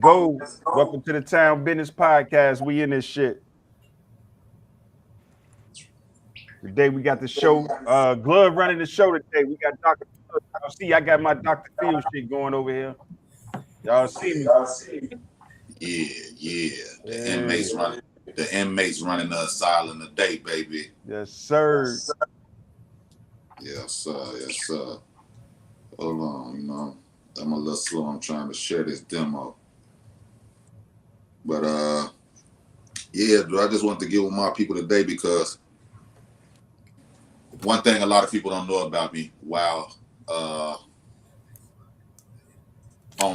Go. Welcome to the Town Business Podcast. We in this shit. Today we got the show. Glove running the show today. We got Dr. Phil. Y'all see, I got my Dr. Phil shit going over here. Y'all see me? Yeah. The Hey. inmates running the asylum today, baby. Yes, sir. Yes, sir. Hold on, I'm a little slow. I'm trying to share this demo. But yeah, I just want to get with my people today because one thing a lot of people don't know about me, while on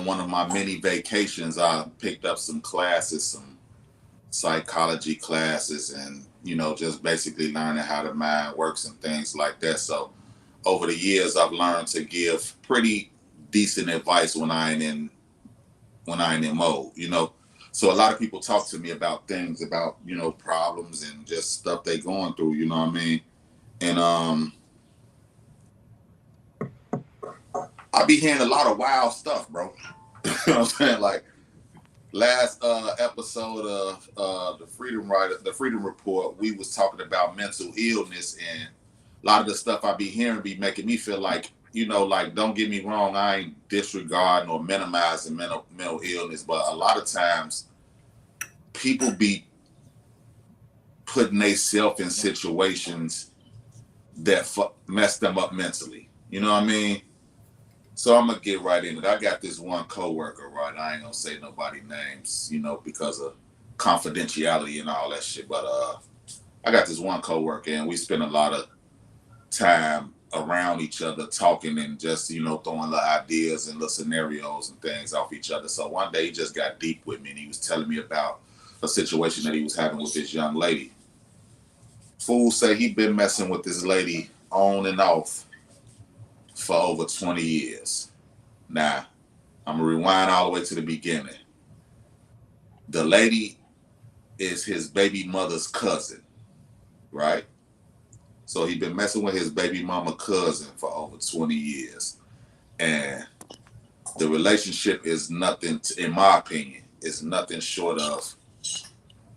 one of my many vacations, I picked up some classes, some psychology classes, and just basically learning how the mind works and things like that. So over the years, I've learned to give pretty decent advice when I ain't in mode. So a lot of people talk to me about things, about problems and just stuff they going through. You know what I mean? And I be hearing a lot of wild stuff, bro. You know what I'm saying? Like last episode of the Freedom Report, we was talking about mental illness, and a lot of the stuff I be hearing be making me feel like, like, don't get me wrong, I ain't disregarding or minimizing mental illness, but a lot of times people be putting themselves in situations that mess them up mentally. You know what I mean? So I'm gonna get right in it. I got this one coworker, right? I ain't gonna say nobody names, because of confidentiality and all that shit. But I got this one coworker, and we spend a lot of time around each other, talking and just throwing little ideas and little scenarios and things off each other. So one day he just got deep with me, and he was telling me about a situation that he was having with this young lady. Fool say he been messing with this lady on and off for over 20 years. Now, I'm going to rewind all the way to the beginning. The lady is his baby mother's cousin, right? So he been messing with his baby mama cousin for over 20 years. And the relationship is nothing, in my opinion, is nothing short of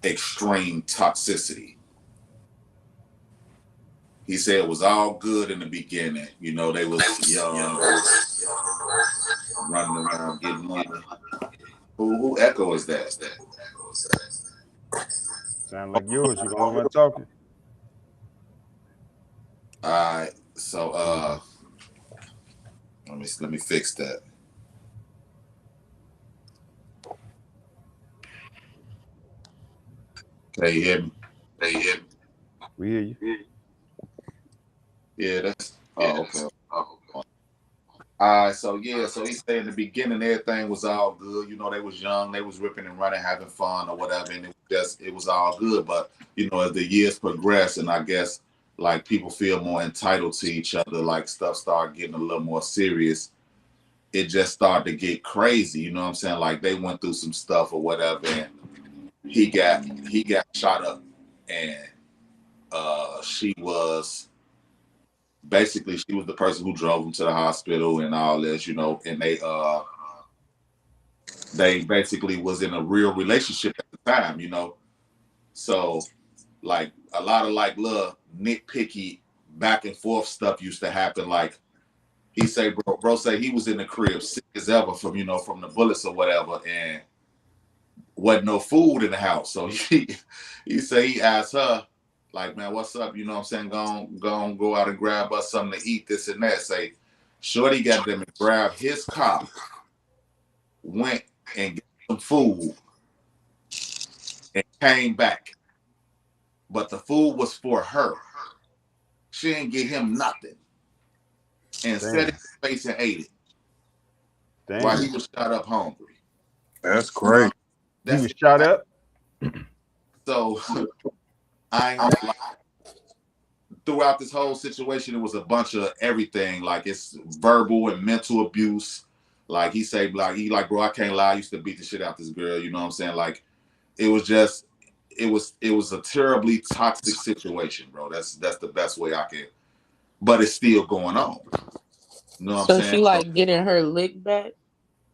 extreme toxicity. He said it was all good in the beginning. They was young, running around getting money. Who echo is that? Sound like yours. You the only one talking. All right. So let me fix that. Can you hear me? We hear you. Yeah, that's okay. All right, so he said in the beginning everything was all good. They was young, they was ripping and running, having fun or whatever, and it was all good. But as the years progress, and I guess like people feel more entitled to each other, like stuff started getting a little more serious. It just started to get crazy. You know what I'm saying? Like they went through some stuff or whatever, and he got shot up, and she was the person who drove him to the hospital and all this, and they basically was in a real relationship at the time, So like a lot of like little nitpicky back and forth stuff used to happen. Like he say, bro say he was in the crib sick as ever from the bullets or whatever, and wasn't no food in the house. So he say he asked her, like, man, what's up? You know what I'm saying? Go out and grab us something to eat, this and that. Say, shorty got them and grabbed his car, went and got some food, and came back. But the food was for her. She didn't get him nothing. And set it in his face and ate it. Damn. While he was shot up hungry. That's great. He was shot up? So I ain't gonna lie. Throughout this whole situation, it was a bunch of everything. Like it's verbal and mental abuse. Like he say, like, bro, I can't lie. I used to beat the shit out this girl. You know what I'm saying? Like it was a terribly toxic situation, bro. That's the best way I can. But it's still going on. You know what I'm saying? So she like getting her lick back?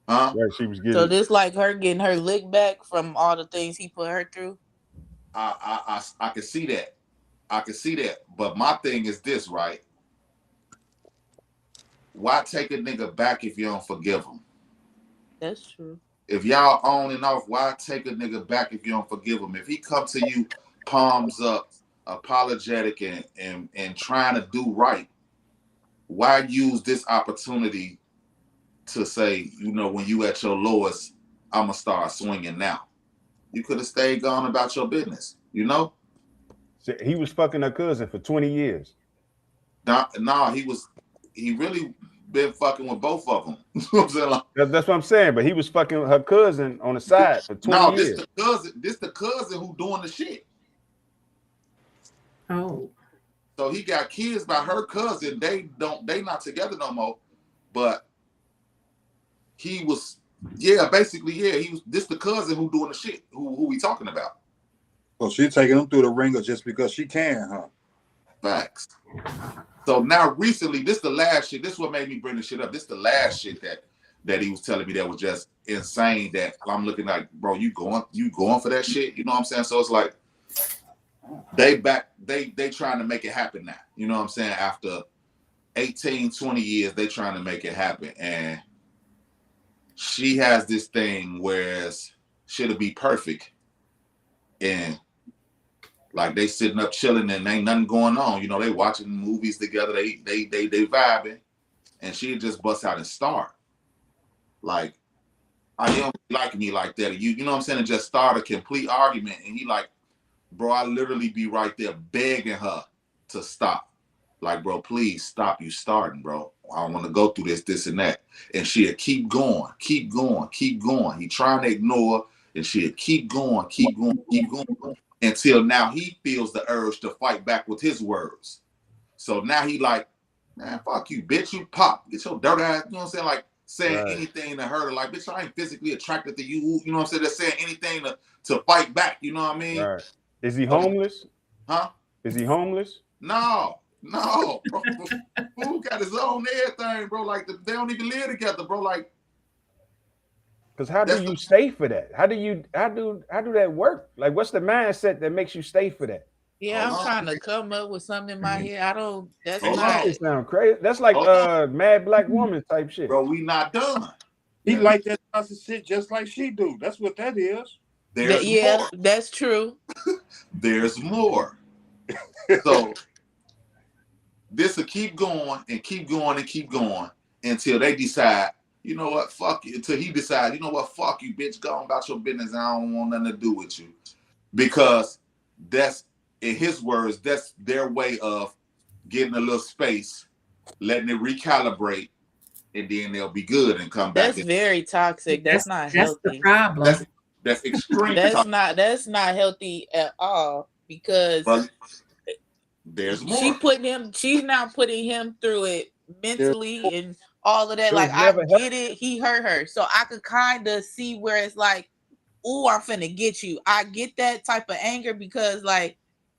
Huh? Right, she was So getting. this like her getting her lick back from all the things he put her through. I can see that. I can see that. But my thing is this, right? Why take a nigga back if you don't forgive him? That's true. If y'all on and off, why take a nigga back if you don't forgive him? If he come to you, palms up, apologetic and trying to do right, why use this opportunity to say, you know, when you at your lowest, I'ma start swinging now? You could have stayed gone about your business, you know? He was fucking her cousin for 20 years. Nah, he really been fucking with both of them. You know what I'm saying? Like, That's what I'm saying. But he was fucking her cousin on the side for 20 no, years. this the cousin who doing the shit. Oh. So he got kids by her cousin. They not together no more. But he was, basically, he was this the cousin who doing the shit. Who we talking about? So she taking him through the ringer just because she can, huh? Facts. So now recently, this the last shit. This is what made me bring the shit up. This the last shit that he was telling me that was just insane. That I'm looking like, bro, you going for that shit? You know what I'm saying? So it's like they trying to make it happen now. You know what I'm saying? After 18, 20 years, they trying to make it happen. And she has this thing whereas she'll be perfect. And like they sitting up chilling and ain't nothing going on. You know, they watching movies together, they vibing, and she just bust out and start. Like, I don't like me like that. You know what I'm saying? And just start a complete argument. And he like, bro, I literally be right there begging her to stop. Like, bro, please stop you starting, bro. I don't want to go through this and that. And she'll keep going. He trying to ignore, and she'll keep going. Until now he feels the urge to fight back with his words. So now he like, man, fuck you, bitch. You pop. Get your dirt ass, you know what I'm saying? Like saying anything to her, like, bitch, I ain't physically attracted to you. You know what I'm saying? They're saying anything to fight back, you know what I mean? Right. Is he homeless? Huh? Is he homeless? No, bro. Who got his own everything, bro? Like they don't even live together, bro. Like, because how do you stay for that? How do that work? Like, what's the mindset that makes you stay for that? Yeah, I'm trying to come up with something in my head. I don't. That's That not. shit sound crazy. That's like mad black woman type shit. Bro, we not done. He like that type of shit just like she do. That's what that is. There's more. That's true. There's more. So this will keep going until they decide, you know what, fuck you. Until he decides, you know what, fuck you, bitch. Go on about your business. I don't want nothing to do with you. Because that's, in his words, that's their way of getting a little space, letting it recalibrate, and then they'll be good and come back. That's very toxic. That's not healthy. That's the problem. That's extreme. That's not healthy at all, because there's more. She's now putting him through it mentally and all of that. Like, I get it. He hurt her. So I could kind of see where it's like, ooh, I'm finna get you. I get that type of anger because, like,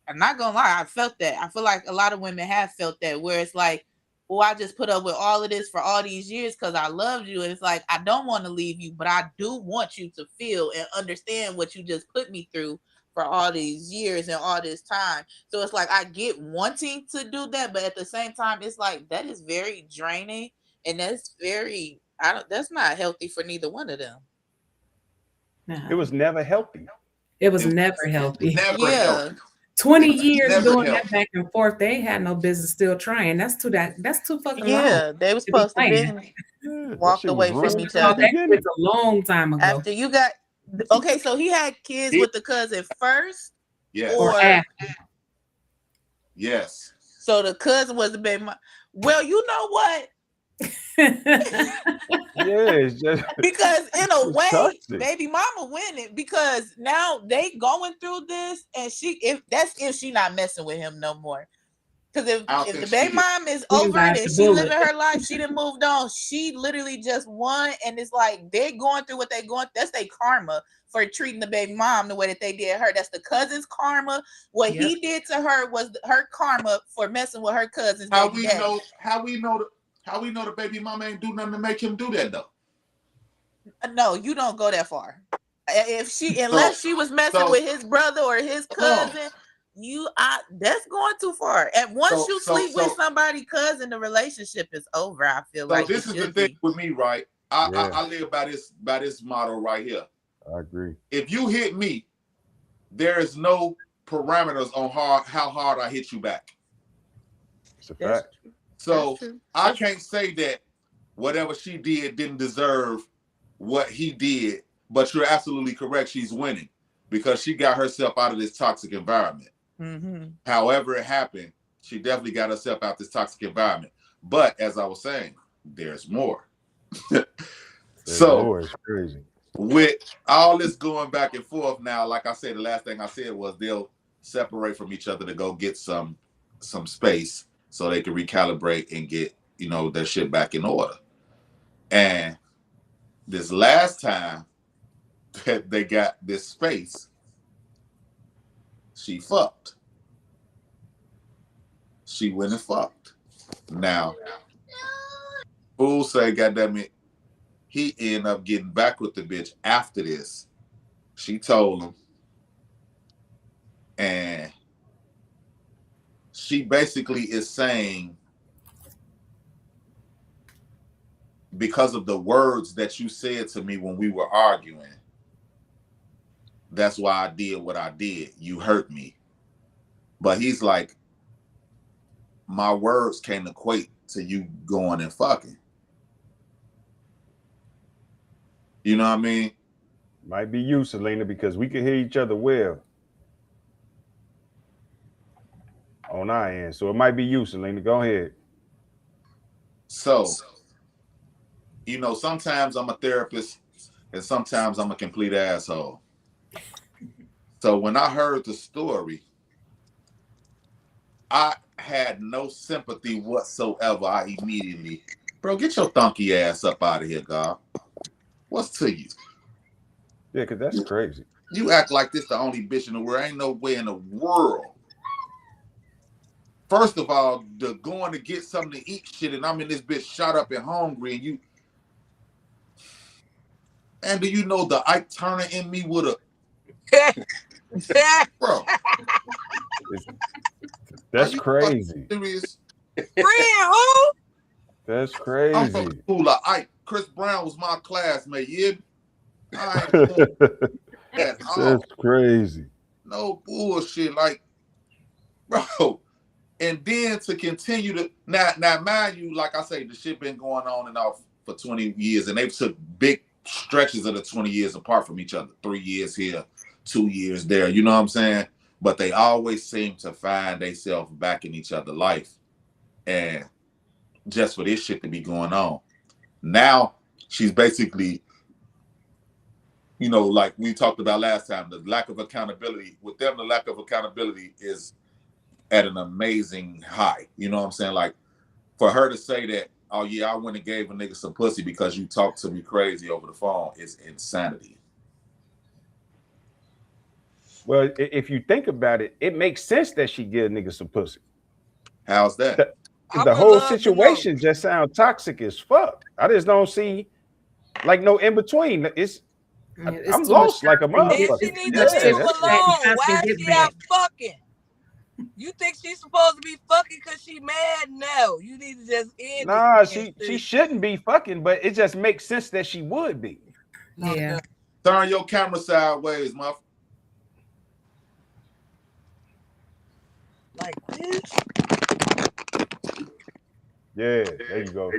I'm not gonna lie, I felt that. I feel like a lot of women have felt that, where it's like, oh, I just put up with all of this for all these years because I loved you. And it's like, I don't want to leave you, but I do want you to feel and understand what you just put me through for all these years and all this time. So it's like, I get wanting to do that, but at the same time, it's like, that is very draining, and that's not healthy for neither one of them. No. It was never healthy. It was never healthy. Never healthy. 20 years doing that back and forth. They had no business still trying. That's too fucking long. Yeah, they were supposed to be walked away from each other. It's a long time ago. After you got okay, so he had kids with the cousin first? Yes. Or after? Yes. So the cousin was the baby mom. Well, you know what? It's just because in a way, toxic. baby mama winning, because now they going through this, and if she not messing with him no more. Because if the baby mom is over it and she living her life, she done moved on. She literally just won, and it's like they're going through what they going. That's their karma for treating the baby mom the way that they did her. That's the cousin's karma. What he did to her was her karma for messing with her cousin's How baby we know the baby mama ain't do nothing to make him do that though? No, you don't go that far. Unless she was messing with his brother or his cousin, that's going too far. And once you sleep with somebody cousin, the relationship is over. I feel like this is the thing with me, right? I live by this motto right here. I agree. If you hit me, there is no parameters on how hard I hit you back. It's a fact. So I can't say that whatever she did didn't deserve what he did, but you're absolutely correct. She's winning because she got herself out of this toxic environment. Mm-hmm. However it happened, she definitely got herself out this toxic environment. But as I was saying, there's more. More is crazy. With all this going back and forth now, like I said, the last thing I said was they'll separate from each other to go get some space so they can recalibrate and get, their shit back in order. And this last time that they got this space, she fucked. She went and fucked. Now, fool say, goddamn it, he ended up getting back with the bitch after this. She told him. And she basically is saying, because of the words that you said to me when we were arguing, that's why I did what I did. You hurt me. But he's like, my words can't equate to you going and fucking. You know what I mean? Might be you, Selena, because we can hear each other well on our end. So it might be you, Selena. Go ahead. So, sometimes I'm a therapist and sometimes I'm a complete asshole. So when I heard the story, I had no sympathy whatsoever. I immediately, bro, get your donkey ass up out of here, God. What's to you? Yeah, because that's crazy. You act like this the only bitch in the world. Ain't no way in the world. First of all, the going to get something to eat shit, and I'm in this bitch shot up and hungry, and you. And do you know the Ike Turner in me would have. Bro. That's crazy. Serious? Who? That's crazy. I'm from the school of Ike. Chris Brown was my classmate. Yeah. That's crazy. No bullshit. Like, bro. And then to continue to now mind you, like I say, the shit been going on and off for 20 years, and they've took big stretches of the 20 years apart from each other. 3 years here, 2 years there. You know what I'm saying? But they always seem to find themselves back in each other's life. And just for this shit to be going on. Now she's basically, like we talked about last time, the lack of accountability. With them, the lack of accountability is at an amazing high. You know what I'm saying? Like, for her to say that, oh yeah, I went and gave a nigga some pussy because you talked to me crazy over the phone is insanity. Well, if you think about it, it makes sense that she give a nigga some pussy. How's that? The whole situation just sounds toxic as fuck. I just don't see like no in between. I'm lost like a motherfucker. She needs to leave him alone. Why is she out fucking? You think she's supposed to be fucking because she mad? No, you need to just end it. She shouldn't be fucking, but it just makes sense that she would be. Yeah. Turn your camera sideways, motherfucker. Like this. Yeah, there you go.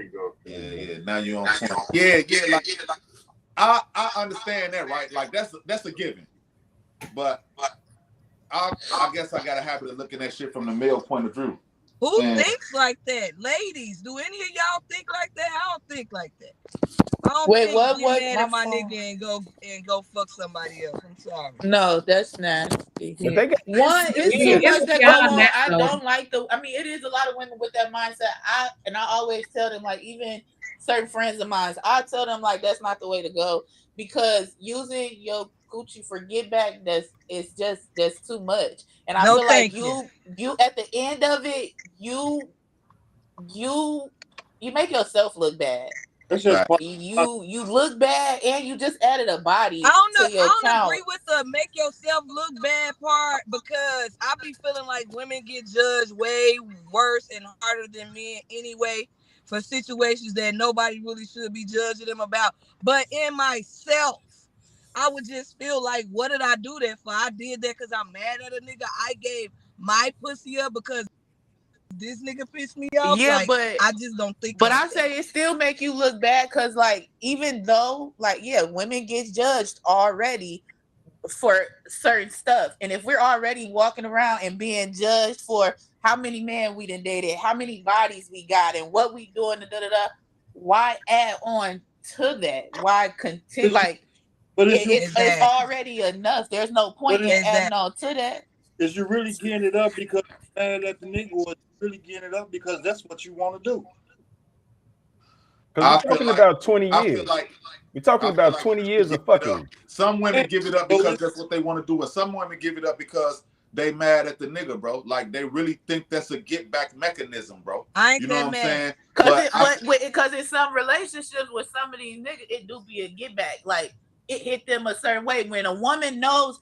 Yeah. Now you on point. Yeah. Like, I understand that, right? Like that's a given. But I guess I got a habit of looking at shit from the male point of view. Who thinks like that? Ladies, do any of y'all think like that? I don't think like that. I don't think what mad at my nigga and go fuck somebody else. I'm sorry. No, that's nasty. Yeah. It's too much that go on. I don't like it is a lot of women with that mindset. I always tell them, like, even certain friends of mine, I tell them, like, that's not the way to go, because using your Gucci for get back, that's too much. And I feel like you at the end of it, you make yourself look bad. That's just part. You look bad and you just added a body I don't know. to your I don't count. agree with the make yourself look bad part because I be feeling like women get judged way worse and harder than men anyway for situations that nobody really should be judging them about. But in myself, I would just feel like, what did I do that for? I did that because I'm mad at a nigga. I gave my pussy up because this nigga pissed me off. Yeah, like, but I just don't think. But like I say it still make you look bad because, like, even though, like, yeah, women get judged already for certain stuff, and if we're already walking around and being judged for how many men we done dated, how many bodies we got, and what we doing, why add on to that? Why continue? Like, But it's already enough. There's no point in adding on to that. Is you really getting it up because you're mad at the nigga, or really getting it up because that's what you want to do? Because we're talking about 20 years. We're talking about 20 years of fucking. Some women give it up because that's what they want to do, and some women give it up because they mad at the nigga, bro. Like they really think that's a get back mechanism, bro. I ain't you know that what mad. I'm saying? Because in some relationships with some of these niggas, it do be a get back. Like it hit them a certain way. When a woman knows,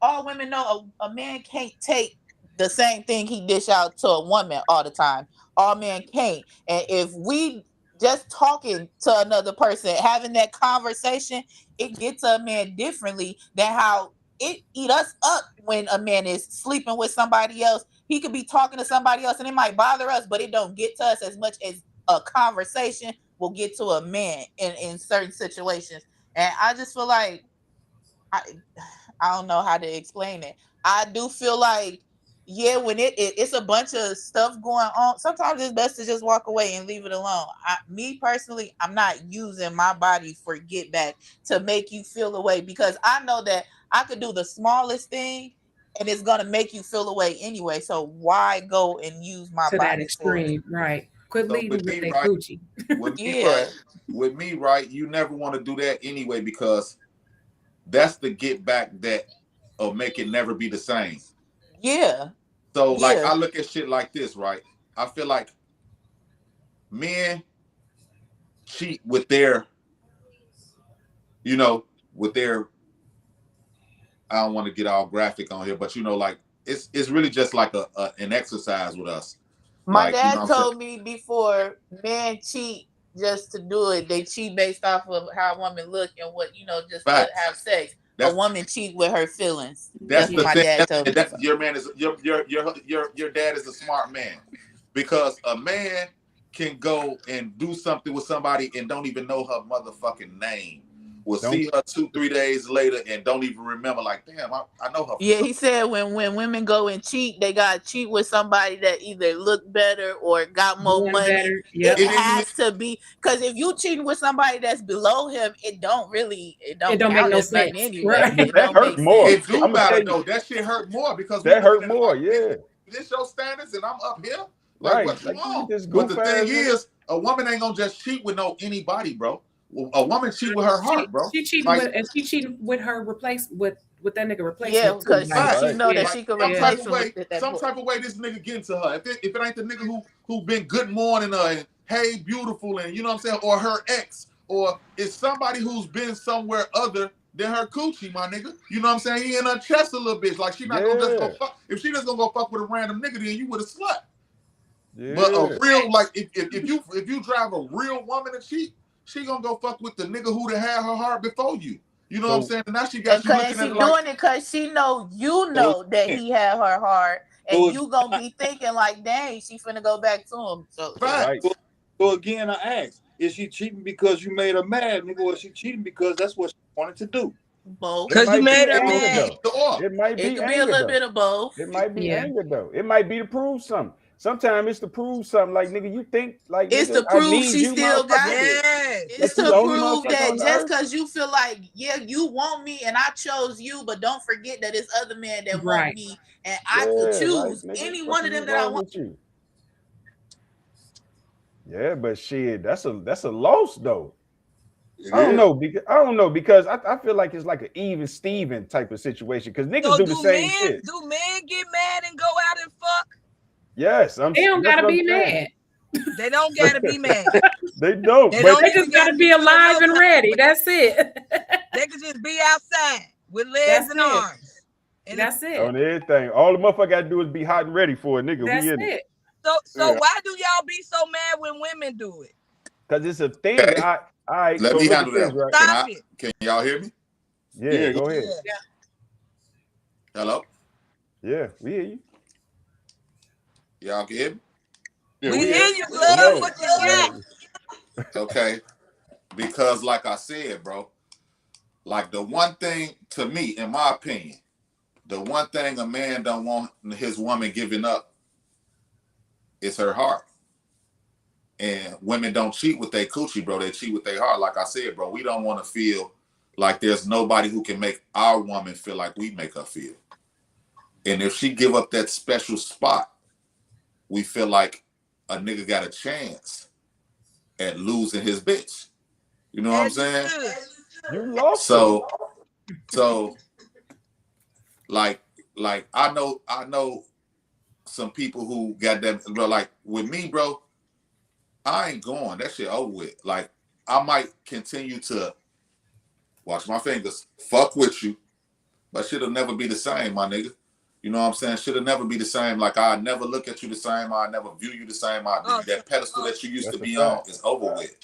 all women know a man can't take the same thing he dish out to a woman all the time. All men can't. And if we just talking to another person, having that conversation, it gets a man differently than how it eat us up when a man is sleeping with somebody else. He could be talking to somebody else and it might bother us, but it don't get to us as much as a conversation will get to a man in certain situations. And I just feel like I don't know how to explain it. I do feel like, yeah, when it's a bunch of stuff going on, sometimes it's best to just walk away and leave it alone. Me personally, I'm not using my body for get back to make you feel away, because I know that I could do the smallest thing and it's gonna make you feel away anyway. So why go and use my to body that extreme, right? Quit leading with that Gucci. With me, right, you never want to do that anyway, because that's the get back that will make it never be the same. Yeah. So like I look at shit like this, right? I feel like men cheat with their, I don't want to get all graphic on here, but like it's really just like an exercise with us. My dad told me before, men cheat just to do it. They cheat based off of how a woman look and what, just to have sex. A woman cheat with her feelings. That's what my dad told me. Your man is your dad is a smart man, because a man can go and do something with somebody and don't even know her motherfucking name. We'll see her 2-3 days later and don't even remember. Like, damn, I know her. Yeah, he said when women go and cheat, they got to cheat with somebody that either look better or got more money. Yep. It has to be, because if you cheating with somebody that's below him, it don't make no sense anyway. Right. That hurt more. It do matter though. That shit hurt more because that hurt more. Yeah. This your standards and I'm up here. Like, what you want? But the thing is, a woman ain't gonna just cheat with anybody, bro. A woman cheat with her heart, bro. She cheating with her with that nigga replacement. Yeah, because she know that she can replace him. Some type of way this nigga getting to her. If it ain't the nigga who been good morning her and hey beautiful and you know what I'm saying, or her ex, or it's somebody who's been somewhere other than her coochie, my nigga. You know what I'm saying? He in her chest a little bit. Like she not gonna just go fuck. If she just gonna go fuck with a random nigga, then you would have slut. Yeah. But a real, like if you drive a real woman to cheat, she gonna go fuck with the nigga who done had her heart before you. You know what I'm saying? And now she got you looking at it like, doing it because she know that he had her heart, and you gonna be thinking like, dang, she finna go back to him. So again, I ask, is she cheating because you made her mad, nigga, or is she cheating because that's what she wanted to do? Both. Because you made her mad. It might be it could be a little bit of both. It might be anger though. It might be to prove something. Sometimes it's to prove something. Like, nigga, you think like it's nigga, to prove she still got it. It's to prove that just because you feel like, yeah, you want me and I chose you, but don't forget that it's other men that want me and I could choose any one of them that I want. You. Yeah, but shit, that's a loss though. I don't know because I feel like it's like an even Steven type of situation because niggas do the same shit. Do men get mad and go out and fuck? Yes, they don't gotta be mad. They don't gotta be mad. They don't. They but don't They even just gotta be alive and ready. That's it. They could just be outside with legs That's and it. arms. And That's it. on everything, all the motherfucker got to do is be hot and ready for a nigga. That's We in it. it. so why do y'all be so mad when women do it? Because it's a thing. Okay. All right, Let so me look handle at this, that. right? Stop it. Can y'all hear me? Yeah, go ahead. Hello? Yeah, we hear you. Y'all can hear me? Yeah, We we hear have. you, love. Yeah. What you got? Okay. Because like I said, bro, like the one thing to me, in my opinion, the one thing a man don't want his woman giving up is her heart. And women don't cheat with their coochie, bro. They cheat with their heart. Like I said, bro, we don't want to feel like there's nobody who can make our woman feel like we make her feel. And if she give up that special spot, we feel like a nigga got a chance at losing his bitch. You know what I'm saying? You lost. So like I know some people who got that, bro. Like with me, bro, I ain't going. That shit over with. Like I might continue to watch my fingers, fuck with you, but shit'll never be the same, my nigga. You know what I'm saying? Shit'll never be the same. Like I never look at you the same. I never view you the same. That pedestal that you used to be on is over with.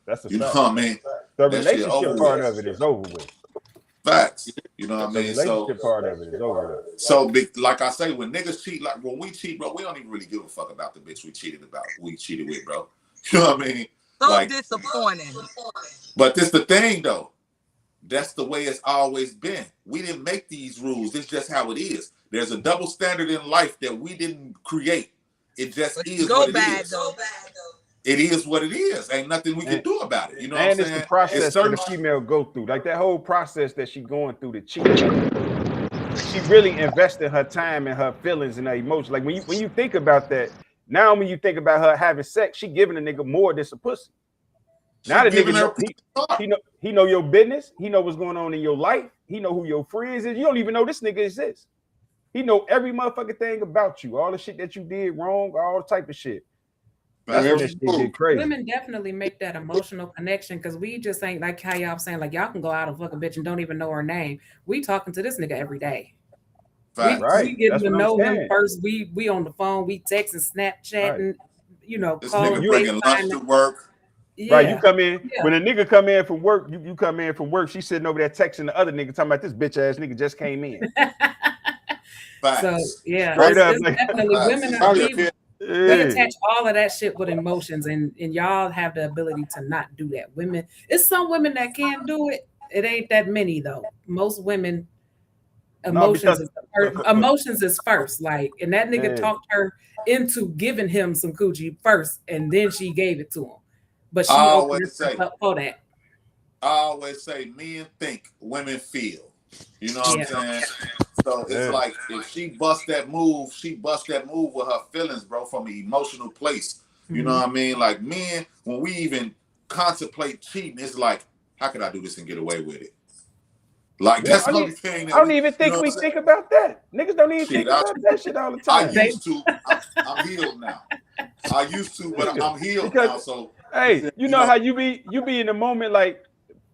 That's a You know fact. what I mean? The That shit relationship over part with. of it is over with. Facts. You know what I The mean? relationship part of it is over with. So like I say, when niggas cheat, like when we cheat, bro, we don't even really give a fuck about the bitch we cheated with, bro. You know what I mean? So like, disappointing. But this the thing though. That's the way it's always been. We didn't make these rules. It's just how it is. There's a double standard in life that we didn't create. It just is what it is. Though. It is what it is. Ain't nothing we can do about it. You know what I'm And saying? it's the process that the female go through. Like that whole process that she going through to cheat. Like, she really invested her time and her feelings and her emotions. Like when you think about that, now when you think about her having sex, she giving a nigga more than some pussy. Now the nigga he know your business. He know what's going on in your life. He know who your friends is. You don't even know this nigga exists. He know every motherfucking thing about you. All the shit that you did wrong, all type of shit. That's when this shit get crazy. Women definitely make that emotional connection because we just ain't like how y'all saying like y'all can go out and fuck a bitch and don't even know her name. We talking to this nigga every day. We getting to know him first. We on the phone. We texting, Snapchatting. Right. You know, this nigga bringing lunch to work. Yeah. Right, you come in when a nigga come in from work. You come in from work. She's sitting over there texting the other nigga talking about this bitch ass nigga just came in. So yeah, straight up, it's definitely women are they attach all of that shit with emotions, and y'all have the ability to not do that. Women, it's some women that can do it. It ain't that many though. Most women, emotions is first. Like, and that nigga talked her into giving him some coochie first, and then she gave it to him. But she opened herself up for that. I always say men think, women feel. You know what I'm saying? So it's like if she bust that move with her feelings, bro, from an emotional place. You know what I mean? Like men, when we even contemplate cheating, it's like, how can I do this and get away with it? Like that's the only thing. I don't even think we think about that. Niggas don't even think about that shit all the time. I used to. I'm healed now. I used to, but I'm healed now. So hey, you know how you be in the moment. Like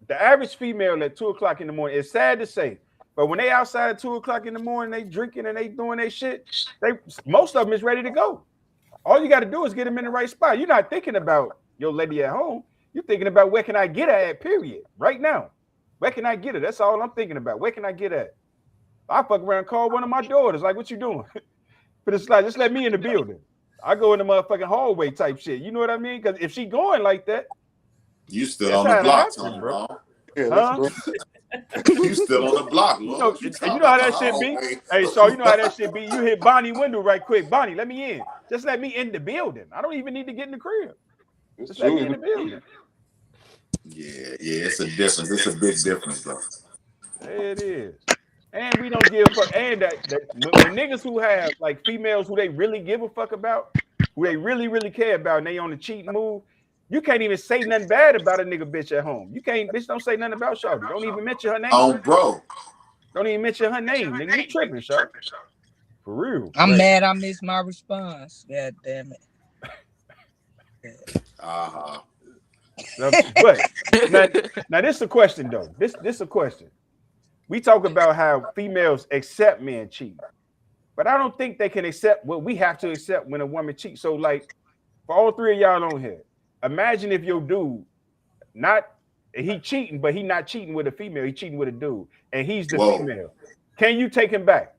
the average female at 2 o'clock in the morning. It's sad to say, but when they outside at 2 o'clock in the morning, they drinking and they doing their shit. Most of them is ready to go. All you got to do is get them in the right spot. You're not thinking about your lady at home. You're thinking about where can I get her at? Period. Right now, where can I get her? That's all I'm thinking about. Where can I get her at? I fuck around, call one of my daughters. Like, what you doing? But it's like, just let me in the building. I go in the motherfucking hallway type shit. You know what I mean? Because if she going like that, you still on the block, Tony, bro. Huh? You still on the block, you know how that shit be? Hey, so you know how that shit be? You hit Bonnie window right quick. Bonnie, let me in. Just let me in the building. I don't even need to get in the crib. Just let me in the building. Yeah, it's a difference. It's a big difference, bro. It is. And we don't give a fuck. And that when niggas who have like females who they really give a fuck about, who they really, really care about, and they on the cheat move, you can't even say nothing bad about a nigga bitch at home. You can't, bitch, don't say nothing about Shawty. Don't even mention her name. Oh, bro. Don't even mention her name. Nigga, you tripping, Shawty. For real. I'm mad I missed my response. God damn it. But now this is a question though. This is a question. We talk about how females accept men cheating, but I don't think they can accept what we have to accept when a woman cheats. So, like, for all three of y'all on here, imagine if your dude he cheating, but he not cheating with a female, he cheating with a dude, and he's the female. Can you take him back?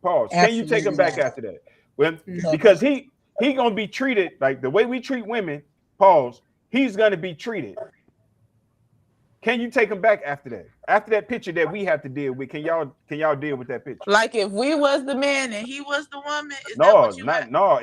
Pause. Absolutely. Can you take him back after that? Well, because he gonna be treated like the way we treat women. Pause. He's gonna be treated. Can you take him back after that? After that picture that we have to deal with, can y'all deal with that picture? Like if we was the man and he was the woman? Is no, that what you not meant? no.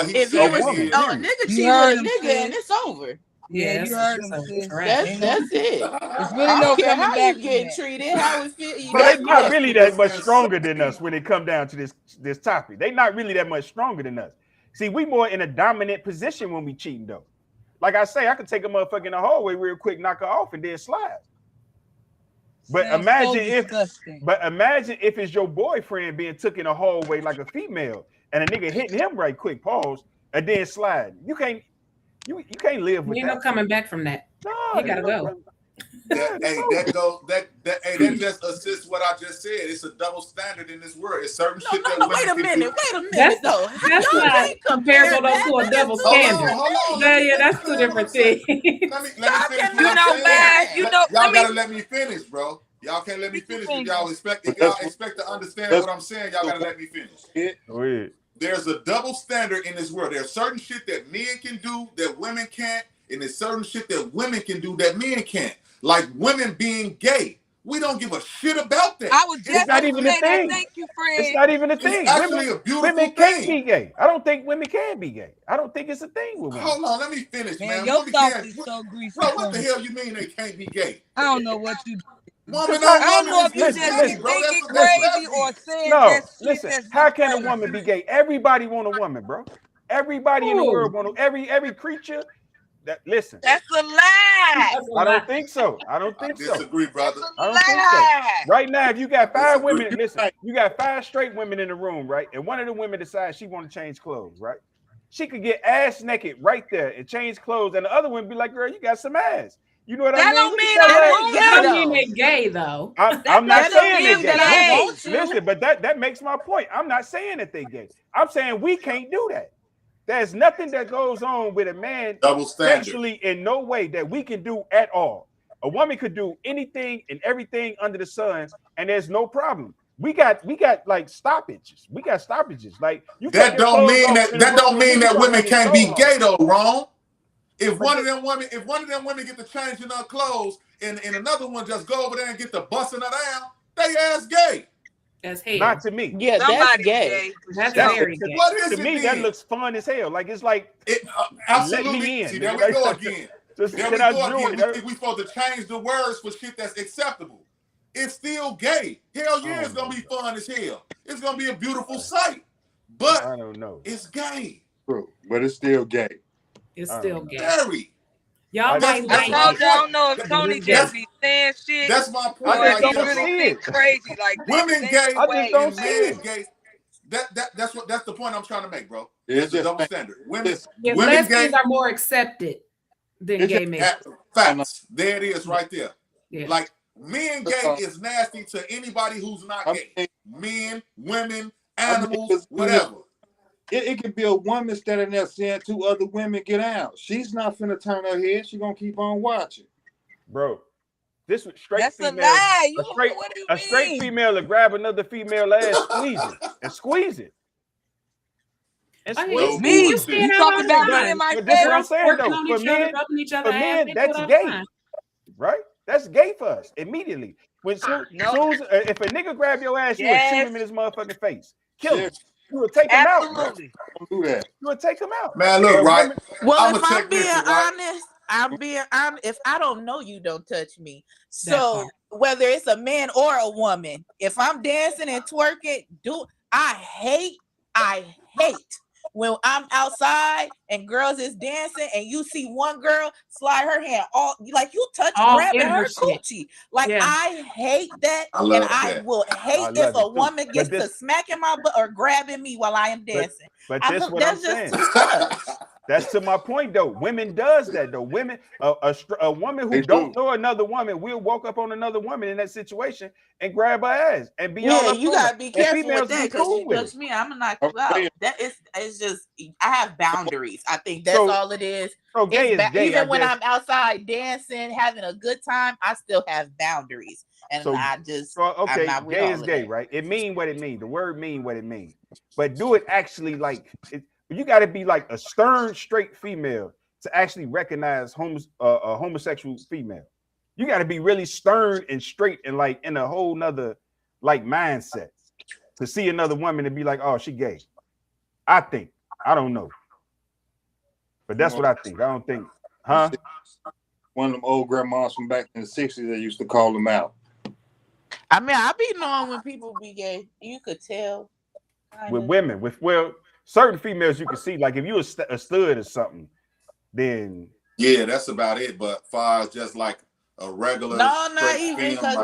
If he was a nigga cheat with a nigga and it's over. Yeah, you heard him. That's it. It's really no coming how back. You get treated, how it feel. So they're not really that much stronger than us when it come down to this topic. They're not really that much stronger than us. See, we more in a dominant position when we cheating though. Like I say, I could take a motherfucker in the hallway real quick, knock her off, and then slide. But imagine if it's your boyfriend being took in a hallway like a female, and a nigga hitting him right quick, pause, and then slide. You can't live with that. Ain't no coming back from that. No, you gotta go. That just assists what I just said. It's a double standard in this world. It's certain shit that women wait a minute though. That's not comparable to a double standard. Hold on. Yeah, that's two different things. Let me finish y'all gotta let me finish, bro. Y'all can't let me finish. If y'all expect to understand what I'm saying, y'all gotta let me finish. Go ahead. There's a double standard in this world. There's certain shit that men can do that women can't, and there's certain shit that women can do that men can't. Like women being gay. We don't give a shit about that. I was just not even a thing. Thank you, friend. It's not even a thing. It's actually a beautiful women thing. Can't be gay. I don't think women can be gay. I don't think it's a thing with women. Hold on, let me finish, man. Your thoughts is so greasy. Bro, what the hell you mean they can't be gay? I don't know what you do. Woman I don't know if you just thinking crazy or saying that shit. Listen, how can a woman be gay? Everybody want a woman, bro. Everybody in the world want every creature. Listen. That's a lie. I don't think so. I disagree, brother. I don't think so. Right now, if you got 5 women, listen, you got 5 straight women in the room, right? And one of the women decides she want to change clothes, right? She could get ass naked right there and change clothes, and the other one be like, "Girl, you got some ass." You know what I mean? That don't mean they gay though. I'm not saying they're gay. Listen, but that makes my point. I'm not saying that they gay. I'm saying we can't do that. There's nothing that goes on with a man sexually in no way that we can do at all. A woman could do anything and everything under the sun, and there's no problem. We got like stoppages. We got stoppages. Like you. That don't mean that women can't be gay though, wrong. If one of them women get to changing her clothes and another one just go over there and get the busting her down, they ass gay. That's hell. Not to me. Yeah, that's gay. That's very gay. What is to me, that looks fun as hell. Like it's like absolutely. Let me in. See, there we go again. We supposed to change the words for shit that's acceptable. It's still gay. Hell yeah, it's gonna be fun as hell. It's gonna be a beautiful sight. But I don't know. It's gay. True, but it's still gay. It's still gay. Very. Y'all might like I don't know if Tony just be saying shit. That's my point. I just don't really think crazy like women gay. I just don't see it. Gay. That's the point I'm trying to make, bro. It's a double standard. Women lesbians are more accepted than gay men. Facts. There it is, right there. Yeah. Like men gay is nasty to anybody who's not gay. Men, women, animals, whatever. It could be a woman standing there saying 2 other women get out. She's not finna turn her head. She's gonna keep on watching. Bro, this was straight That's female. A lie. A straight female to grab another female ass, squeeze it. And squeeze me. You talking about me in my face? That's what I'm saying though. For men, that's gay. Right? That's gay for us immediately. When if a nigga grab your ass, you would shoot him in his motherfucking face. Kill him. You would take him out. Don't do that. You would take him out. Man, look, right. Well, if I'm being honest, if I don't know you, don't touch me. So whether it's a man or a woman, if I'm dancing and twerking, I hate when I'm outside and girls is dancing and you see one girl slide her hand grabbing her coochie. Like I hate that, I will hate if a woman gets to smacking my butt or grabbing me while I am dancing. But that's what I'm saying. That's to my point though. Women does that though. Women, a woman who don't know another woman will walk up on another woman in that situation and grab her ass and be all up you on her. gotta be careful with that because cool you touch me, I'm gonna knock you out. That is, it's just I have boundaries. I think that's all it is. So gay is gay. Even when I'm outside dancing, having a good time, I still have boundaries, and I'm not with gay all is of gay, that. right? It mean what it means. The word mean what it means. But do it actually like it. You got to be like a stern, straight female to actually recognize a homosexual female. You got to be really stern and straight and like in a whole nother like mindset to see another woman and be like, oh, she gay. I think. I don't know. But that's what I think. I don't think, huh? One of them old grandmas from back in the 60s that used to call them out. I mean, I be knowing when people be gay. You could tell. With women, certain females you can see, like if you a stud or something, then yeah, that's about it. But far as just like a regular, not even because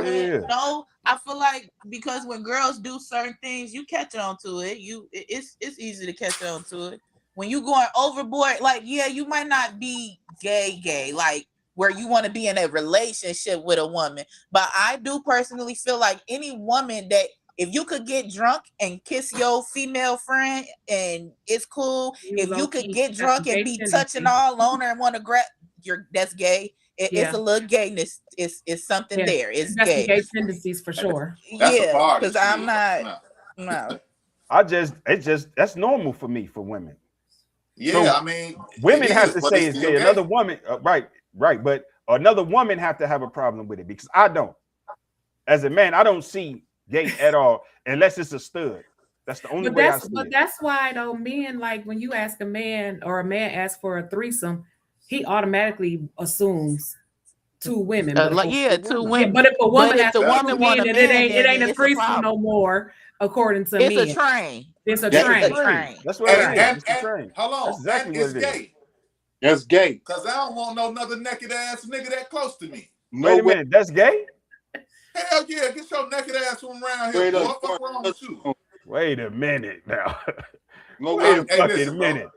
I feel like because when girls do certain things, you catch on to it. It's easy to catch on to it. When you going overboard, like you might not be gay, like where you want to be in a relationship with a woman, but I do personally feel like any woman that if you could get drunk and kiss your female friend and it's cool, if you could get drunk and be touching all on her and want to grab that's gay. It's a little gayness. It's something there. It's that's gay. Gay tendencies for sure. Because I'm not. No. That's normal for me for women. Yeah, so I mean, women have to say it's gay. Another woman, right, but another woman have to have a problem with it because I don't. As a man, I don't see gay at all unless it's a stud. That's the only way I see it. That's why though, men, like when you ask a man or a man asks for a threesome, he automatically assumes two women. Two women. But if a woman asks the woman want a man, it ain't a threesome no more, according to me. It's a train. It's a train. That's what it is. It's a train. Hold on. That's exactly what it is. Gay. That's gay. Because I don't want no another naked ass nigga that close to me. Wait a minute. That's gay? Hell yeah. Get your naked ass from around here. What the fuck wrong with you? Wait a minute now. Wait a fucking minute.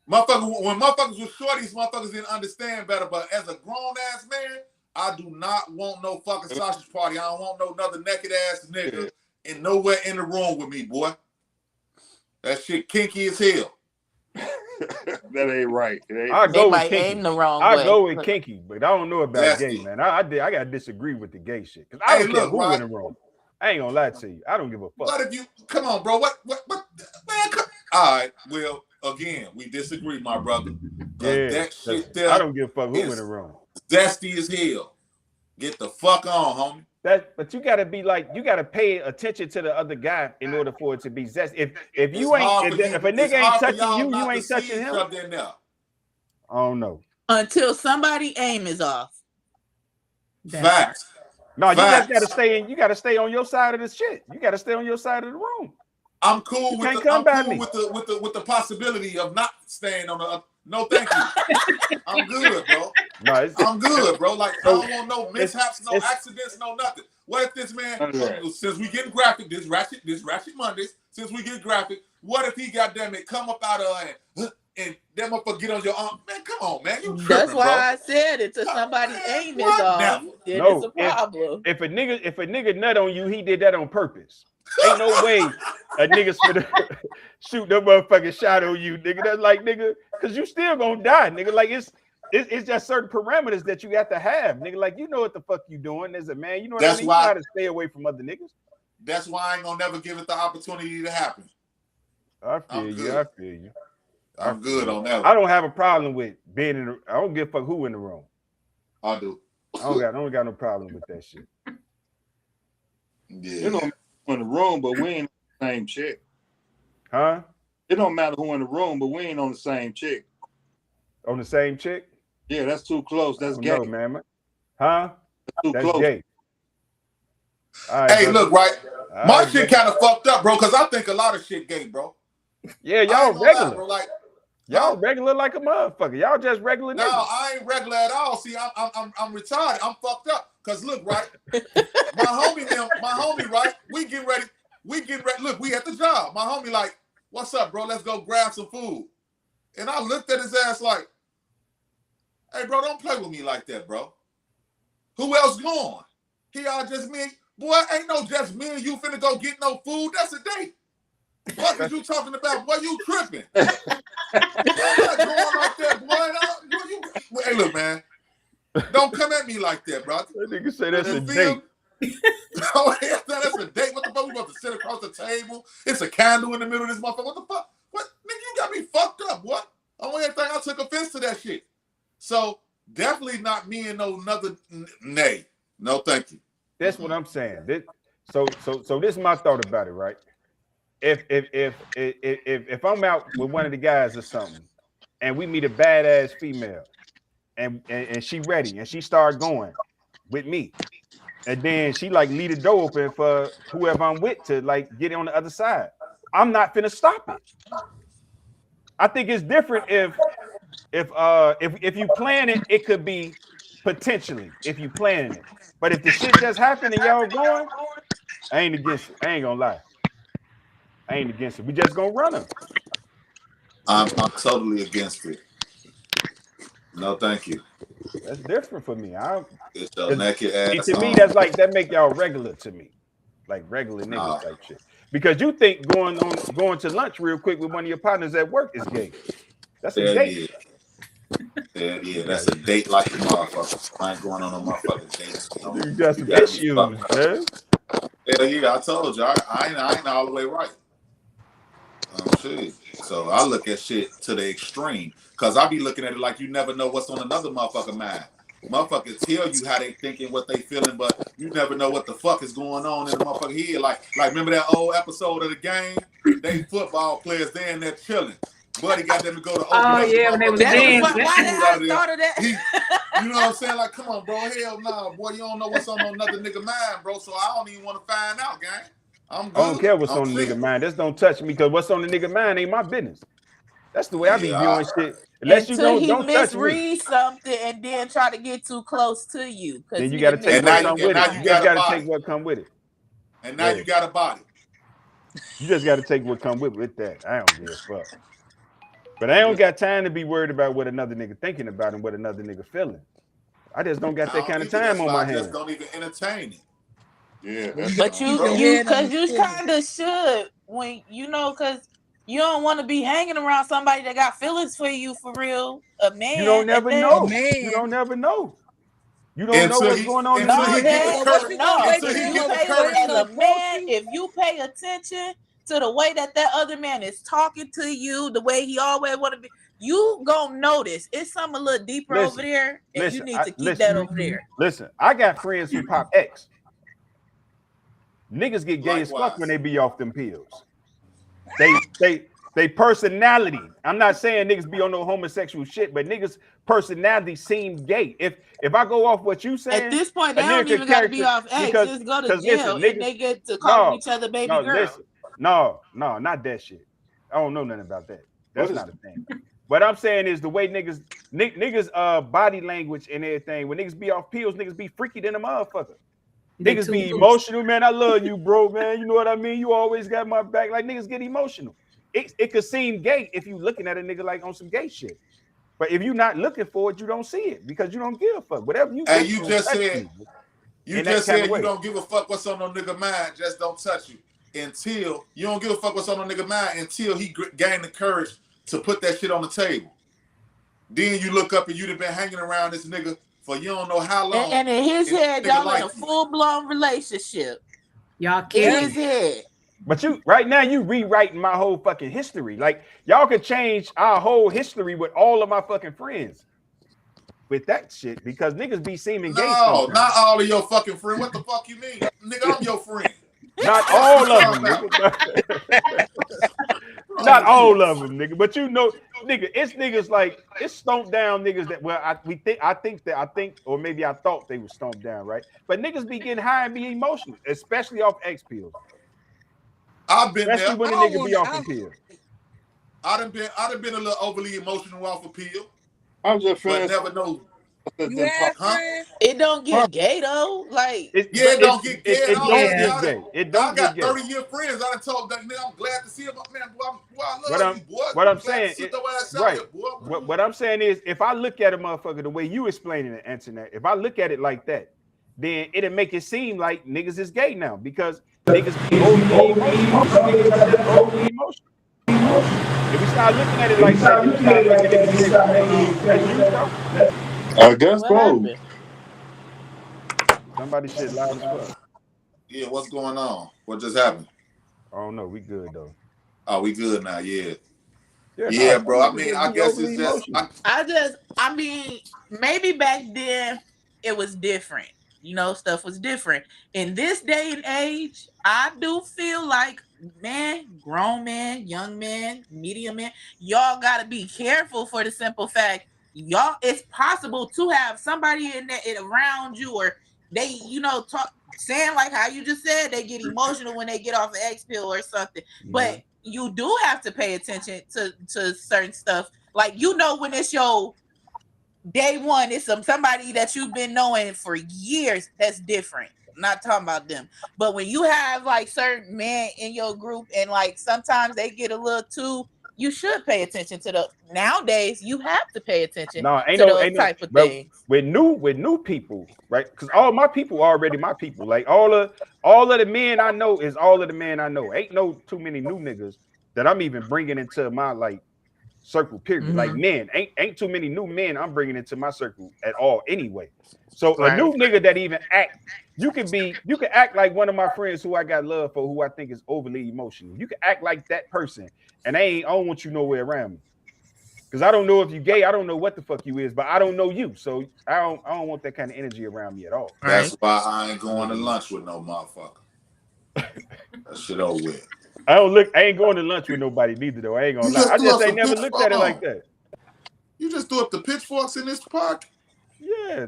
Motherfuckers, when motherfuckers was shorties, motherfuckers didn't understand better. But as a grown ass man, I do not want no fucking sausage party. I don't want no another naked ass nigga and nowhere in the room with me, boy. That shit kinky as hell. That ain't right. I go with kinky. I go with kinky, but I don't know about gay, man. I gotta disagree with the gay shit because I don't care who in the room. I ain't gonna lie to you. I don't give a fuck. What if you come on, bro? What man? All right. Well, again, we disagree, my brother. That shit there. I don't give a fuck who in the room. Zesty as hell. Get the fuck on, homie. But you gotta be like, you gotta pay attention to the other guy in order for it to be zesty. If you ain't, if a nigga ain't touching you, you ain't touching him. I don't know. Until somebody aim is off. Facts. No, you just gotta stay in. You gotta stay on your side of the shit. You gotta stay on your side of the room. I'm cool with the possibility of not staying on the. No, thank you. I'm good, bro. No, I'm good, bro. Like I don't want no mishaps, no accidents, no nothing. What if this man, since we getting graphic, this ratchet Mondays, since we get graphic, what if he goddamn it come up out of and that motherfucker get on your arm? Man, come on, man. You tripping, That's why bro. I said it. To somebody aim is off. Then it's a problem. If a nigga nut on you, he did that on purpose. Ain't no way a nigga's gonna shoot that motherfucking shot on you, nigga. That's like, nigga, because you still gonna die, nigga. Like it's just certain parameters that you have to have, nigga. Like you know what the fuck you doing as a man. You know what I mean? You gotta stay away from other niggas. That's why I ain't gonna never give it the opportunity to happen. I feel you. I'm good on that one. I don't have a problem with being in the, I don't give a fuck who in the room. I do. I don't got no problem with that shit. Yeah. You know, in the room, but we ain't on the same chick. Huh? It don't matter who in the room, but we ain't on the same chick. On the same chick? Yeah, that's too close. That's gay. No, man. Huh? That's close. Gay. Right, hey, look, right. My shit kind of fucked up, bro, because I think a lot of shit gay, bro. Yeah, y'all regular. Lie, bro. Like, y'all regular like a motherfucker. Y'all just regular niggas. No, I ain't regular at all. See, I'm retarded. I'm fucked up. Cause look, right, my homie, right, we getting ready. Look, we at the job. My homie like, what's up, bro? Let's go grab some food. And I looked at his ass like, hey, bro, don't play with me like that, bro. Who else going? He all just me. Boy, ain't no just me and you finna go get no food. That's a date. What is you talking about? Boy, you tripping. I'm not going like that, boy. Hey, look, man. Don't come at me like that, bro. That nigga say that's a date. Oh, that's a date. What the fuck? We about to sit across the table. It's a candle in the middle of this motherfucker. What the fuck? What? Nigga, you got me fucked up, what? Only thing I took offense to that shit. So definitely not me and no another nay. No, thank you. That's what I'm saying. So this is my thought about it, right? If I'm out with one of the guys or something, and we meet a badass female, and she ready, and she start going with me, and then she like leave the door open for whoever I'm with to like get on the other side, I'm not finna stop it. I think it's different if you plan it, it could be potentially if you planning it. But if the shit just happened and y'all going, I ain't against it. I ain't gonna lie. I ain't against it. We just gonna run them. I'm totally against it. No, thank you. That's different for me. It's your naked ass. To me, that's like that make y'all regular to me, like regular niggas type shit. Because you think going to lunch real quick with one of your partners at work is gay. That's a date. Yeah, that's a date like a motherfucker. I ain't going on no motherfucking dates. You got some issues, man. Yeah, I told you, I ain't all the way right. Shit. So I look at shit to the extreme, cause I be looking at it like you never know what's on another motherfucker mind. Motherfuckers tell you how they thinking, what they feeling, but you never know what the fuck is going on in the motherfucker head. Like remember that old episode of The Game? They football players, they in there chilling. Buddy got them to go to open up. Yeah, when they was dancing. Why did I start of that? You know what I'm saying? Like, come on, bro. Hell nah, boy. You don't know what's on another nigga mind, bro. So I don't even want to find out, gang. I'm good. I don't care what's on the nigga mind. Just don't touch me, because what's on the nigga mind ain't my business. That's the way I be viewing shit. Unless you don't touch me. Misread something and then try to get too close to you. Then you got to take what come with it. You just got to take what come with it. And now you got a body. You just got to take what come with that. I don't give a fuck. But I don't got time to be worried about what another nigga thinking about and what another nigga feeling. I just don't got that kind of time on my hands. Just don't even entertain it. Yeah, but you kind of should, when because you don't want to be hanging around somebody that got feelings for you for real. A man. You don't never know. You don't never know. You don't know what's going on. If you pay attention to the way that other man is talking to you, the way he always want to be, you gonna notice it's something a little deeper over there, and you need to keep that over there. Listen, I got friends who pop X. Niggas get gay as fuck when they be off them pills. They personality. I'm not saying niggas be on no homosexual shit, but niggas personality seem gay. If I go off what you saying, at this point they don't even got to be off X. Just go to jail and they get to call each other baby girl. Listen. No, not that shit. I don't know nothing about that. That's not a thing. What I'm saying is the way niggas body language and everything. When niggas be off pills, niggas be freaky than a motherfucker. Niggas be emotional, man. I love you, bro, man. You know what I mean? You always got my back. Like, niggas get emotional. It could seem gay if you looking at a nigga like on some gay shit. But if you're not looking for it, you don't see it because you don't give a fuck. Whatever you and you just said you don't give a fuck what's on no nigga mind. Just don't touch you. Until you don't give a fuck what's on a nigga mind until he gained the courage to put that shit on the table. Then you look up and you've been hanging around this nigga for you don't know how long. And in his head, y'all in a full-blown relationship. Y'all kidding. In his head. But right now you rewriting my whole fucking history. Like y'all could change our whole history with all of my fucking friends with that shit because niggas be seeming gay. No, not all of your fucking friends. What the fuck you mean? Nigga, I'm your friend. Not all of them, nigga. Not all of them, nigga. But you know, nigga, it's niggas like it's stomped down niggas that I think, or maybe I thought they were stomped down, right? But niggas be getting high and be emotional, especially off X pills. I've been especially there. When a nigga be off the pill. I done been a little overly emotional off a pill. I'm just but never know You have friends? It don't get gay though. Like it don't get gay at all. Don't get gay. It don't get gay. I got 30-year friends. I done told that nigga I'm glad to see him. Man, boy, I love you, boy. What I'm glad saying, to sit your ass out right? here, boy. What I'm saying is, if I look at a motherfucker the way you explaining it, internet, if I look at it like that, then it'll make it seem like niggas is gay now because niggas be overly emotional. Some niggas are just overly emotional. If we start looking at it like that, then we start making it gay. That's you, though. I guess so. Somebody shit loud as fuck. Yeah, what's going on? What just happened? I don't know. We good though. Oh, we good now. Yeah, no, bro. I mean, I guess it's just. I mean, maybe back then it was different. You know, stuff was different. In this day and age, I do feel like, man, grown men, young men, medium men, y'all gotta be careful for the simple fact, y'all, it's possible to have somebody in that around you, or they, you know, talk saying like how you just said, they get emotional when they get off an X pill or something. But you do have to pay attention to certain stuff. Like, you know, when it's your day one, it's somebody that you've been knowing for years, that's different. I'm not talking about them. But when you have like certain men in your group and like sometimes they get a little too, you should pay attention to the nowadays you have to pay attention to those type of things. With new people, right? Because all my people are already my people. Like all of the men I know is all of the men I know. Ain't no too many new niggas that I'm even bringing into my like circle, period. Like men, ain't too many new men I'm bringing into my circle at all anyway. So a new nigga that even act, you can act like one of my friends who I got love for, who I think is overly emotional. You can act like that person, and I don't want you nowhere around me. Because I don't know if you gay, I don't know what the fuck you is, but I don't know you. So I don't want that kind of energy around me at all. That's why I ain't going to lunch with no motherfucker. That shit over with. I ain't going to lunch with nobody neither though. I ain't gonna lie. I just ain't never looked at it like that. You just threw up the pitchforks in this park? Yeah.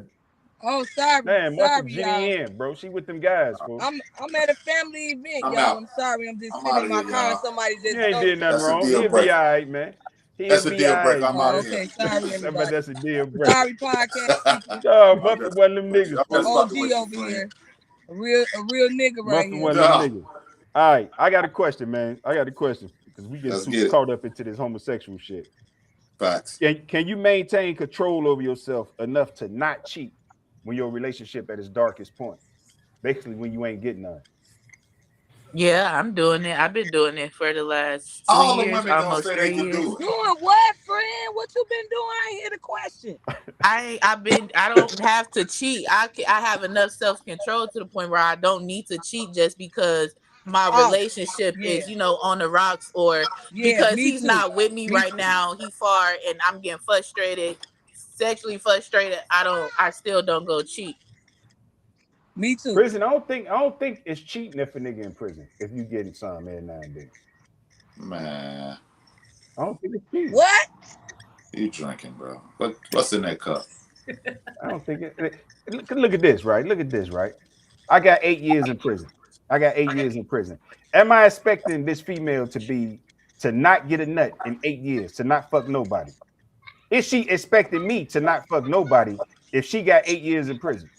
Oh, sorry. Man, Martha Jenny in, bro. She with them guys, bro. I'm at a family event, y'all. I'm sorry. I'm just sitting in my car and somebody just. You ain't did nothing wrong. He'll be all right, man. That's a deal breaker. I'm out of here. Okay, sorry, everybody. That's a deal breaker. Sorry, podcast. Oh, Muffin one of them niggas. OG over here. A real nigga right Muffin here. one of them niggas. All right, I got a question, man. Because we get too caught up into this homosexual shit. Facts. Can you maintain control over yourself enough to not cheat when your relationship at its darkest point? Basically, when you ain't getting none. Yeah, I'm doing it. I've been doing it for the last 2 All years, the women almost don't say 3 they can years. do it. Doing what, friend? What you been doing? I ain't hear the question. I don't have to cheat. I have enough self-control to the point where I don't need to cheat just because my relationship is, you know, on the rocks, or because he's not with me right now, he far, and I'm getting frustrated, sexually frustrated. I still don't go cheat. Me too. Prison, I don't think it's cheating if a nigga in prison, if you getting some every now and then. Man. I don't think it's cheating. What? You drinking, bro. What's in that cup? I don't think it. Look at this, right? Look at this, right? I got 8 years in prison. Am I expecting this female to not get a nut in 8 years, to not fuck nobody? Is she expecting me to not fuck nobody if she got 8 years in prison?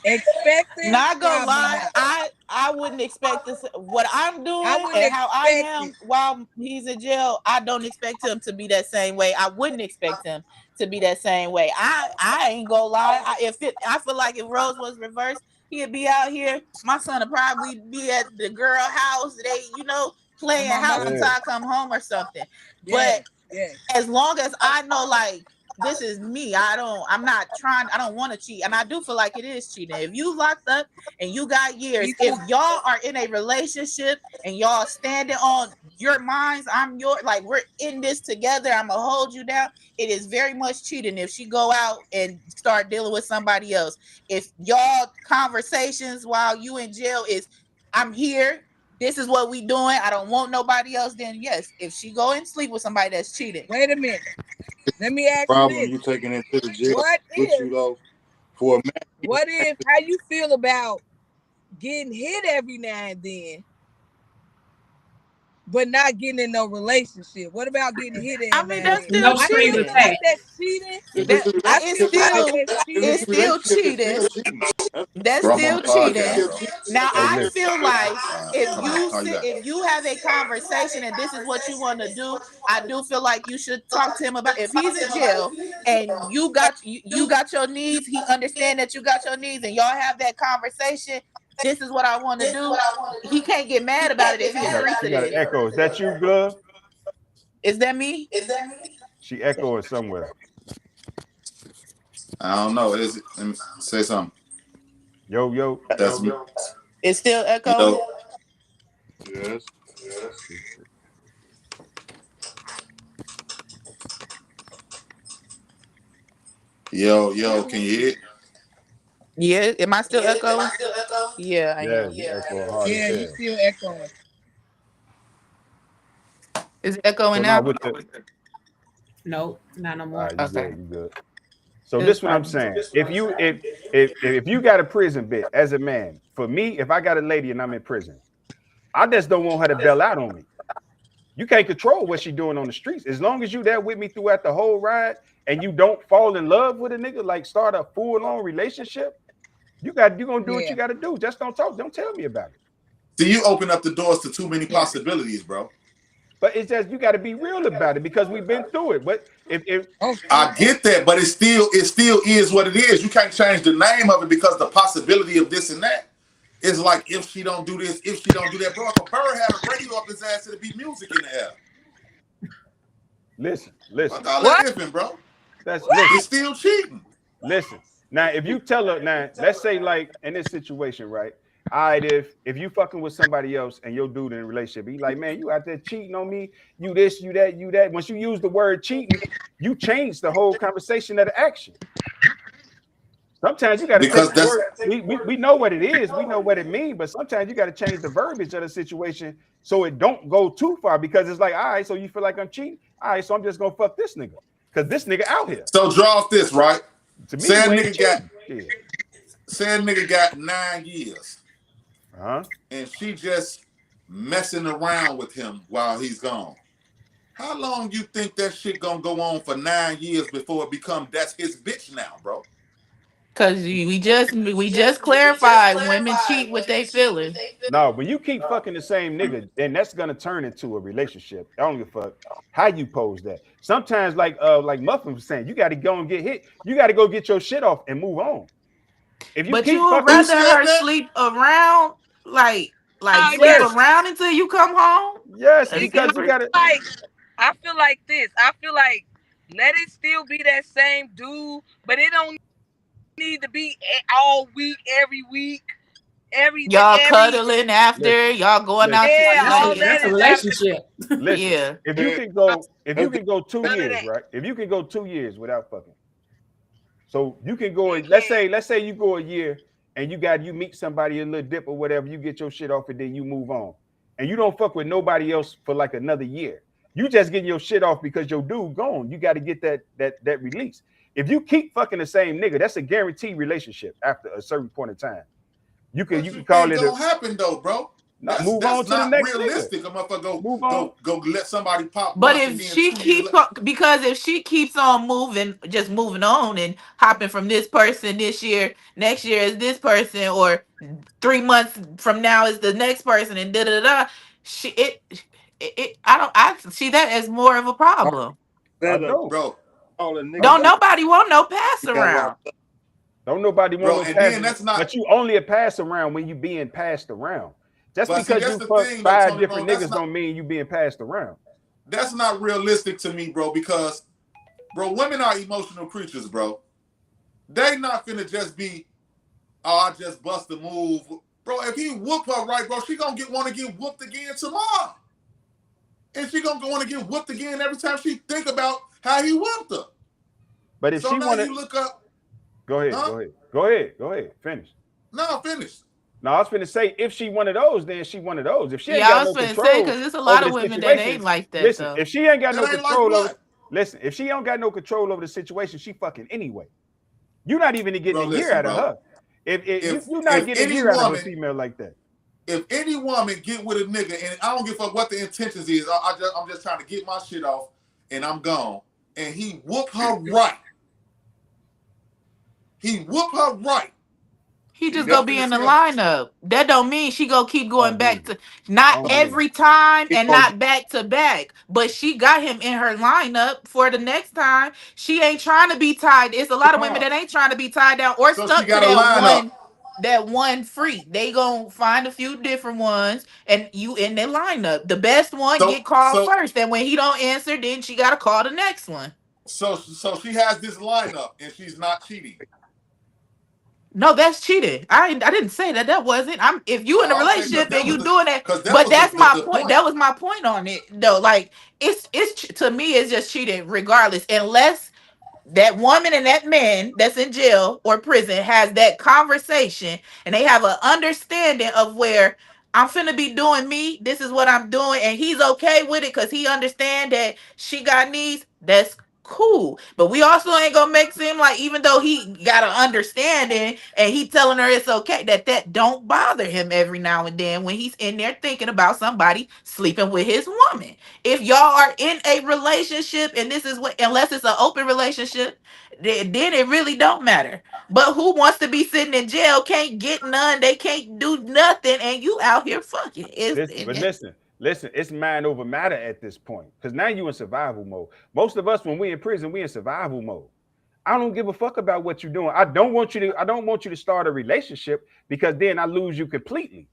Expecting? Not gonna lie, I wouldn't expect this. What I'm doing and how I am while he's in jail, I don't expect him to be that same way. I wouldn't expect him to be that same way. I ain't gonna lie. I feel like if roles was reversed, he'd be out here. My son would probably be at the girl house. They, you know, playing house until I come home or something. But as long as I know, like, this is me. I don't want to cheat. And I do feel like it is cheating. If you locked up and you got years, if y'all are in a relationship and y'all standing on your minds, we're in this together, I'm gonna hold you down. It is very much cheating if she go out and start dealing with somebody else. If y'all conversations while you in jail is, I'm here, this is what we doing, I don't want nobody else, then yes. If she go and sleep with somebody that's cheating. Wait a minute. Let me ask problem you this. You taking it to the jail What with if, you though for a man? What if, how you feel about getting hit every now and then? but not getting in no relationship? What about getting hit in I the mean, that's ass? still No I strings still cheating. feel like attached. that's cheating. If That it's a I it's still feel like still that's if it's cheating. it's a still relationship, it's cheating. still cheating. That's Bro, I'm on still the podcast, cheating. bro. Now Hey, I listen. feel like Come on, call you back. if you have a conversation and this is what you want to do, I do feel like you should talk to him about if he's in jail and you got your needs, he understand that you got your needs, and y'all have that conversation. This is what I want to do. He can't get mad about it if he agrees to You got an this. echo. Is that you, Glove? Is that me? She echoing somewhere. I don't know. Is it? Let me say something. Yo. That's me. It's still echoing. Yo, Yes. yo, can you hear it? Yeah, am I still echoing? Yeah, I Yeah, am. you echoing hard as Yeah, you hell. still echoing. Is it echoing So now now? with the No, not no all more. right, you Okay. good, you good. So It was this what I'm probably saying. If you got a prison bit as a man, for me, if I got a lady and I'm in prison, I just don't want her to bail out on me. You can't control what she doing on the streets. As long as you there with me throughout the whole ride and you don't fall in love with a nigga, like start a full-on relationship, you're gonna do what you Yeah. gotta do. Just don't talk. Don't tell me about it. See, you open up the doors to too many Yeah. possibilities, bro. But it's just you got to be real about it because we've been through it. But if I get that, but it still is what it is. You can't change the name of it because the possibility of this and that is like if she don't do this, if she don't do that, bro. If a bird had a radio up his ass, it'd be music in the air. listen, Fuck all What? that ifing, bro. that's It's still cheating. listen. Now, if you tell her now, let's say like in this situation, right? All right, if you fucking with somebody else and your dude in a relationship, he like, man, you out there cheating on me, you this, you that, you that. Once you use the word cheating, you change the whole conversation of the action. Sometimes you got to take Because the that's word. We know what it is, we know what it means, but sometimes you got to change the verbiage of the situation so it don't go too far. Because it's like, all right, so you feel like I'm cheating, all right, so I'm just gonna fuck this nigga because this nigga out here. so draw off this, right? To me, Say a you ain't nigga got 9 years Uh-huh. and she just messing around with him while he's gone. How long you think that shit gonna go on for 9 years before it become that's his bitch now, bro? because we just clarified women cheat with their feelings. No, when you keep fucking the same nigga, then that's gonna turn into a relationship. I don't give a fuck how you pose that. Sometimes, like Muffin was saying, you got to go and get hit. You got to go get your shit off and move on. If you But you keep would fucking, rather said her that? sleep around, like sleep Yes. around until you come home. yes, That's because you different. got to. Like, I feel like this. I feel like let it still be that same dude, but it don't need to be all week, every week, every day, Y'all every cuddling after, Listen, y'all going out to yeah, That's like all a that that's a is after. relationship. listen. yeah. If you can go 2 None of years, that. right? If you can go 2 years without fucking, so you can go. Let's say you go a year and you meet somebody a little dip or whatever. You get your shit off and then you move on, and you don't fuck with nobody else for like another year. You just getting your shit off because your dude gone. You got to get that release. If you keep fucking the same nigga, that's a guaranteed relationship after a certain point in time. You But can you call ain't it gonna happen though, bro. not move on That's to the not next nigga. realistic. A motherfucker Move on. go let somebody pop But once and if then she 2 years keeps because if she keeps on moving, just moving on and hopping from this person this year, next year is this person, or 3 months from now is the next person, and da da da. She I see that as more of a problem. I That don't. bro, all a nigga I Don't do, don't. nobody want no pass he got around. locked up. Don't nobody want bro, no and then passing, that's not. but you only a pass around when you being passed around. Just But see, because that's you the fuck thing though, 5 Tony, bro. different niggas don't mean you being passed around. That's not realistic to me, bro. Because, bro, women are emotional creatures, bro. They not finna just be, oh, I just bust a move, bro. If he whoop her right, bro, she gonna want to get whooped again tomorrow, and she gonna want to get whooped again every time she think about how he whooped her. But if So she now wanted, you look up, go ahead, huh? go ahead, finish. No, finish. Now I was finna say, if she one of those, then she one of those. If she ain't Yeah, I got was no finna say control because there's a lot over of the women that situation, ain't like that listen. though. If she ain't got no That ain't like control over, what? listen. If she don't got no control over the situation, she fucking anyway. You're not even getting Bro, a year listen, out of bro. her. If If you're not getting a any year out of a woman, female like that. if any woman get with a nigga, and I don't give a fuck what the intentions is, I'm just trying to get my shit off, and I'm gone, and he whoop her right. He just gonna be in the lineup. That don't mean she gonna keep going back to not every time and not back to back. But she got him in her lineup for the next time. She ain't trying to be tied. It's a lot of women that ain't trying to be tied down or stuck to that one freak. They gonna find a few different ones and you in their lineup. The best one get called first. And when he don't answer, then she gotta call the next one. So she has this lineup and she's not cheating. No, that's cheating. I didn't say that. That wasn't. If you in a relationship and you doing that, but that's my point. That was my point on it, though. Like it's to me, it's just cheating, regardless, unless that woman and that man that's in jail or prison has that conversation and they have an understanding of where I'm finna be doing me. This is what I'm doing, and he's okay with it because he understand that she got needs. That's cool, but we also ain't gonna make seem like even though he got an understanding and he telling her it's okay, that don't bother him every now and then when he's in there thinking about somebody sleeping with his woman. If y'all are in a relationship and this is what, unless it's an open relationship, then it really don't matter. But who wants to be sitting in jail, can't get none, they can't do nothing, and you out here fucking. Listen, it's mind over matter at this point. Because now you in survival mode. Most of us, when we in prison, we in survival mode. I don't give a fuck about what you're doing. I don't want you to start a relationship because then I lose you completely.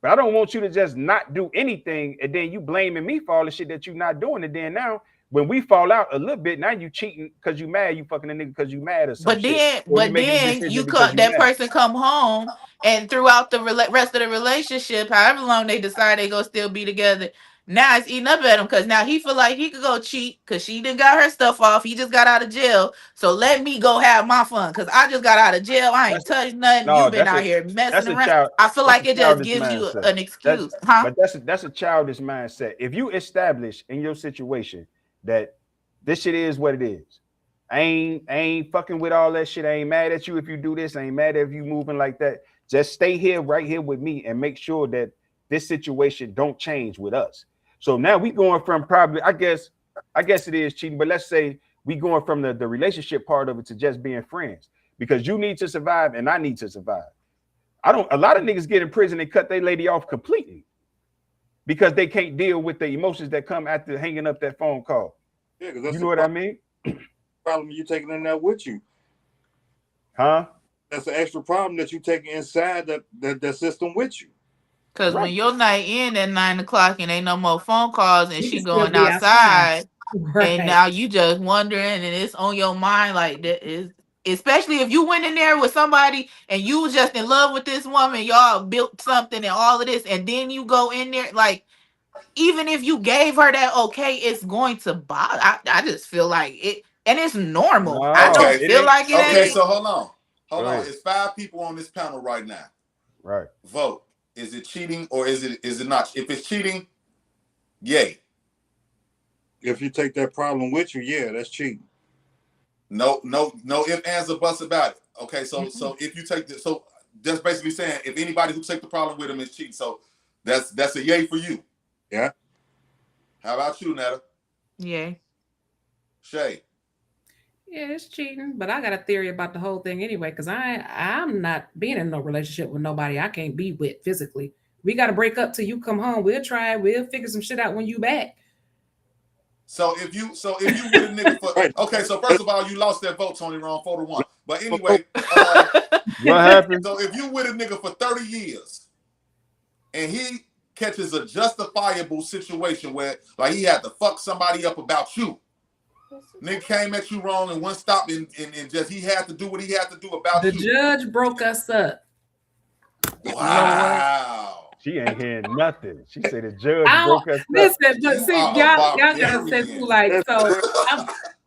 But I don't want you to just not do anything and then you blaming me for all the shit that you're not doing. And then now when we fall out a little bit, now you cheating because you mad, you fucking a nigga because you mad or something. But then you that person come home and throughout the rest of the relationship, however long they decide they gonna still be together, now it's eating up at him because now he feel like he could go cheat because she done got her stuff off. He just got out of jail, so let me go have my fun because I just got out of jail. I ain't touched nothing. You've been out here messing around. I feel like it just gives you an excuse, But that's a childish mindset. If you establish in your situation that this shit is what it is. I ain't fucking with all that shit. I ain't mad at you if you do this. I ain't mad if you moving like that. Just stay here, right here with me and make sure that this situation don't change with us. So now we going from probably, I guess it is cheating, but let's say we going from the relationship part of it to just being friends because you need to survive and I need to survive. A lot of niggas get in prison and cut their lady off completely because they can't deal with the emotions that come after hanging up that phone call. Yeah, because that's you know what I mean? Problem you taking in there with you. Huh? That's an extra problem that you taking inside that system with you. Because when your night end at 9 o'clock and ain't no more phone calls and she going outside, and now you just wondering and it's on your mind like that is, especially if you went in there with somebody and you was just in love with this woman, y'all built something and all of this, and then you go in there like, even if you gave her that okay, it's going to bother. I just feel like it, and it's normal. No, I don't feel like it. Okay, so hold on. It's 5 people on this panel right now. Right. Vote. Is it cheating or is it not? If it's cheating, yay. If you take that problem with you, yeah, that's cheating. No ifs, ands, or buts about it. Okay, so if you take this, so that's basically saying if anybody who take the problem with them is cheating, so that's a yay for you. Yeah. How about you, Netta? Yay. Shay. Yeah, it's cheating, but I got a theory about the whole thing anyway, because I'm not being in no relationship with nobody I can't be with physically. We got to break up till you come home. We'll figure some shit out when you back. So if you with a nigga for okay, so first of all, you lost that vote, Tony, wrong 4-1. But anyway, what happened? So if you with a nigga for 30 years and he catches a justifiable situation where like he had to fuck somebody up about you. Nigga came at you wrong and one stop and just he had to do what he had to do about you. The judge broke us up. Wow. She ain't hearing nothing. She said the judge broke us up. Listen, but see, y'all gotta say too, like, so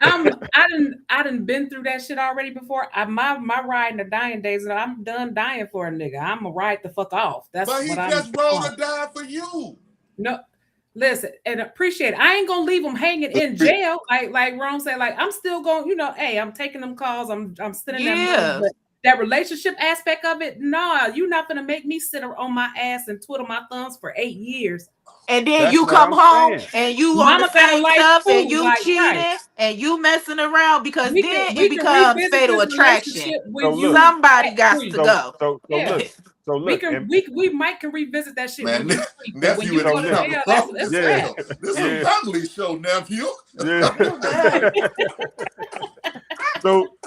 I done been through that shit already before. My riding or dying days, and I'm done dying for a nigga. I'm gonna ride the fuck off. That's but he what just rolled or died for you. No. Listen, and appreciate it. I ain't gonna leave them hanging in jail. Like Ron said, like I'm still going, hey, I'm taking them calls. I'm sending them money, that relationship aspect of it, nah, you're not gonna make me sit on my ass and twiddle my thumbs for 8 years. And then That's you what come I'm home saying. and you on the Mama got a same life stuff and too, you like cheating right. and you messing around because then it We can becomes revisit fatal this attraction. relationship So when look, you Somebody got free. to go. Yeah. so We look, can and we might can revisit that shit Man, when you free. But when nephew you in the go to look, jail, camera. that's yeah, rap. This is yeah, a family show, nephew. yeah. Right.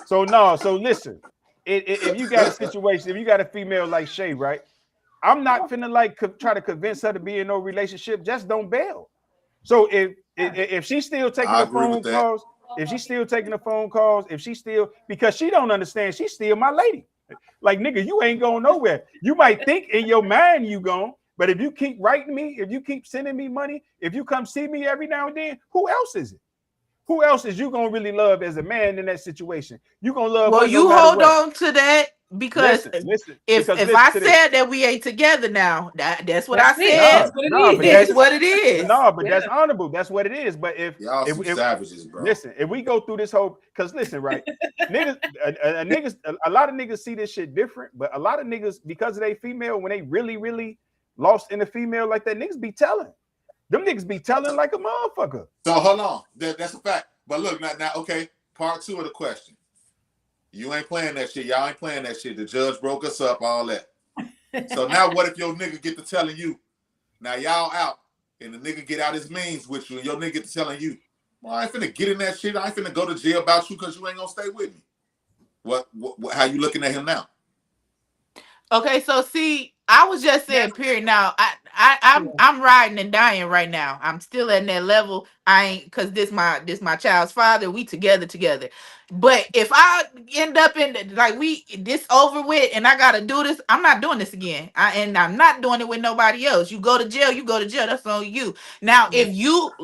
So no, so listen, if you got a situation, if you got a female like Shay, right? I'm not finna like try to convince her to be in no relationship. Just don't bail. So if she's still taking I the agree with phone that. calls, if she's still taking the phone calls, if she's still because she don't understand, she's still my lady. Like nigga, you ain't going nowhere. You might think in your mind you gone, but if you keep writing me, if you keep sending me money, if you come see me every now and then, who else is it? Who else is you gonna really love as a man in that situation? You gonna love Well, her no you matter hold what. on to that because Listen, if because if listen I to this. said that we ain't together now, that's what That's I it. said. That's what it Nah, but is. That's what it is. no, but Yeah. that's honorable. That's what it is. But Y'all some savages, bro. listen, if we go through this whole, because listen, right, niggas, a lot of niggas see this shit different, but a lot of niggas because of they female when they really lost in a female like that, niggas be telling. Them niggas be telling like a motherfucker. So hold on, that's a fact. But look, now, okay. Part 2 of the question. You ain't playing that shit. Y'all ain't playing that shit. The judge broke us up, all that. So now what if your nigga get to telling you, now y'all out, and the nigga get out his means with you, and your nigga get to telling you, well, I ain't finna get in that shit. I ain't finna go to jail about you because you ain't gonna stay with me. What how you looking at him now? Okay, so see, I was just saying, period. Now, I'm riding and dying right now. I'm still at that level. I ain't because this my child's father. We together. But if I end up in like we this over with and I gotta do this, I'm not doing this again. I'm not doing it with nobody else. You go to jail, you go to jail. That's on you. Now, if you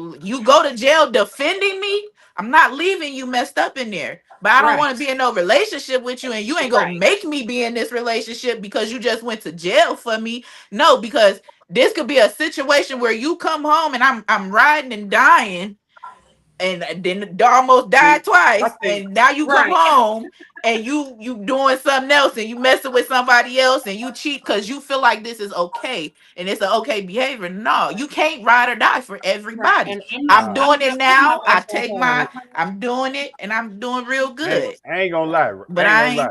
go to jail defending me, I'm not leaving you messed up in there. But I don't Right. want to be in no relationship with you, and you ain't gonna Right. make me be in this relationship because you just went to jail for me. No, because this could be a situation where you come home and I'm riding and dying, and then almost See, died I twice, think and now you come Right. home and you doing something else and you messing with somebody else and you cheat because you feel like this is okay and it's an okay behavior. No, you can't ride or die for Right. everybody. And I'm nah, doing it I'm not now. I that take far. I'm doing it and I'm doing real good. I ain't gonna lie. But I ain't.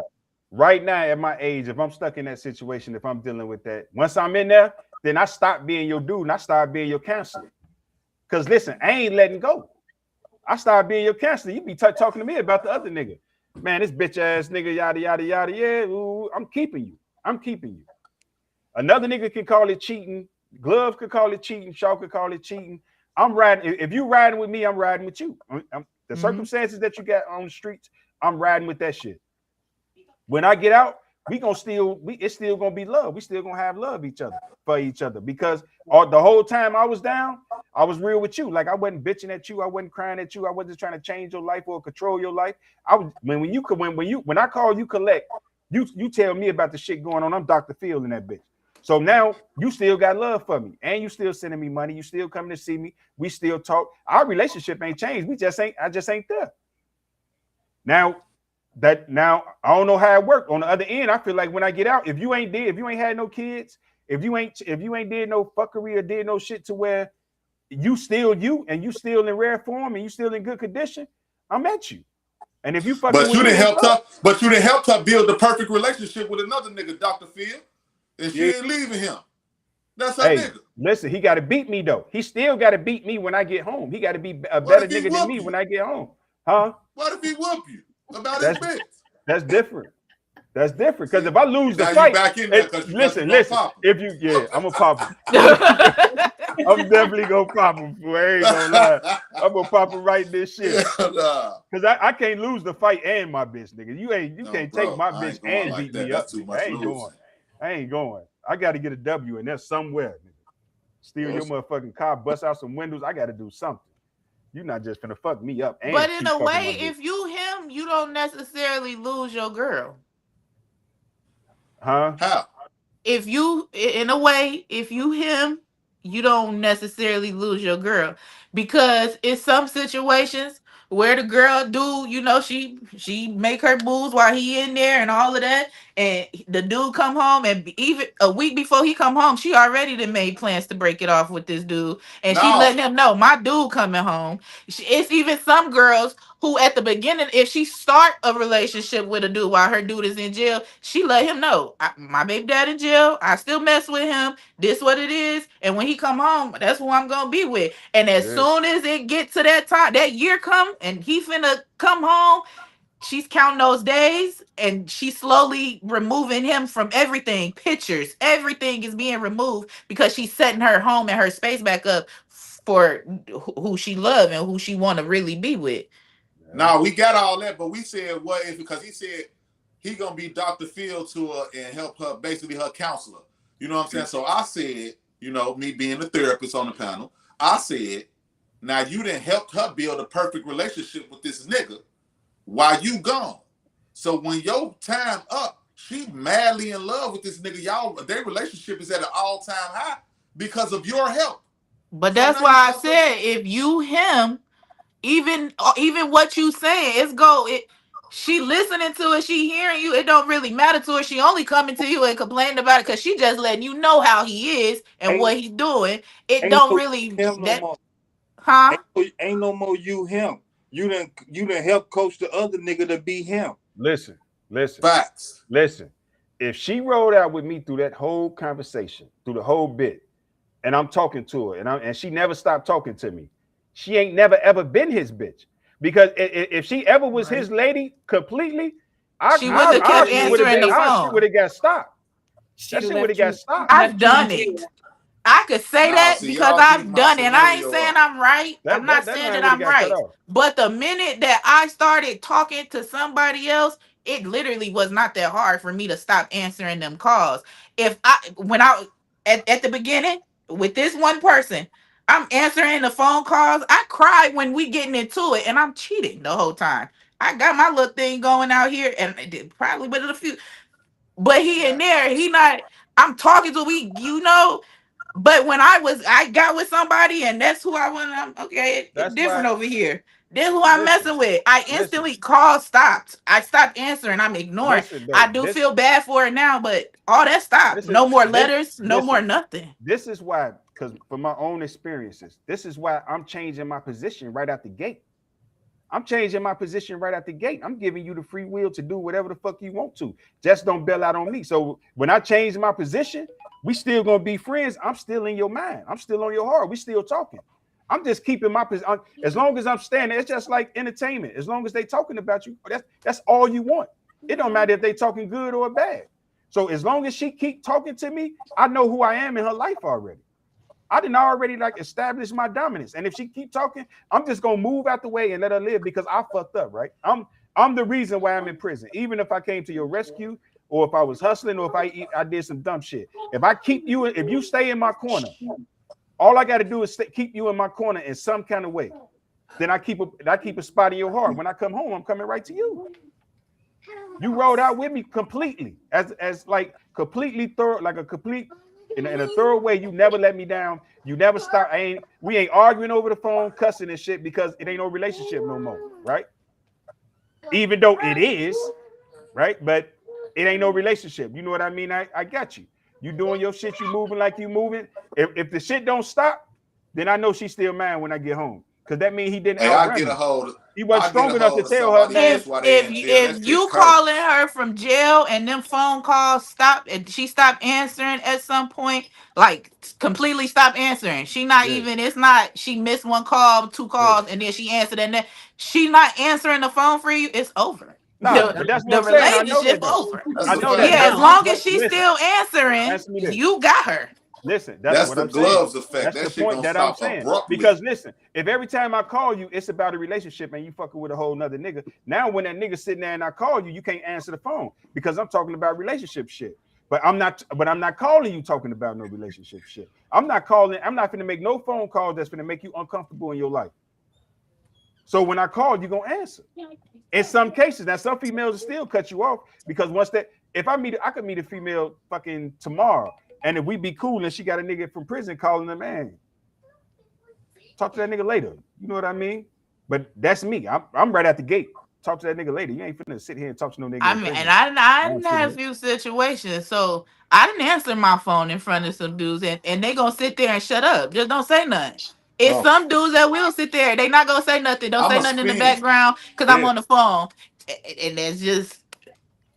Right now, at my age, if I'm stuck in that situation, if I'm dealing with that, once I'm in there, then I stop being your dude and I start being your counselor. Because listen, I ain't letting go. I start being your counselor. You be talking to me about the other nigga. Man, this bitch ass nigga, yada, yada, yada. Yeah, ooh, I'm keeping you. I'm keeping you. Another nigga can call it cheating. Glove could call it cheating. Shaw could call it cheating. I'm riding. If you riding with me, I'm riding with you. The circumstances that you got on the streets, I'm riding with that shit. When I get out, it's still gonna be love. We still gonna have love for each other because the whole time I was down, I was real with you. Like I wasn't bitching at you, I wasn't crying at you, I wasn't trying to change your life or control your life. I was when I call you collect, you tell me about the shit going on. I'm Dr. Phil in that bitch. So now you still got love for me, and you still sending me money. You still coming to see me. We still talk. Our relationship ain't changed. I just ain't there. Now I don't know how it worked. On the other end, I feel like when I get out, if you ain't had no kids, if you ain't did no fuckery or did no shit to where you still you and you still in rare form and you still in good condition, I'm at you. And if you fucking But with you me, didn't it's help up. her. But you didn't help her build the perfect relationship with another nigga, Dr. Phil, and she Yeah. ain't leaving him. That's her Hey, nigga. listen, he got to beat me though. He still got to beat me when I get home. He got to be a What better if he nigga than whoop me you? when I get home, huh? What if he whoop you about his That's bitch? that's different. That's different. Because if I lose the Now you fight, back in there because you gonna pop him. If you, yeah, I'm gonna pop him. I'm definitely gonna pop him. I ain't gonna lie. I'm gonna pop him right in this shit. Yeah, nah. Cause I can't lose the fight and my bitch, nigga. You can't take bro, my I bitch ain't going and like beat that. me up, That's too nigga. much losing. I ain't going. I got to get a W, and that's somewhere, nigga. Steal your motherfucking car, bust out some windows. I got to do something. You're not just gonna fuck me up and But in keep a fucking my way, bitch, if you him, you don't necessarily lose your girl. huh? How? If you in a way, if you him, you don't necessarily lose your girl because in some situations where the girl do, she make her moves while he in there and all of that, and the dude come home, and even a week before he come home, she already done made plans to break it off with this dude, and she No, letting him know my dude coming home. It's even some girls who at the beginning, if she start a relationship with a dude while her dude is in jail, she let him know, my baby dad in jail, I still mess with him, this what it is, and when he come home, that's who I'm gonna be with. And as Yeah. soon as it get to that time, that year come, and he finna come home, she's counting those days, and she's slowly removing him from everything. Pictures, everything is being removed because she's setting her home and her space back up for who she love and who she want to really be with. no, we got all that, but we said what if, because he said he gonna be Dr. Phil to her and help her, basically her counselor. You know what I'm saying? So I said, me being the therapist on the panel, I said, now you done helped her build a perfect relationship with this nigga while you gone. So when your time up, she madly in love with this nigga. Y'all, their relationship is at an all-time high because of your help. But So that's now you why I fucked up. said, if you him, even what you saying, she listening to it, she hearing you, it don't really matter to her. She only coming to you and complaining about it because she just letting you know how he is and Ain't what he's doing. It ain't don't no really him no that more. huh? Ain't no more you him. You done help coach the other nigga to be him. Listen. Facts. Listen. If she rolled out with me through that whole conversation, through the whole bit, and I'm talking to her, and she never stopped talking to me, she ain't never ever been his bitch. Because if she ever was his lady completely, She wouldn't have kept shit would have answering been, the our shit would phone. have got stopped. She That shit would have left got you stopped. I've left you in done jail. it. I could say Now, that see, because y'all keep I've my done it. And I ain't scenario saying up. I'm right. I'm not That saying line that would have I'm got cut right. off. But the minute that I started talking to somebody else, it literally was not that hard for me to stop answering them calls. If I when I at the beginning with this one person, I'm answering the phone calls. I cried when we getting into it, and I'm cheating the whole time. I got my little thing going out here, and it probably with a few, but he in Yeah. there, he not. I'm talking to but when I got with somebody and that's who I want, okay, it's That's different why. over here. This who I'm Listen, messing with. I listen, instantly call stopped. I stopped answering. I'm ignoring. listen. I Though do feel bad for it now, but all that stopped. this is No more this. letters. No more Listen, nothing. this is why. Because from my own experiences, this is why I'm changing my position right out the gate. I'm changing my position right out the gate. I'm giving you the free will to do whatever the fuck you want to. Just don't bail out on me. So when I change my position, we still gonna be friends. I'm still in your mind. I'm still on your heart. We still talking. I'm just keeping my position. As long as I'm standing, it's just like entertainment. As long as they talking about you, that's all you want. It don't matter if they talking good or bad. So as long as she keep talking to me, I know who I am in her life already. I didn't already like establish my dominance. And if she keep talking, I'm just gonna move out the way and let her live because I fucked up, right? I'm the reason why I'm in prison. Even if I came to your rescue, or if I was hustling, or if I did some dumb shit. If you stay in my corner, all I got to do is keep you in my corner in some kind of way. Then I keep a spot in your heart. When I come home, I'm coming right to you. You rode out with me completely, as like completely thorough, like a complete in a thorough way. You never let me down. You never stop. We ain't arguing over the phone, cussing and shit because it ain't no relationship no more, right? Even though it is, right? But it ain't no relationship. You know what I mean? I got you. You doing your shit. You moving like you moving. If the shit don't stop, then I know she's still mine when I get home. Cause that means he didn't Hey, I outrun get a me. hold. He wasn't I get strong a enough to hold of tell her, somebody man. else if while they if in jail. That if shit you curse. calling her from jail and them phone calls stop and she stopped answering at some point, like completely stopped answering, she not Yeah, even, it's not she missed one call, two yeah. calls, and then she answered, and then she not answering the phone for you, it's over. Nah, It's the but done. that's what the I'm saying. I know relationship that though. over. That's I a know It's that. fact. Yeah, as But done. long as she's listen, still answering, answer me this. you got her. Listen, that's That's what the I'm saying. gloves effect. That's That the shit point gonna that I'm stop saying. abruptly. Because listen, if every time I call you, it's about a relationship and you fucking with a whole nother nigga, now when that nigga sitting there and I call you, you can't answer the phone because I'm talking about relationship shit. But I'm not calling you talking about no relationship shit. I'm not gonna make no phone calls that's gonna make you uncomfortable in your life. So when I call, you're gonna answer. In some cases, now some females will still cut you off because I could meet a female fucking tomorrow, and if we be cool and she got a nigga from prison calling her, man, talk to that nigga later. You know what I mean? But that's me. I'm right out the gate. Talk to that nigga later. You ain't finna sit here and talk to no nigga. I in mean, prison. and I don't didn't sit have a there. few situations, so I didn't answer my phone in front of some dudes, and they gonna sit there and shut up. Just don't say nothing. It's Oh, some dudes that will sit there. They not gonna say nothing. Don't I'm say a nothing in the spin. background because I'm yeah. on the phone, and it's just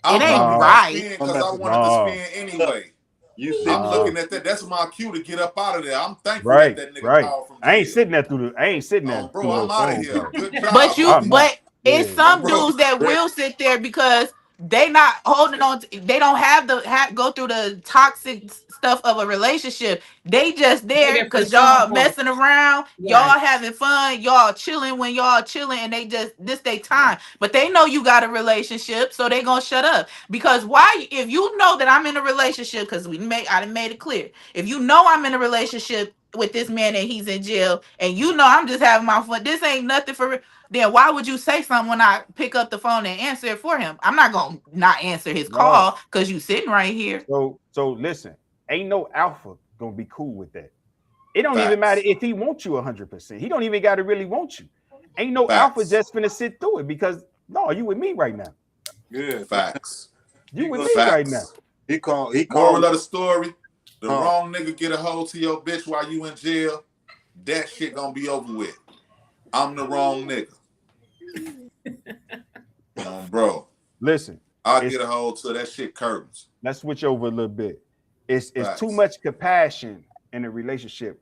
it I'm ain't looking to Nah, right. spin I'm because about I to wanted to nah, spin anyway. you I'm sitting nah. for looking at that. That's my cue to get up out of there. I'm thankful that Right, that nigga right. called from I ain't jail. sitting there through the. I ain't sitting there Bro, through no I'm out of phone here. call. Good But job, you, I'm homie. not. but it's Yeah. some Bro, dudes that real. will sit there because they not holding on. They don't have go through the toxic stuff of a relationship. They just They there there for the because fun y'all part. messing around, Right. y'all having fun, y'all chilling when y'all chilling, and they just this they time. But they know you got a relationship, so they gonna shut up. Because why? If you know that I'm in a relationship, because I done made it clear. If you know I'm in a relationship with this man and he's in jail, and you know I'm just having my fun, this ain't nothing for. Then why would you say something when I pick up the phone and answer it for him? I'm not gonna not answer his No. call because you sitting right here. So listen. Ain't no alpha gonna be cool with that. It don't even matter facts. if he wants you 100%. He don't even got to really want you. Ain't no alpha Facts. just finna sit through it because no, you with me right now. Yeah. Facts. You He with gonna me right now. Facts. he Moral called of the story: the huh. wrong nigga get a hold to your bitch while you in jail. That shit gonna be over with. I'm the wrong nigga. Bro. Listen, I it's get a hold to that shit curtains. let's switch over a little bit. It's too Facts. much compassion in a relationship.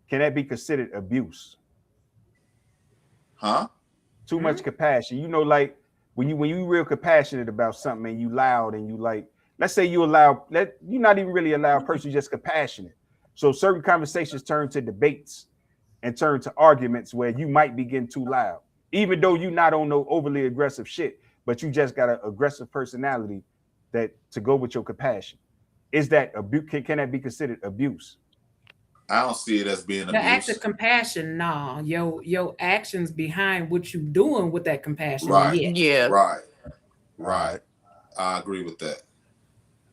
Can that be considered abuse? Huh? Too Hmm? much compassion. You know, like when you real compassionate about something and you loud and you like, let's say you allow you're not even really a loud person, you're just compassionate. So certain conversations turn to debates and turn to arguments where you might be getting too loud, even though you're not on no overly aggressive shit, but you just got an aggressive personality that to go with your compassion. Is that abuse? Can that be considered abuse? I don't see it as being The act of abuse. compassion, nah. Your actions behind what you doing with that compassion, Right. yes. Yeah. Right. All Right. right, I agree with that.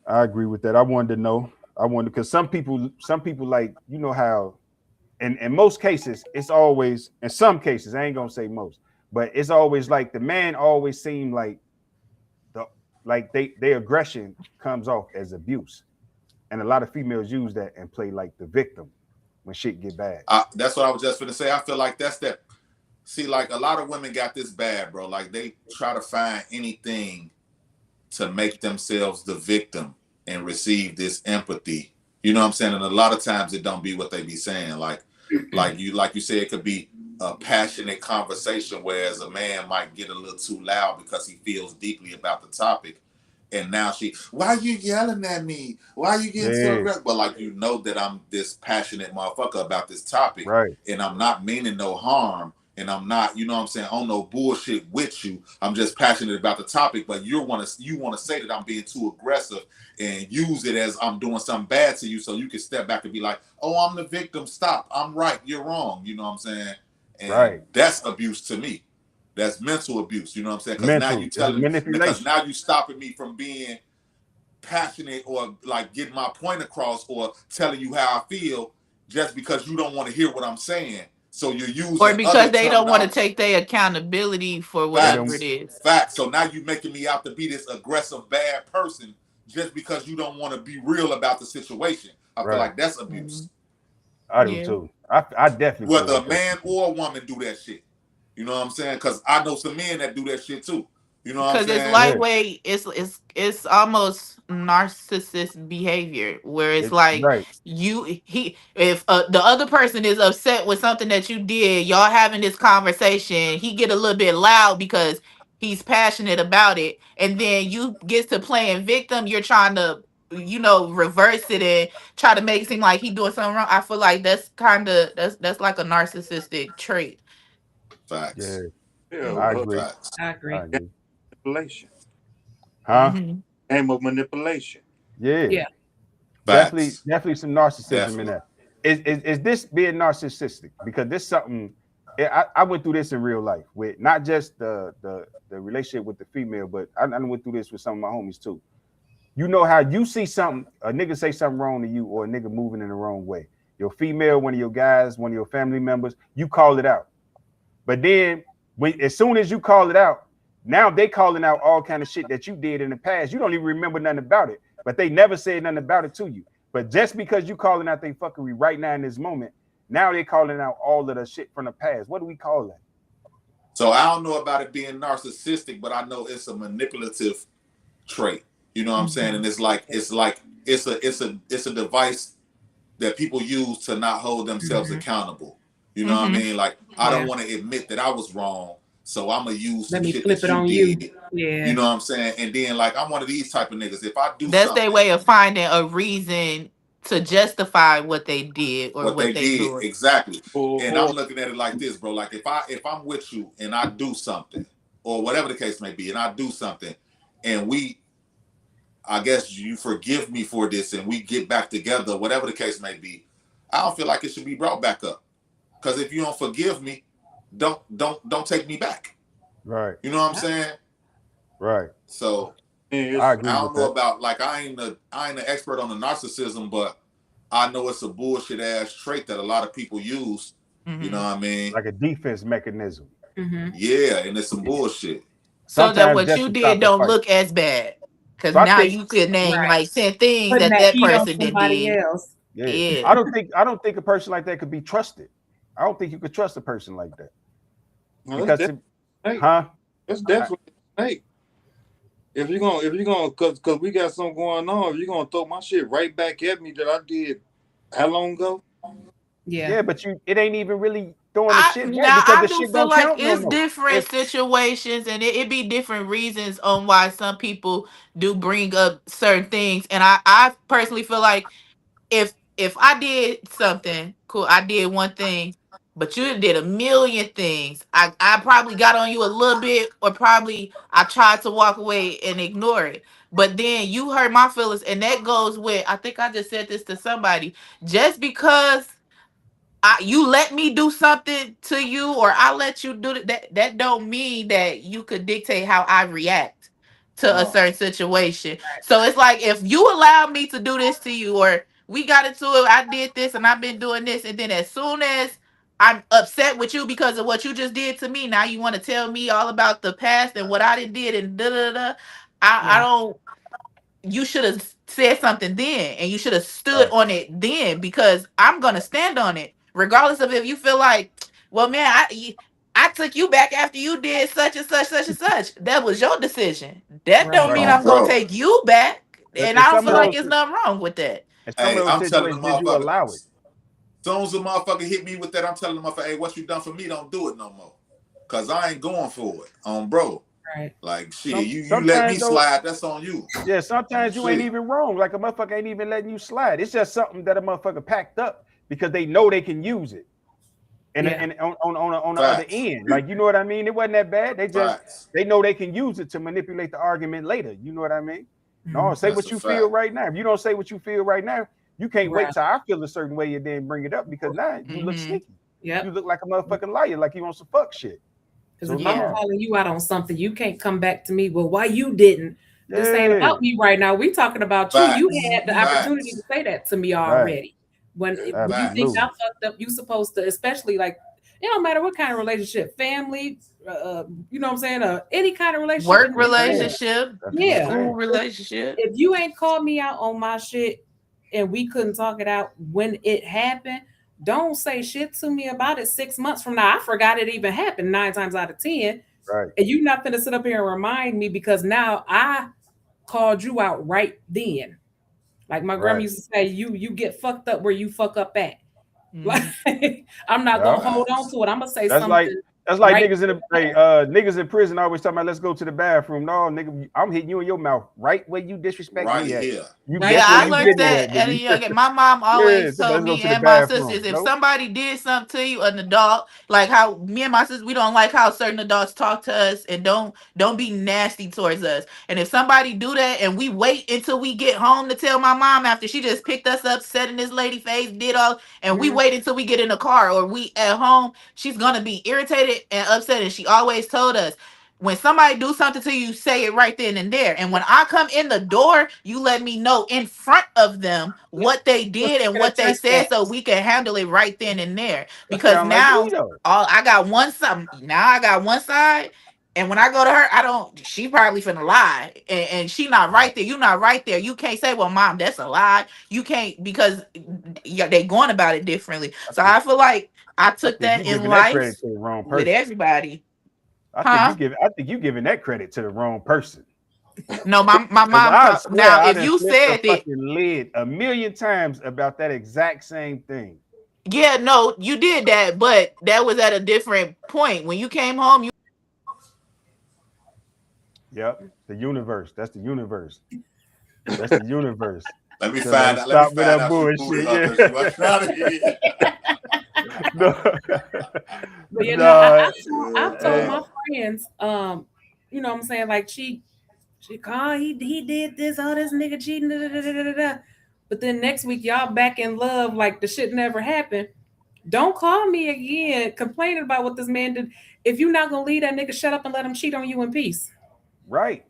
I agree with that. I wanted to know. I wanted because some people like how in most cases, it's always in some cases, I ain't gonna say most, but it's always like the man always seem like the like their aggression comes off as abuse. And a lot of females use that and play like the victim when shit get bad. That's what I was just gonna say. I feel like that's that. See, like a lot of women got this bad, bro. Like they try to find anything to make themselves the victim and receive this empathy. You know what I'm saying? And a lot of times it don't be what they be saying. Like you said, it could be a passionate conversation, whereas a man might get a little too loud because he feels deeply about the topic. And now why are you yelling at me? Why are you getting so Yeah, aggressive? But like you know that I'm this passionate motherfucker about this topic, right, and I'm not meaning no harm, and I'm not, you know what I'm saying, on no bullshit with you. I'm just passionate about the topic, but you want to say that I'm being too aggressive and use it as I'm doing something bad to you, so you can step back and be like, oh, I'm the victim. Stop. I'm right. You're wrong. You know what I'm saying? And right. that's abuse to me. That's mental abuse. You know what I'm saying? Because now you Mental. It's telling, because manipulation. now you stopping me from being passionate or like getting my point across or telling you how I feel just because you don't want to hear what I'm saying. So you're Or using because other they don't want to terminology. take their accountability for They whatever don't. it is. Facts. So now you're making me out to be this aggressive, bad person just because you don't want to be real about the situation. I feel Right. like that's Mhm. abuse. I do Yeah. too. I definitely feel Whether like a that's man abuse. or a woman do that shit. You know what I'm saying? Because I know some men that do that shit too. You know what I'm Because it's saying? Yeah. lightweight, it's almost narcissist behavior where it's It like right. if the other person is upset with something that you did, y'all having this conversation, he get a little bit loud because he's passionate about it, and then you get to playing victim. You're trying to reverse it and try to make it seem like he doing something wrong. I feel like that's like a narcissistic trait. Facts. Yeah. Yeah, I Hmm. agree. Facts. I I agree. agree. manipulation. Huh? Hmm. Game of manipulation. Yeah. Yeah. Definitely, Facts. definitely some narcissism in Definitely. that. Is this being narcissistic? Because this something I went through this in real life with not just the relationship with the female, but I went through this with some of my homies too. You know how you see something, a nigga say something wrong to you, or a nigga moving in the wrong way. Your female, one of your guys, one of your family members, you call it out. But then as soon as you call it out, now they calling out all kind of shit that you did in the past. You don't even remember nothing about it, but they never said nothing about it to you. But just because you calling out they fuckery right now in this moment, now they calling out all of the shit from the past. What do we call that? So I don't know about it being narcissistic, but I know it's a manipulative trait. You know what I'm saying? And it's a device that people use to not hold themselves accountable. You know what I mean? Like, I don't want to admit that I was wrong, so I'm gonna use some shit that you did. Yeah. You know what I'm saying? And then, like, I'm one of these type of niggas. If I do that's something, their way of finding a reason to justify what they did or what they do. Exactly. And I'm looking at it like this, bro. Like, if I'm with you and I do something, or whatever the case may be, and I do something, and I guess you forgive me for this, and we get back together, whatever the case may be, I don't feel like it should be brought back up. Because if you don't forgive me, don't take me back. Right. You know what I'm saying? Right. So I don't know about, like, I ain't an expert on the narcissism, but I know it's a bullshit ass trait that a lot of people use. You know what I mean? Like a defense mechanism. Yeah, and it's some bullshit. So that what you did don't look as bad. Because now you could name like 10 things Putting that heat on person somebody did. else. Yeah. I don't think a person like that could be trusted. I don't think you could trust a person like that. Because that's definitely a snake. If you're gonna, cause we got something going on, if you're gonna throw my shit right back at me that I did how long ago? Yeah, but it ain't even really throwing the shit back now because I the do shit feel don't like count it's no more. different situations and it be different reasons on why some people do bring up certain things. And I personally feel like if I did something, cool, I did one thing, but you did a million things. I probably got on you a little bit, or probably I tried to walk away and ignore it. But then you hurt my feelings, and that goes with, I think I just said this to somebody, just because you let me do something to you, or I let you do that don't mean that you could dictate how I react to a certain situation. So it's like, if you allow me to do this to you, or we got into it, I did this and I've been doing this, and then as soon as I'm upset with you because of what you just did to me, now you want to tell me all about the past and what I did and da da da. I don't. You should have said something then, and you should have stood on it then, because I'm gonna stand on it regardless of if you feel like, well, man, I took you back after you did such and such, such and such. That was your decision. That don't mean I'm gonna take you back, and I don't feel like there's nothing wrong with that. Hey, I'm telling the motherfucker, as soon as the motherfucker hit me with that, I'm telling the motherfucker, hey, what you done for me, don't do it no more, cause I ain't going for it, bro. Right. Like, shit, you let me slide, that's on you. Yeah, sometimes you ain't even wrong. Like, a motherfucker ain't even letting you slide. It's just something that a motherfucker packed up because they know they can use it. And on the other end, like, you know what I mean? It wasn't that bad. They know they can use it to manipulate the argument later. You know what I mean? No, say what you feel right now. If you don't say what you feel right now, you can't wait till I feel a certain way and then bring it up, because now you look sneaky. You look like a motherfucking liar, like you on some fuck shit. Because if I'm calling you out on something, you can't come back to me, well, why you didn't? This ain't about me right now. We talking about you. You had the opportunity to say that to me already. When you think I fucked up, you supposed to, especially, like, it don't matter what kind of relationship, family, you know what I'm saying, any kind of relationship, work relationship, school relationship. If you ain't called me out on my shit and we couldn't talk it out when it happened, don't say shit to me about it 6 months from now. I forgot it even happened 9 times out of 10. Right. And you not gonna sit up here and remind me because now I called you out right then. Like my grandma used to say, you get fucked up where you fuck up at. Like, I'm not gonna hold on to it. I'm gonna say something. That's like niggas in niggas in prison always talking about, let's go to the bathroom. No, nigga, I'm hitting you in your mouth right where you disrespect me at. I learned that at a young age. My mom always told me and my sisters, if somebody did something to you, an adult, like how me and my sisters, we don't like how certain adults talk to us, and don't be nasty towards us. And if somebody do that and we wait until we get home to tell my mom after she just picked us up, said in this lady face, did all, and we wait until we get in the car or we at home, she's gonna be irritated and upset. And she always told us, when somebody do something to you, say it right then and there. And when I come in the door, you let me know in front of them what they did and what they said, so we can handle it right then and there. That Because sound like now me though. I got one side. Now I got one side. And when I go to her, I don't. She probably finna lie, and she not right there. You not right there. You can't say, "Well, mom, that's a lie." You can't, because they going about it differently. So I feel like I I took think that you in giving that credit life to the wrong with person. everybody. I Huh? think you giving that credit to the wrong person. No, my mom. I swear Now, I if done you flipped the said that, fucking lid a million times about that exact same thing. yeah, no, you did that, but that was at a different point. When you came home, you Yep, the universe. That's the universe. That's the universe. Let me Tell her find to out. Let me stop with find that out she booted bullshit. her because she wasn't out of here. No, But you know, no. I've told Hey, my friends, you know what I'm saying, like she called, he did this, all this nigga cheating, da, da, da, da, da, da. But then next week y'all back in love like the shit never happened. Don't call me again complaining about what this man did. If you're not gonna leave that nigga, shut up and let him cheat on you in peace. right.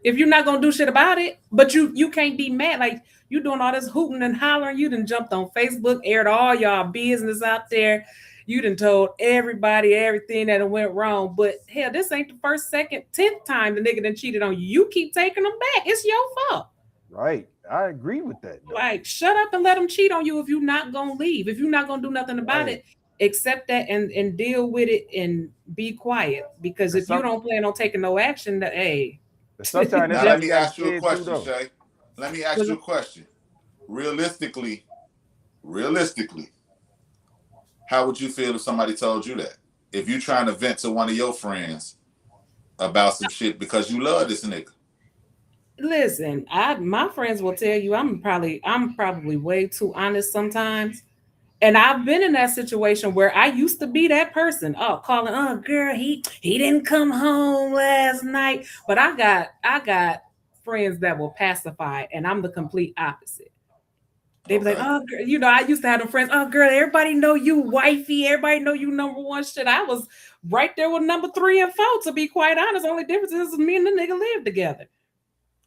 If you're not gonna do shit about it, but you can't be mad. Like, you doing all this hooting and hollering, you done jumped on Facebook, aired all y'all business out there. You done told everybody everything that went wrong. But hell, this ain't the first, second, 10th time the nigga done cheated on you. You keep taking them back. It's your fault. Right. I agree with that though. Like, shut up and let them cheat on you if you're not gonna leave. If you're not gonna do nothing about Right. it, accept that and deal with it and be quiet. Because if you don't plan on taking no action, that hey. But sometimes that's Now, how let you me gotta ask you say a it too question, though. Shay. Let me ask you a question. Realistically, how would you feel if somebody told you that? If you trying to vent to one of your friends about some shit because you love this nigga. Listen, my friends will tell you I'm probably way too honest sometimes. And I've been in that situation where I used to be that person. Oh, calling, oh girl, he didn't come home last night. But I got friends that will pacify, and I'm the complete opposite. They be like, oh, girl, you know, I used to have them friends. Oh, girl, everybody know you wifey. Everybody know you number one. Shit, I was right there with number 3 and 4. To be quite honest, only difference is me and the nigga lived together.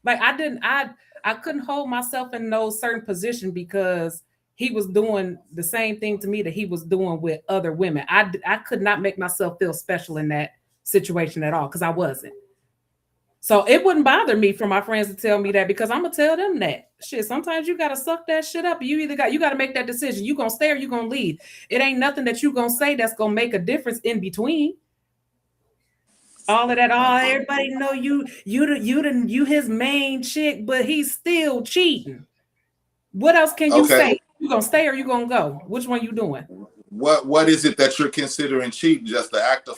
Like, I couldn't hold myself in no certain position because he was doing the same thing to me that he was doing with other women. I could not make myself feel special in that situation at all because I wasn't. So it wouldn't bother me for my friends to tell me that, because I'm gonna tell them that shit. Sometimes you gotta suck that shit up. You gotta make that decision. You gonna stay or you gonna leave. It ain't nothing that you gonna say that's gonna make a difference in between. All of that, everybody know you his main chick, but he's still cheating. What else can you say? You gonna stay or you gonna go? Which one you doing? What is it that you're considering cheating? Just the act of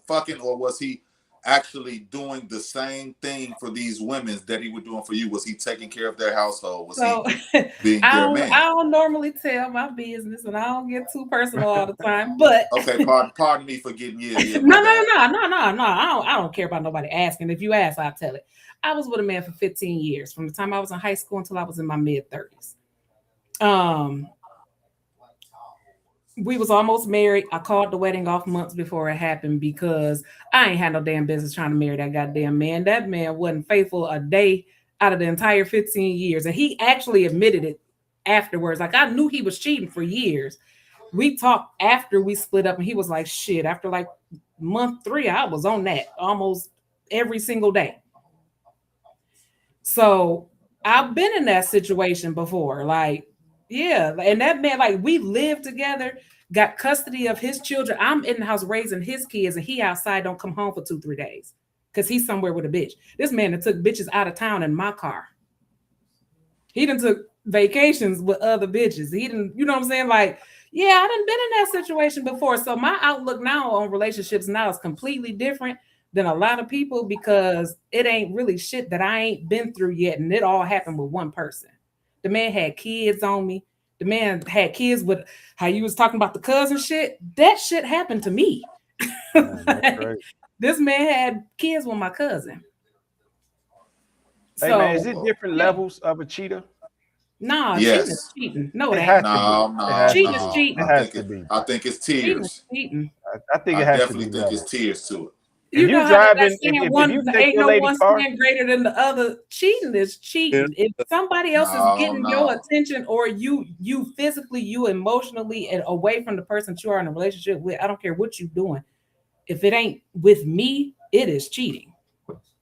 fucking, or was he actually doing the same thing for these women that he was doing for you? Was he taking care of their household? Was he being their man? I don't normally tell my business, and I don't get too personal all the time. But okay, pardon me for getting No. I don't care about nobody asking. If you ask, I'll tell it. I was with a man for 15 years, from the time I was in high school until I was in my mid-30s. We was almost married. I called the wedding off months before it happened because I ain't had no damn business trying to marry that goddamn man. That man wasn't faithful a day out of the entire 15 years. And he actually admitted it afterwards. Like, I knew he was cheating for years. We talked after we split up, and he was like, shit, after like month 3, I was on that almost every single day. So I've been in that situation before. Like, yeah. And that man, like, we lived together, got custody of his children. I'm in the house raising his kids, and he outside don't come home for 2-3 days because he's somewhere with a bitch. This man that took bitches out of town in my car. He done took vacations with other bitches. He didn't, you know what I'm saying? Like, yeah, I done been in that situation before. So my outlook now on relationships now is completely different than a lot of people, because it ain't really shit that I ain't been through yet. And it all happened with one person. The man had kids on me. The man had kids with, how you was talking about the cousin shit. That shit happened to me. Like, this man had kids with my cousin. Hey, man, is it different levels of a cheater? No, cheating is cheating. No, it has to be. Cheating is cheating. It has to be. I think it's tears. Cheating. I think it has to be. I definitely think it's tears to it. You know how that saying if one you take ain't your no lady one car, sin greater than the other. Cheating is cheating. If somebody else is getting your attention, or you physically, you emotionally, and away from the person that you are in a relationship with, I don't care what you're doing. If it ain't with me, it is cheating.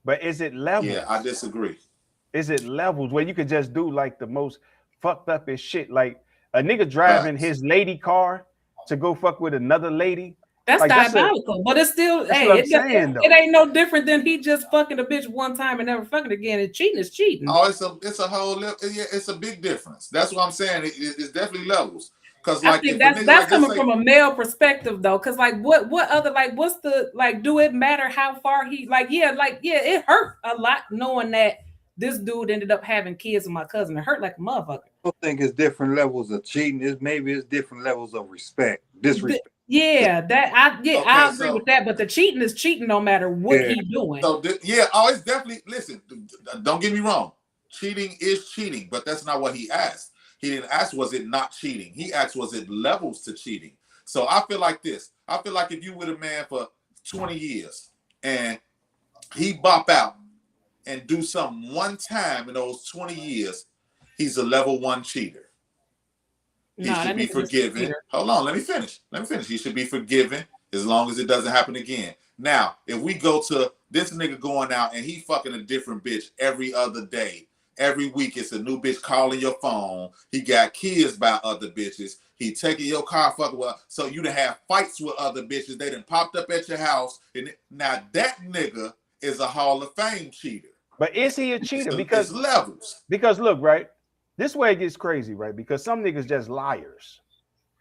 But is it levels? Yeah, I disagree. Is it levels where you could just do like the most fucked up as shit, like a nigga driving his lady car to go fuck with another lady? That's like, diabolical, but it's still, hey, it ain't no different than he just fucking a bitch one time and never fucking again. And cheating is cheating. Oh, it's a whole, yeah, it's a big difference. That's what I'm saying. It's definitely levels. Because like, I think that's coming from a male perspective though. Because like, what other, like, what's the, like, do it matter how far he, it hurt a lot knowing that this dude ended up having kids with my cousin. It hurt like a motherfucker. I don't think it's different levels of cheating. It's different levels of respect, disrespect. Yeah, I agree with that. But the cheating is cheating no matter what he's doing. So it's definitely, listen. Don't get me wrong. Cheating is cheating, but that's not what he asked. He didn't ask, was it not cheating? He asked, was it levels to cheating? So I feel like this. I feel like if you with a man for 20 years and he bop out and do something one time in those 20 years, he's a level 1 cheater. He should be forgiven. Hold on, let me finish. He should be forgiven as long as it doesn't happen again. Now, if we go to this nigga going out and he fucking a different bitch every other day, every week it's a new bitch calling your phone. He got kids by other bitches. He taking your car fucking well. So you done have fights with other bitches. They done popped up at your house. And now that nigga is a Hall of Fame cheater. But is he a cheater? Because it's levels. Because look, right? This way it gets crazy, right? Because some niggas just liars,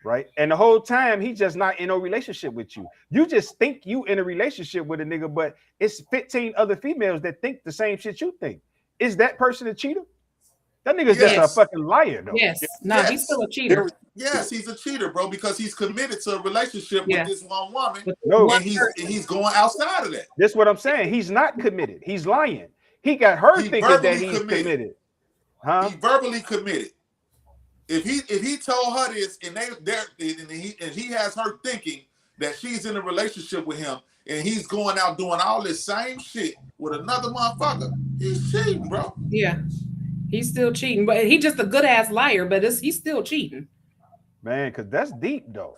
right? And the whole time he just not in a relationship with you. You just think you in a relationship with a nigga, but it's 15 other females that think the same shit you think. Is that person a cheater? That nigga's just a fucking liar, though. Yes. No, he's still a cheater. Yes, he's a cheater, bro, because he's committed to a relationship with this one woman. No, and he's going outside of that. That's what I'm saying. He's not committed. He's lying. He got her thinking that he's committed. Huh? He verbally committed. If he told her this and he has her thinking that she's in a relationship with him and he's going out doing all this same shit with another motherfucker, he's cheating, bro. Yeah, he's still cheating, but he's just a good ass liar. But he's still cheating, man. Because that's deep though.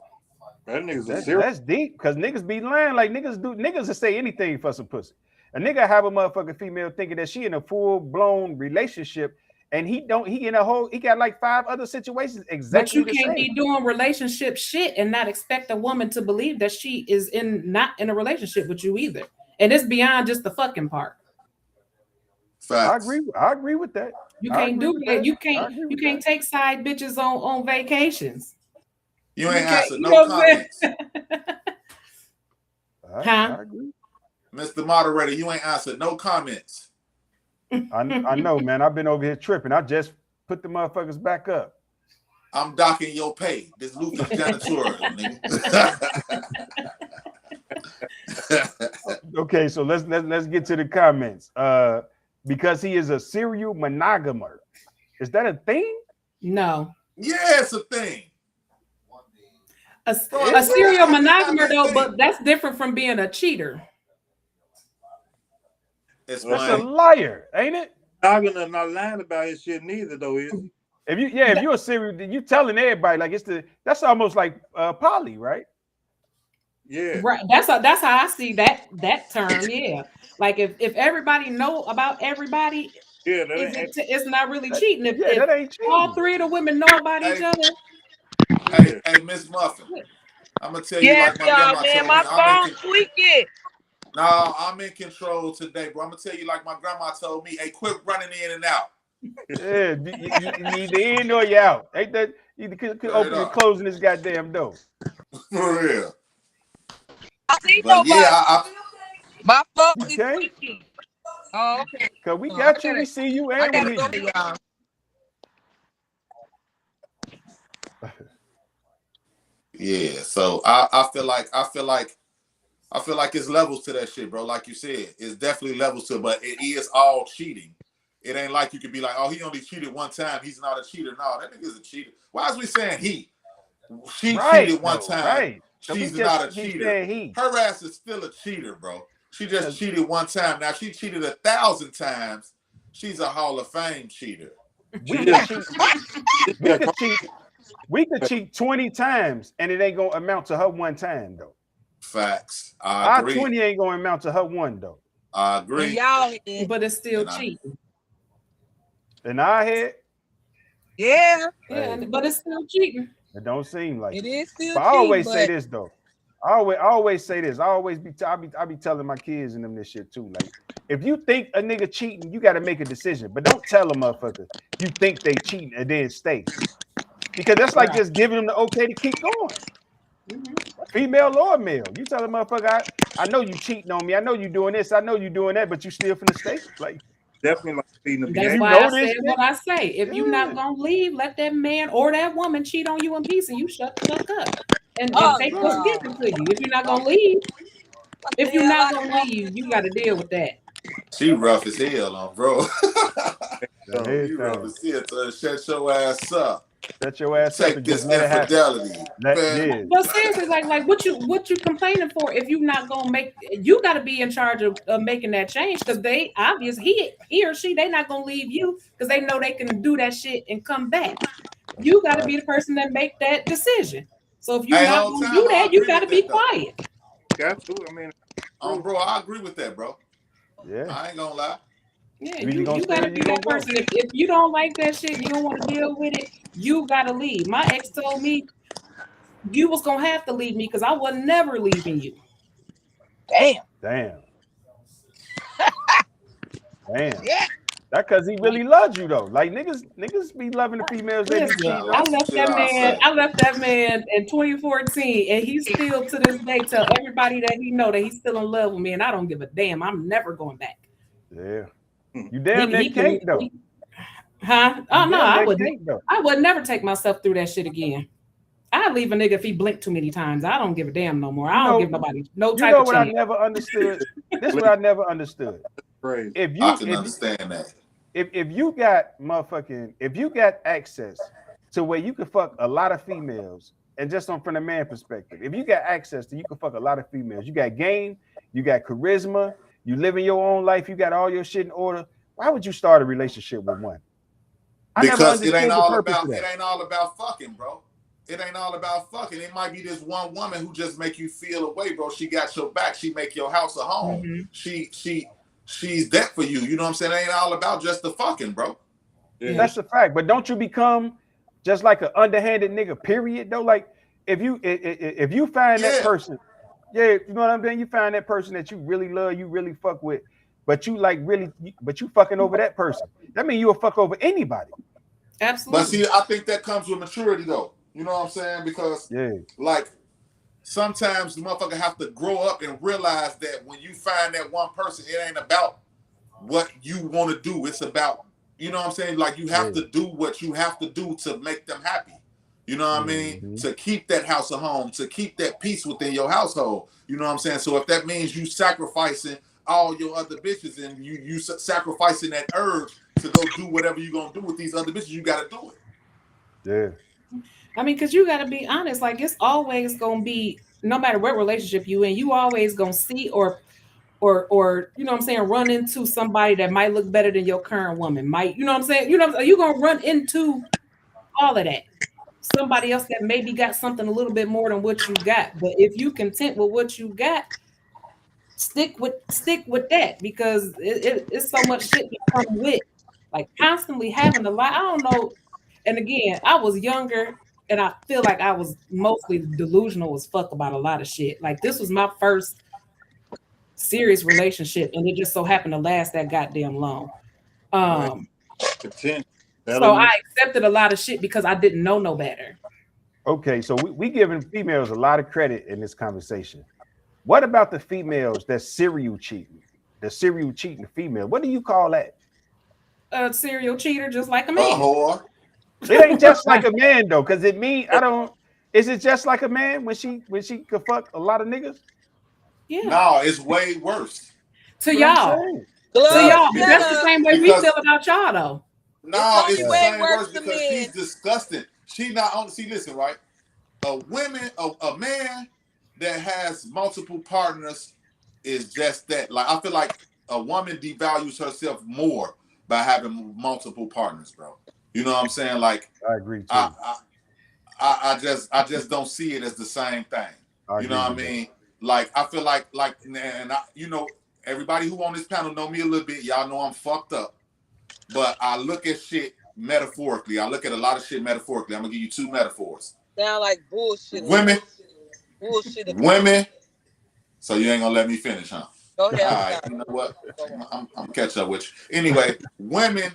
That's deep. Because niggas be lying like niggas do. Niggas will say anything for some pussy. A nigga have a motherfucking female thinking that she in a full blown relationship. And he got like 5 other situations exactly. But you can't be doing relationship shit and not expect a woman to believe that she is not in a relationship with you either. And it's beyond just the fucking part. Facts. I agree with that. You can't do that. You can't take side bitches on vacations. You ain't answered no comments. I agree. Mr. Moderator, you ain't answered no comments. I know, man. I've been over here tripping. I just put the motherfuckers back up. I'm docking your pay. This Lucas janitorial, nigga. Okay, so let's get to the comments. Because he is a serial monogamer. Is that a thing? No. Yeah, it's a thing. A serial monogamer though, but that's different from being a cheater. That's a liar, ain't it? I'm not lying about his shit neither, though. Is he? If you're a serial, you telling everybody like that's almost like poly, right? Yeah, right. That's how I see that term. Yeah, like if everybody know about everybody, it's not really cheating. If that ain't cheating. All 3 of the women know about each other. Hey, Miss Muffin, I'm gonna tell you like my grandma told me. My phone's tweaking. No, I'm in control today, bro. I'm gonna tell you like my grandma told me, hey, quit running in and out. Yeah, you either in or you out. Ain't that you could open and closing this goddamn door. For real. I see nobody. My phone is tweaking. Oh, okay. Cause we got you, we see you, and we hear you. Yeah, so I feel like it's levels to that shit, bro. Like you said, it's definitely levels to it, but it is all cheating. It ain't like you could be like, oh, he only cheated one time. He's not a cheater. No, that nigga's a cheater. Why is we saying he? She cheated one time. Right. She's not a cheater. Her ass is still a cheater, bro. She just cheated one time. Now she cheated 1,000 times. She's a Hall of Fame cheater. We could cheat 20 times and it ain't gonna amount to her one time though. Facts. I agree. 20 ain't gonna amount to her one though. I agree. Y'all, but it's still cheating. In our head, yeah, but it's still cheating. It don't seem like it is still. But I always say this though. I always say this. I be telling my kids and them this shit too. Like, if you think a nigga cheating, you got to make a decision. But don't tell a motherfucker you think they cheating and then stay, because that's like just giving them the okay to keep going. Female or male, you tell a motherfucker, I know you cheating on me. I know you doing this. I know you doing that. But you still finna stay. Like, definitely like feeding the That's why I said what I say. If you're not gonna leave, let that man or that woman cheat on you in peace, and you shut the fuck up and take what's given to you. If you're not gonna leave, you got to deal with that. She rough as hell, bro. You rough as hell. So shut your ass up. Shut your ass up. Take this infidelity. But seriously, like what you complaining for? If you're not gonna make, you got to be in charge of making that change, because they obviously he or she, they not gonna leave you because they know they can do that shit and come back. You got to be the person that make that decision. So if you're not gonna do that, you got to be quiet. Got to. I mean, bro, I agree with that, bro. Yeah, I ain't gonna lie. Yeah, you got to be that person. If you don't like that shit, you don't want to deal with it, you got to leave. My ex told me you was going to have to leave me because I was never leaving you. Damn. Yeah. That because he really loves you though. Like niggas be loving the females. I left that man in 2014, and he still to this day tell everybody that he know that he's still in love with me, and I don't give a damn. I'm never going back. Yeah, you damn near can't though. Huh? Oh no, I would never take myself through that shit again. I'd leave a nigga if he blinked too many times. I don't give a damn no more. I don't give nobody no type of chance. I never understood. This is what I never understood. Right. I can understand that. If you got access to where you can fuck a lot of females, and just from the man perspective, if you got access to, you can fuck a lot of females. You got game, you got charisma, you living your own life, you got all your shit in order. Why would you start a relationship with one? Because it ain't all about fucking, bro. It ain't all about fucking. It might be this one woman who just make you feel away, bro. She got your back. She make your house a home. Mm-hmm. She's that for you. You know what I'm saying? It ain't all about just the fucking, bro. Yeah. That's a fact. But don't you become just like an underhanded nigga, period, though? Like, if you find that person, you know what I'm saying? You find that person that you really love, you really fuck with, but you fucking over that person. That means you'll fuck over anybody. Absolutely. But see, I think that comes with maturity, though. You know what I'm saying? Because, like, sometimes the motherfucker have to grow up and realize that when you find that one person, it ain't about what you want to do. It's about, you know what I'm saying? Like, you have to do what you have to do to make them happy. You know what I mean? To keep that house a home, to keep that peace within your household. You know what I'm saying? So if that means you sacrificing all your other bitches and you sacrificing that urge to go do whatever you're going to do with these other bitches, you got to do it. Yeah. I mean, because you got to be honest. Like, it's always going to be, no matter what relationship you in, you always going to see or you know what I'm saying, run into somebody that might look better than your current woman. Might, you know what I'm saying? You know, you're going to run into all of that. Somebody else that maybe got something a little bit more than what you got. But if you content with what you got, stick with that, because it's so much shit that comes with, like, constantly having to lie. I don't know. And again, I was younger, and I feel like I was mostly delusional as fuck about a lot of shit. Like, this was my first serious relationship, and it just so happened to last that goddamn long. So I accepted a lot of shit because I didn't know no better. Okay, so we giving females a lot of credit in this conversation. What about the females that serial cheating? The serial cheating female. What do you call that? A serial cheater, just like a man. Whore. It ain't just like a man though, because it mean is it just like a man when she could fuck a lot of niggas? Yeah. No, it's way worse. To y'all. That's the same way we feel about y'all though. No, it's way worse because she's disgusting. She not only listen, right? A man that has multiple partners is just that. Like, I feel like a woman devalues herself more by having multiple partners, bro. You know what I'm saying? Like, I agree too. I just don't see it as the same thing. You know what I mean? Like, I feel like, and you know, everybody who on this panel know me a little bit. Y'all know I'm fucked up, but I look at shit metaphorically. I look at a lot of shit metaphorically. I'm gonna give you two metaphors. Sound like bullshit. Women. So you ain't gonna let me finish, huh? Go ahead. All right. You know what? I'm catch up with you. Anyway, women.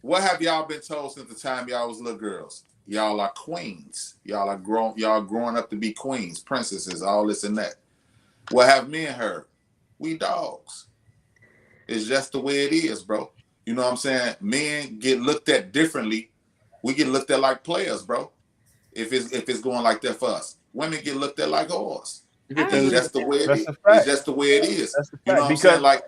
What have y'all been told since the time y'all was little girls? Y'all are queens. Y'all are growing up to be queens, princesses, all this and that. What have men heard? We dogs. It's just the way it is, bro. You know what I'm saying? Men get looked at differently. We get looked at like players, bro. If it's going like that for us. Women get looked at like whores. It's just the way it is. It's just the way it is. You know what I'm saying? Like,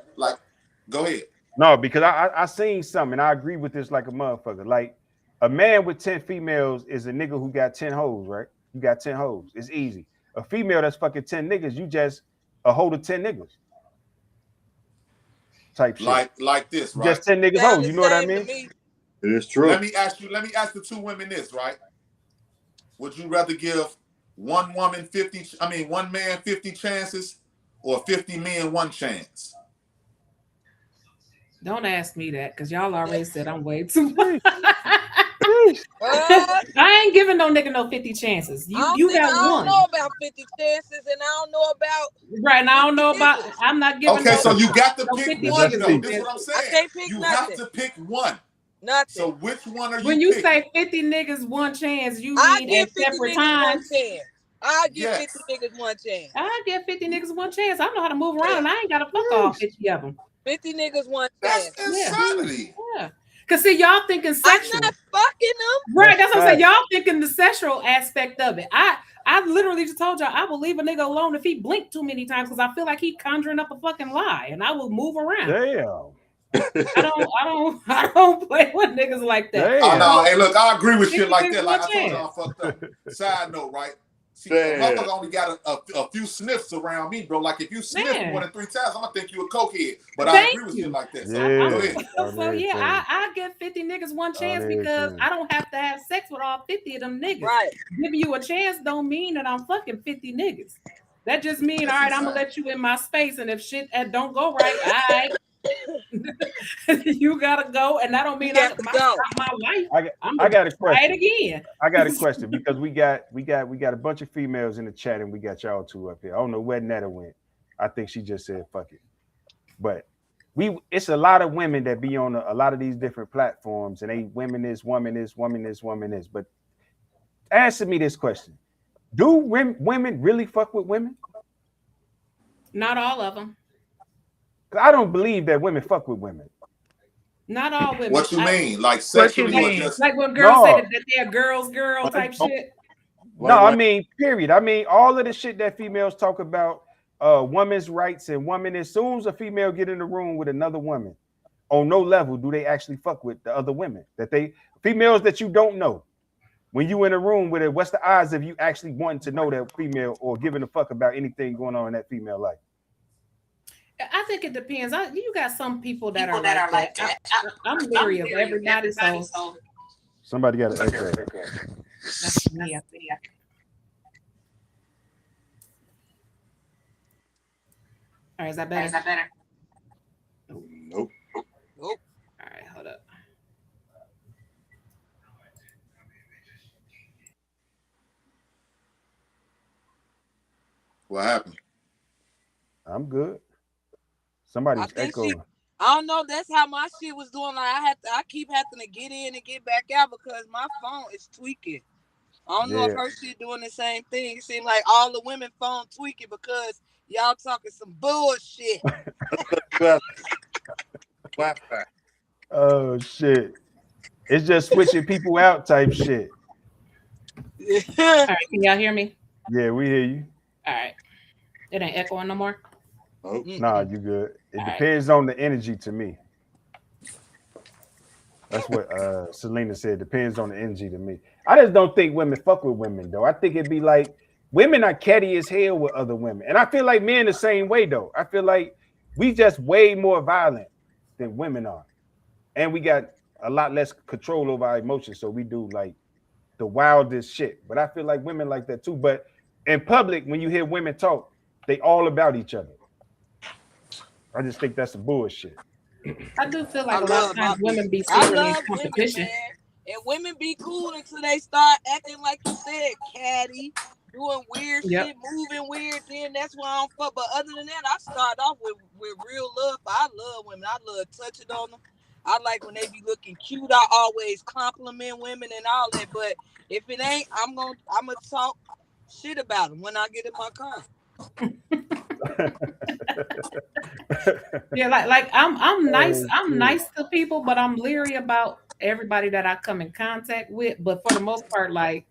go ahead. No, because I seen something, and I agree with this like a motherfucker. Like, a man with 10 females is a nigga who got 10 hoes, right? You got 10 hoes. It's easy. A female that's fucking 10 niggas, you just a hoe to 10 niggas. Type shit. Like this, right? Just 10 niggas hoes. You know what I mean? It is true. Let me ask the two women this, right? Would you rather give one man 50 chances, or 50 men one chance? Don't ask me that, because y'all already said I'm way too much. I ain't giving no nigga no 50 chances. You got one. I don't know about 50 chances, and I don't know about and I don't know about. I'm not giving. Okay, so you got to pick one. Though. This is what I'm saying. I can't pick you nothing. have to pick one. Nothing. So which one are you? When you picking? say 50 niggas one chance, you mean at separate times. I give 50 niggas one chance. I give 50 niggas one chance. I know how to move around, and I ain't got to fuck all 50 of them. 50 niggas one That's chance. insanity. Yeah. Because, see, y'all thinking sexual. I'm not fucking them. Right, that's what I'm saying. Y'all thinking the sexual aspect of it. I literally just told y'all I will leave a nigga alone if he blinked too many times, because I feel like he conjuring up a fucking lie, and I will move around. Damn. I don't play with niggas like that. Oh no, hey, look, I agree with shit like that. Like I told y'all, fucked up. Side note, right? See, motherfucker only got a few sniffs around me, bro. Like, if you sniff more than 3 times, I'm gonna think you a cokehead. But I agree with you like that. So yeah, I give 50 niggas one chance because I don't have to have sex with all 50 of them niggas. Right. Giving you a chance don't mean that I'm fucking 50 niggas. That just mean, all right, I'm gonna let you in my space, and if shit that don't go right, all right. You gotta go, and that don't mean my life. I got a question. Again. I got a question, because we got a bunch of females in the chat, and we got y'all two up here. I don't know where Netta went. I think she just said fuck it. But it's a lot of women that be on a lot of these different platforms, and they women is. But answer me this question: do women really fuck with women? Not all of them. I don't believe that women fuck with women. Not all women. What you mean? Like sexually? Like when girls say that they're girl type shit? No, I mean, period. I mean, all of the shit that females talk about, women's rights and women, as soon as a female get in the room with another woman, on no level do they actually fuck with the other women. Females that you don't know. When you in a room with it, what's the odds of you actually wanting to know that female or giving a fuck about anything going on in that female life? I think it depends. You got some people that are like that. I'm leery of everybody. So somebody got an echo. That's me, I think. All right, is that better? Nope. All right, hold up. What happened? I'm good. Somebody's echoing. I don't know. That's how my shit was doing. Like I keep having to get in and get back out because my phone is tweaking. I don't know if her shit doing the same thing. It seems like all the women phone tweaking because y'all talking some bullshit. Oh shit! It's just switching people out type shit. All right, can y'all hear me? Yeah, we hear you. All right, it ain't echoing no more. Oh, nah, you good. It depends on the energy to me. That's what Selena said. Depends on the energy to me. I just don't think women fuck with women though. I think it'd be like women are catty as hell with other women, and I feel like men the same way though. I feel like we just way more violent than women are, and we got a lot less control over our emotions, so we do like the wildest shit. But I feel like women like that too. But in public, when you hear women talk, they all about each other. I just think that's some bullshit. I do feel like a lot of times women be secretly in competition. Women, man. And women be cool until they start acting like you said, catty, doing weird shit, moving weird. Then that's why I don't fuck. But other than that, I start off with real love. I love women. I love touching on them. I like when they be looking cute. I always compliment women and all that. But if it ain't, I'm gonna talk shit about them when I get in my car. Yeah, like I'm nice. I'm nice to people, but I'm leery about everybody that I come in contact with. But for the most part, like,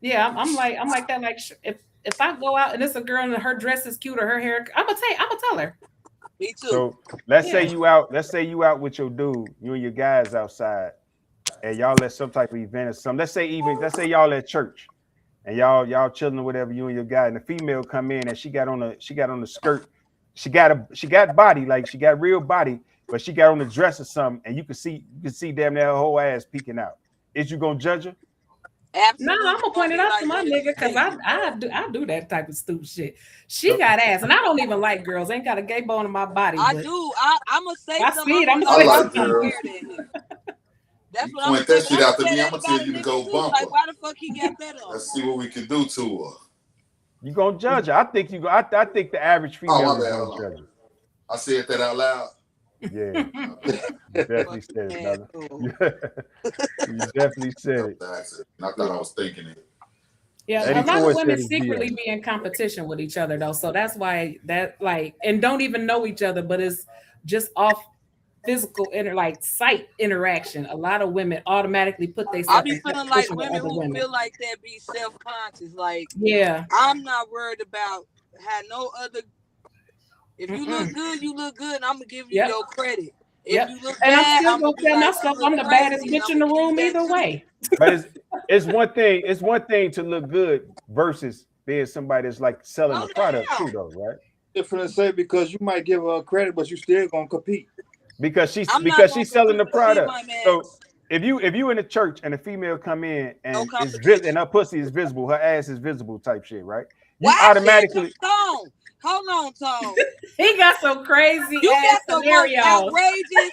yeah, I'm like that. Like, if I go out and it's a girl and her dress is cute or her hair, I'm gonna tell her. Me too. So let's say you out. Let's say you out with your dude. You and your guys outside, and y'all at some type of event or something. Let's say y'all at church, and y'all chilling or whatever. You and your guy, and the female come in and she got on the skirt. She got body, like she got real body, but she got on the dress or something, and you can see damn near her whole ass peeking out. Is you gonna judge her? Absolutely. No, I'm gonna point it out to my nigga because I do that type of stupid shit. She got ass, and I don't even like girls. Ain't got a gay bone in my body. I do. I'm gonna say something. I'm I like girls. That's what I'm point that shit out to me. I'm gonna tell you to go bump her. Like, why the fuck he got that on? Let's see what we can do to her. You gonna judge her? I think you go. I think the average female is gonna judge her. I said that out loud. Yeah, you definitely said it, brother. You definitely said it. I thought I was thinking it. Yeah, a lot of women secretly be in competition with each other though, so that's why and don't even know each other, but it's just off physical sight interaction. A lot of women automatically put themselves. I be feeling like women who feel like that be self-conscious. Like, yeah, I'm not worried about how no other. If you look good, you look good, and I'm gonna give you your credit. If you look bad, I'm still gonna tell myself I'm the baddest bitch in the room either way. But it's one thing. It's one thing to look good versus being somebody that's like selling the product too, though, right? Different to say because you might give her credit, but you still gonna compete because she's selling the product. So if you in a church and a female come in and and her pussy is visible, her ass is visible, type shit, right? You automatically. Hold on, Tom. He got some crazy ass scenarios. Outrageous.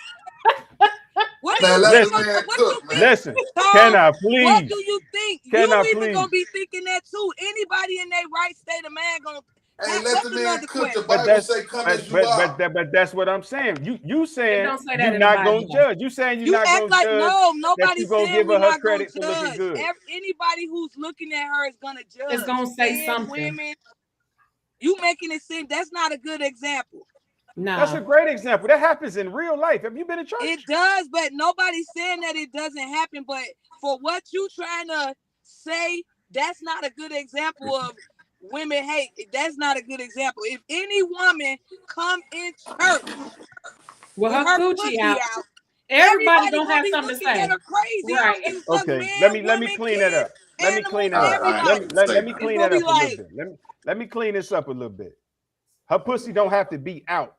Listen, can I please? What do you think? Can I even gonna be thinking that too. Anybody in their right state of mind gonna. Hey, let the man cook. The Bible say, "Come as you are." But that's what I'm saying. You saying you're not gonna judge. You saying you're not gonna judge. No, nobody's gonna give her credit for judge. looking good. Anybody who's looking at her is gonna judge. It's gonna say something. Women, you making it seem that's not a good example. No, that's a great example. That happens in real life. Have you been in church? It does, but nobody's saying that it doesn't happen. But for what you trying to say, that's not a good example of women hate. That's not a good example. If any woman come in church with her coochie out, everybody gonna have something to say. Right. Okay. Let me clean that up. Let me clean that up. Let me clean that up a little bit. Let me clean this up a little bit. Her pussy don't have to be out.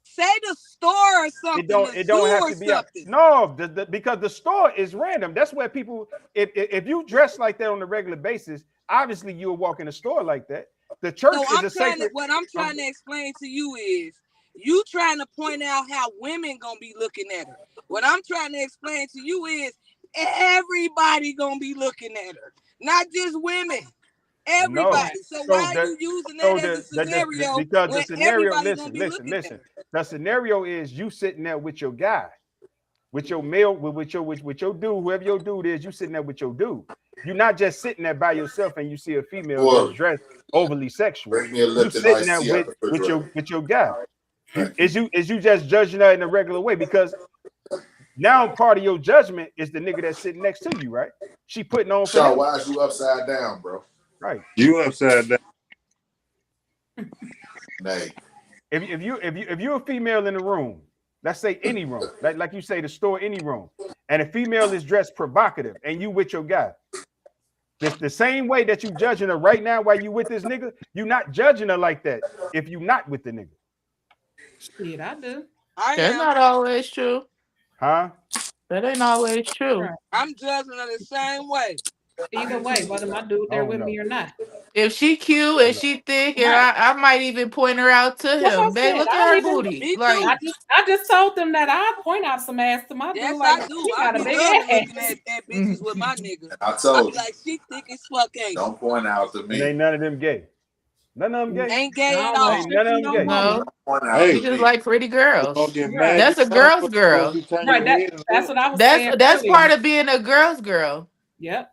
Say the store or something. It don't have to be out. No, because the store is random. That's where people. If you dress like that on a regular basis, obviously you'll walk in a store like that. The church is a sacred. What I'm trying to explain to you is you trying to point out how women gonna be looking at her. What I'm trying to explain to you is everybody gonna be looking at her, not just women. Everybody. No. So why are you using that as a scenario? Because the scenario, listen. The scenario is you sitting there with your guy, with your male, with your dude, whoever your dude is, you sitting there with your dude. You're not just sitting there by yourself and you see a female that's dressed overly sexual. You sitting there with your guy. Is you just judging her in a regular way? Because now part of your judgment is the nigga that's sitting next to you, right? She putting on. Shaw, why is you upside down, bro? Right. You upside down. Nay. If you're a female in the room, let's say any room, like you say the store, any room, and a female is dressed provocative, and you with your guy, This the same way that you judging her right now while you with this nigga. You not judging her like that if you not with the nigga. Shit, I do. That's not always true. Huh? That ain't always true. Right. I'm judging her the same way. Either way, whether my dude there with me or not. If she cute and she thick, and I might even point her out to him. Babe, look at her booty. Me Like too. I just told them that I point out some ass to my Yes, dude. Like, I do. she I got a be big loving ass. looking at bitches with my nigga. I I told be you. like, she thick as fuck, ain't Don't point out to And me. ain't none of them gay. None of them gay. Ain't gay No, at all. Ain't none of them gay. no, Hey, you just like pretty girls. don't get mad. That's a girl's girl. Right, that's what I was saying. That's earlier. part of being a girl's girl. Yep.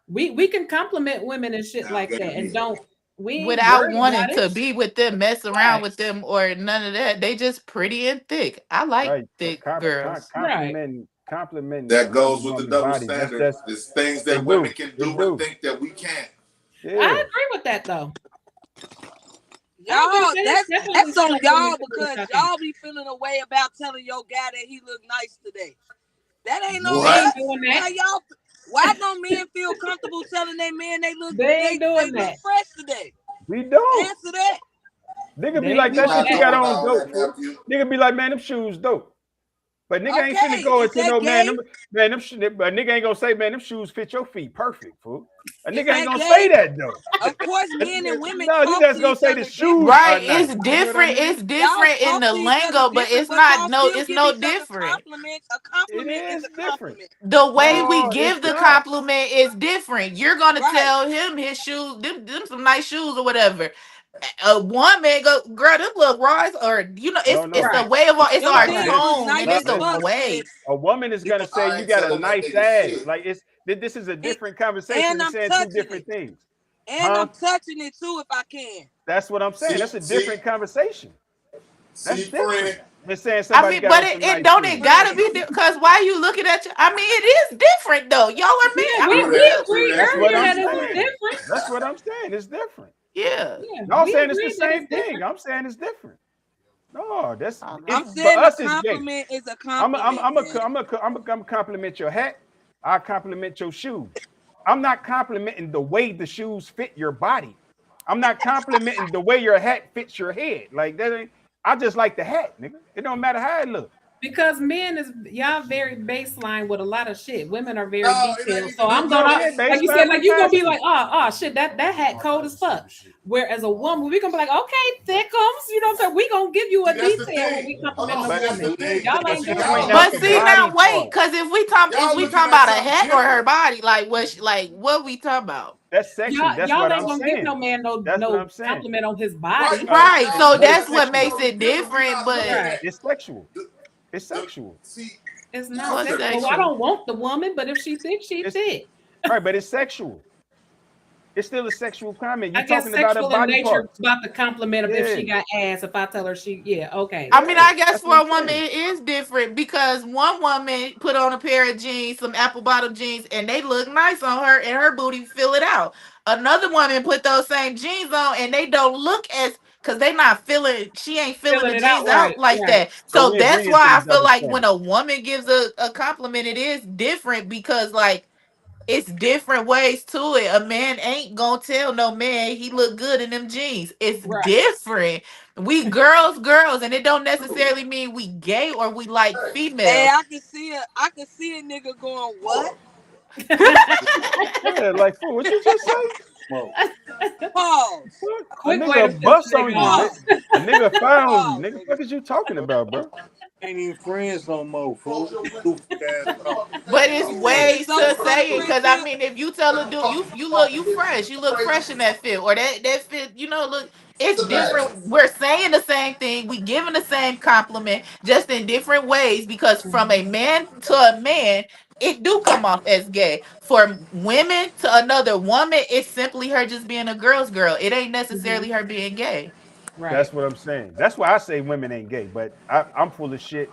We can compliment women and shit like that, and don't we Without wanting to be with them, mess around with them, or none of that. They just pretty and thick. I like thick girls. Compliment. That goes with the double body. standard. There's things that they women do. can do and think that we can't. Yeah. I agree with that though. Y'all, that's on y'all because y'all be feeling a way about telling your guy that he look nice today. That ain't no What? Why don't men feel comfortable telling their men they look fresh today? We don't. Answer that. Nigga be like, that shit you got on dope. Nigga be like, man, them shoes dope. But nigga ain't finna go into no man. But nigga ain't gonna say, man, them shoes fit your feet perfect, fool. A nigga ain't gonna say that though. Of course, men and women. No, you just gonna say the shoes. Right, it's different. It's different in the lingo, but it's not. No, it's no different. A compliment is a compliment. The way we give the compliment is different. You're gonna tell him his shoes, them some nice shoes or whatever. A woman go, girl, them look raw, or it's the way of it's our tone and it's the way. A woman is gonna say you got a nice ass. Like this is a different conversation. We're saying two different things. And I'm touching it too if I can. That's what I'm saying. That's a different conversation. That's different. It's saying I mean, but it don't it gotta be because why you looking at you? I mean, it is different though. Y'all are men. We agree earlier that it's different. That's what I'm saying. It's different. Yeah. Y'all saying it's the same thing. I'm saying it's different. No, that's. I'm saying a compliment is a compliment. I'm gonna compliment your hat. I compliment your shoes. I'm not complimenting the way the shoes fit your body. I'm not complimenting the way your hat fits your head. Like that ain't. I just like the hat, nigga. It don't matter how it look. Because men is y'all very baseline with a lot of shit. Women are very detailed. So I'm gonna like you said, like you gonna be like, oh shit, that hat cold as fuck. Whereas a woman, we gonna be like, okay, thickums, you know what I'm saying? We gonna give you a detail when we compliment a woman. Y'all ain't doing it. But see now, wait, because if we talking about a hat or her body, like what we talking about? That's sexy. That's y'all what ain't I'm gonna saying. give no man no compliment on his body. Right. So that's what makes it different. But it's sexual. It's sexual. It's not sexual. Well, I don't want the woman, but if she thick, she thick. Right, but it's sexual. It's still a sexual comment. You're I guess talking about a body nature part. about the compliment of if she got ass. If I tell her okay. I mean, I guess for a woman it is different because one woman put on a pair of jeans, some apple bottom jeans, and they look nice on her, and her booty fill it out. Another woman put those same jeans on, and they don't look as because they not feeling. She ain't filling the jeans out like that. So that's why I feel like when a woman gives a compliment, it is different because like. It's different ways to it. A man ain't gonna tell no man he look good in them jeans. It's different. We girls, and it don't necessarily mean we gay or we like females. Hey, I can see a nigga going, what? Yeah, like what you just say? Pause. A nigga bust on you. A nigga found on you. Nigga, what is you talking about, bro? Ain't even friends no more, fool. But it's ways to say it because I mean, if you tell a dude you look fresh in that fit or that fit, look, it's different. We're saying the same thing, we giving the same compliment, just in different ways. Because from a man to a man, it do come off as gay. For women to another woman, it's simply her just being a girl's girl. It ain't necessarily her being gay. Right. That's what I'm saying. That's why I say women ain't gay, but I'm full of shit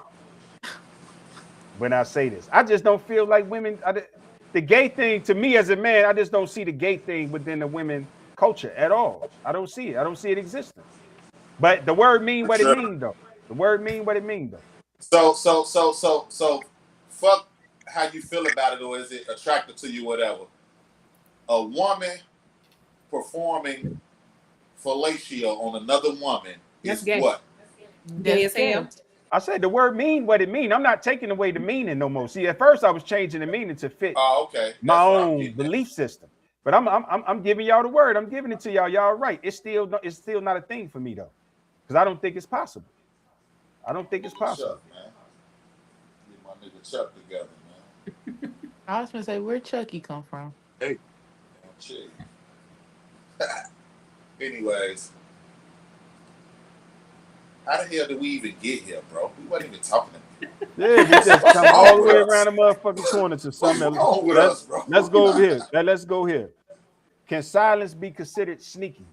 when I say this. I just don't feel like women. The gay thing to me as a man, I just don't see the gay thing within the women culture at all. I don't see it. I don't see it existing. But the word mean what it mean though. The word mean what it mean though. So fuck how you feel about it, or is it attractive to you, whatever. a woman performing fellatio on another woman That's is gay. what? Gay as hell. I said the word mean what it mean. I'm not taking away the meaning no more. See, at first I was changing the meaning to fit Okay. my own belief system. But I'm giving y'all the word. I'm giving it to y'all. Y'all right. It's still not a thing for me though, because I don't think it's possible. I don't think it's possible. Chuck, man. Get my nigga Chuck together, man. I was gonna say, where'd Chucky come from? Hey. Shit. Anyways, how the hell did we even get here, bro? We wasn't even talking. Yeah, we just come all the way around the motherfucking corner to something else. Let's go over here. Let's go here. Can silence be considered sneaky?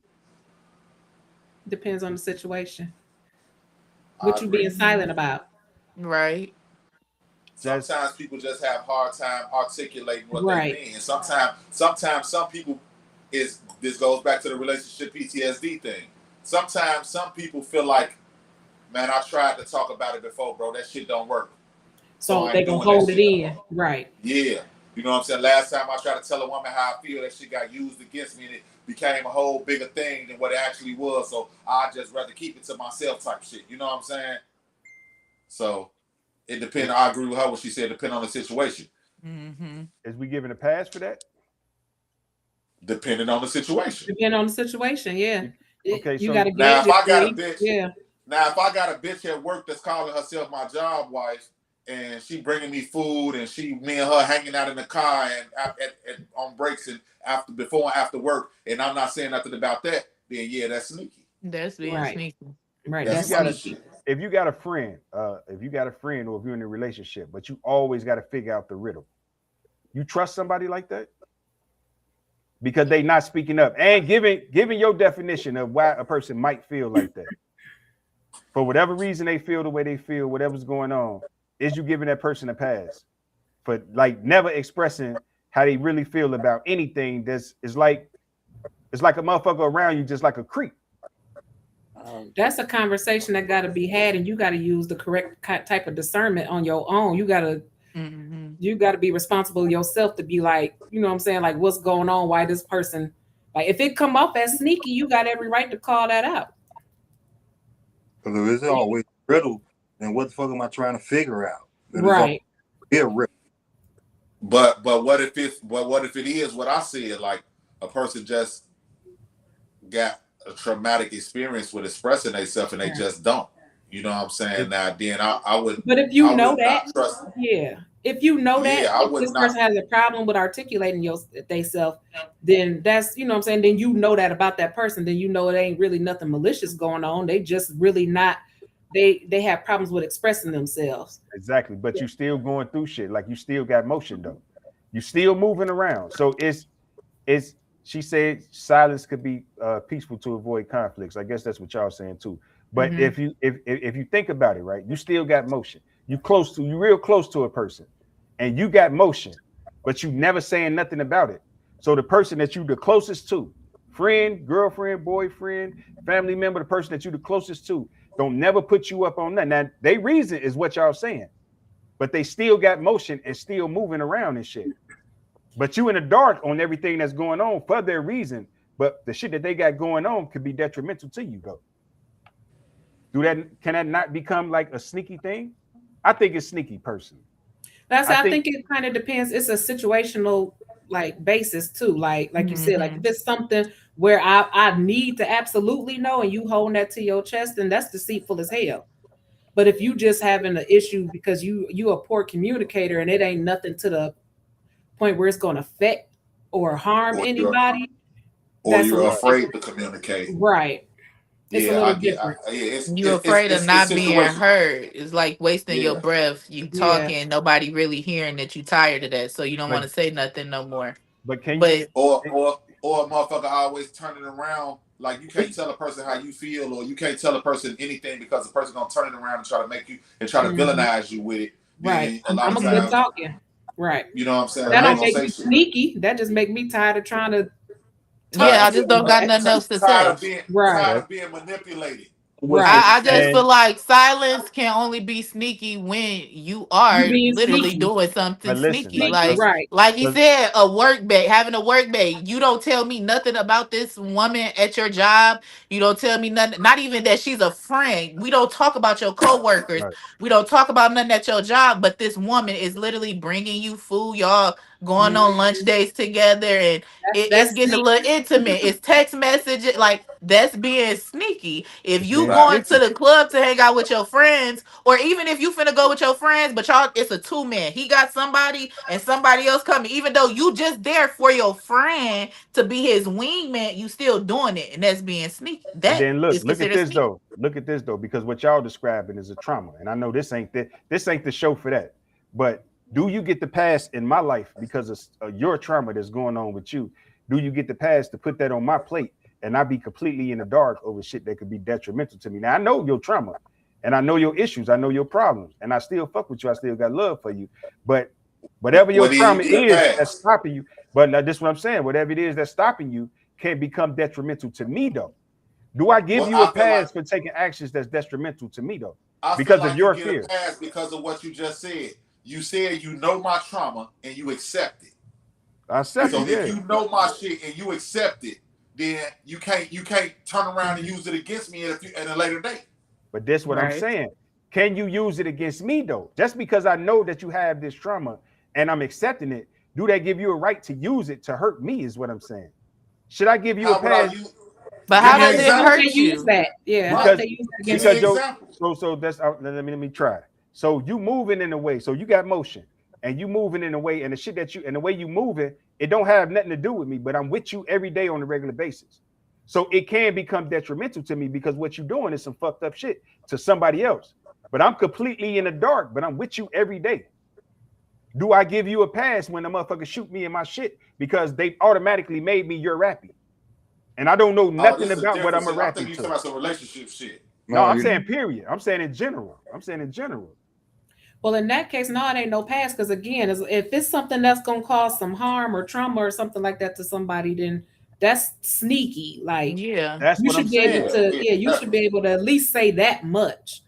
Depends on the situation. What you being silent about? Right. Sometimes people just have hard time articulating what Right. they mean. And sometimes some people this goes back to the relationship PTSD thing. Sometimes some people feel like, man, I tried to talk about it before, bro. That shit don't work. So they gonna hold it in. Right. Yeah. You know what I'm saying? Last time I tried to tell a woman how I feel, that shit got used against me and it became a whole bigger thing than what it actually was. So I'd just rather keep it to myself type shit. You know what I'm saying? So it depends. I agree with her when she said depend on the situation. Mm-hmm. Is we giving a pass for that? Depending on the situation. Depending on the situation, yeah. Okay, you so gotta now gauge if I got a it, bitch, yeah. Now if I got a bitch at work that's calling herself my job wife, and she bringing me food, and me and her hanging out in the car and on breaks and before and after work, and I'm not saying nothing about that, then yeah, that's sneaky. That's being sneaky. Right. That's sneaky. If you got a friend, or if you're in a relationship, but you always got to figure out the riddle. You trust somebody like that? Because they not speaking up and giving your definition of why a person might feel like that. For whatever reason they feel the way they feel, whatever's going on, is you giving that person a pass for like never expressing how they really feel about anything it's like a motherfucker around you just like a creep. That's a conversation that got to be had, and you got to use the correct type of discernment on your own. You got to you got to be responsible yourself to be like, you know what I'm saying, like what's going on, why this person, like if it come off as sneaky, you got every right to call that out. Because if it's always riddle, then what the fuck am I trying to figure out? Right. Yeah, riddle. But what if it is what I said, like a person just got a traumatic experience with expressing themselves and they just don't. You know what I'm saying? Now then I would. But if you know that, if you know that if this person has a problem with articulating themselves, then that's, you know what I'm saying, then you know that about that person, then you know it ain't really nothing malicious going on. They just really not, they have problems with expressing themselves. Exactly. But you still going through shit. Like you still got motion though. You still moving around. So it's she said silence could be peaceful to avoid conflicts. I guess that's what y'all saying too. But if you think about it, right, you still got motion. You real close to a person, and you got motion, but you never saying nothing about it. So the person that you the closest to, friend, girlfriend, boyfriend, family member, the person that you the closest to, don't never put you up on that. Now they reason is what y'all saying, but they still got motion and still moving around and shit. But you in the dark on everything that's going on for their reason. But the shit that they got going on could be detrimental to you though. Can that not become like a sneaky thing? I think it's sneaky personally. I think it kind of depends. It's a situational like basis too. Like you said, like if it's something where I need to absolutely know and you holding that to your chest, then that's deceitful as hell. But if you just having an issue because you a poor communicator and it ain't nothing to the point where it's going to affect or harm anybody, or you're afraid to communicate, right? It's a little different. You're afraid of not being heard. It's like wasting your breath. You talking, nobody really hearing that you tired of that, so you don't want to say nothing no more. Or a motherfucker always turning around. Like you can't tell a person how you feel, or you can't tell a person anything because the person gonna turn it around and try to make you and try to villainize you with it. Right. I'm a good talking. Right. You know what I'm saying? That don't make me sneaky. That just make me tired of trying to. I just don't got nothing else to say. Tired of being manipulated. Right. I just And feel like silence can only be sneaky when you You are being literally sneaky. doing something but listen, sneaky. Sneaky, right. Like he but said, a work bait, having a work bait. You don't tell me nothing about this woman at your job. You don't tell me nothing, not even that she's a friend. We don't talk about your coworkers. right. We don't talk about nothing at your job. But this woman is literally bringing you food. Y'all going Mhm. on lunch dates together, and it's That's getting a sneaky. little intimate. It's text message, like that's being sneaky. If It's you being going Facts. to sneaky. the club to hang out with your friends, or even if you finna go with your friends, but y'all it's a two man. He got somebody and somebody else coming. Even though you just there for your friend to be his wingman, you still doing it, and that's being sneaky. And That then is look at considered this sneaky. though. Look at this though, because what y'all describing is a trauma. And I know this ain't the show for that. But do you get the pass in my life because of your trauma that's going on with you? Do you get the pass to put that on my plate and I be completely in the dark over shit that could be detrimental to me? Now I know your trauma and I know your issues, I know your problems, and I still fuck with you. I still got love for you. But whatever your Well, then you trauma get a is that's pass. stopping you, but now this is what I'm saying. Whatever it is that's stopping you can become detrimental to me though. Do I give Well, you a I feel like pass for taking actions that's detrimental to me though? I feel Because of like you your get a fear. pass because of what you just said. You said you know my trauma and you accept it. I accept So it, if yeah. you know my shit and you accept it, then you can't turn around and use it against me at a later date. But that's what I'm Right. saying. Can you use it against me though? Just because I know that you have this trauma and I'm accepting it, do that give you a right to use it to hurt me? Is what I'm saying. Should I give you a How would I pass? use? But Give how me an does it How would example. they hurt use you? that? Yeah, how Right. would Because they use that Give against me an because you? yo example. so that's let me try. So you moving in a way, so you got motion and you moving in a way, and the shit that you and the way you moving, it don't have nothing to do with me, but I'm with you every day on a regular basis. So it can become detrimental to me because what you're doing is some fucked up shit to somebody else. But I'm completely in the dark, but I'm with you every day. Do I give you a pass when the motherfucker shoot me in my shit because they automatically made me your rappy? And I don't know Oh, nothing this is a about what different I'm a shit. I'm rapping thinking you talking to. about some relationship shit. No, No, I'm you saying period. I'm saying in general. I'm saying in general. Well, in that case, no, it ain't no pass. Because again, if it's something that's gonna cause some harm or trauma or something like that to somebody, then that's sneaky. Like Yeah. That's you what I'm should be able saying. Yeah, to, yeah, yeah, you should be definitely. able to at least say that much.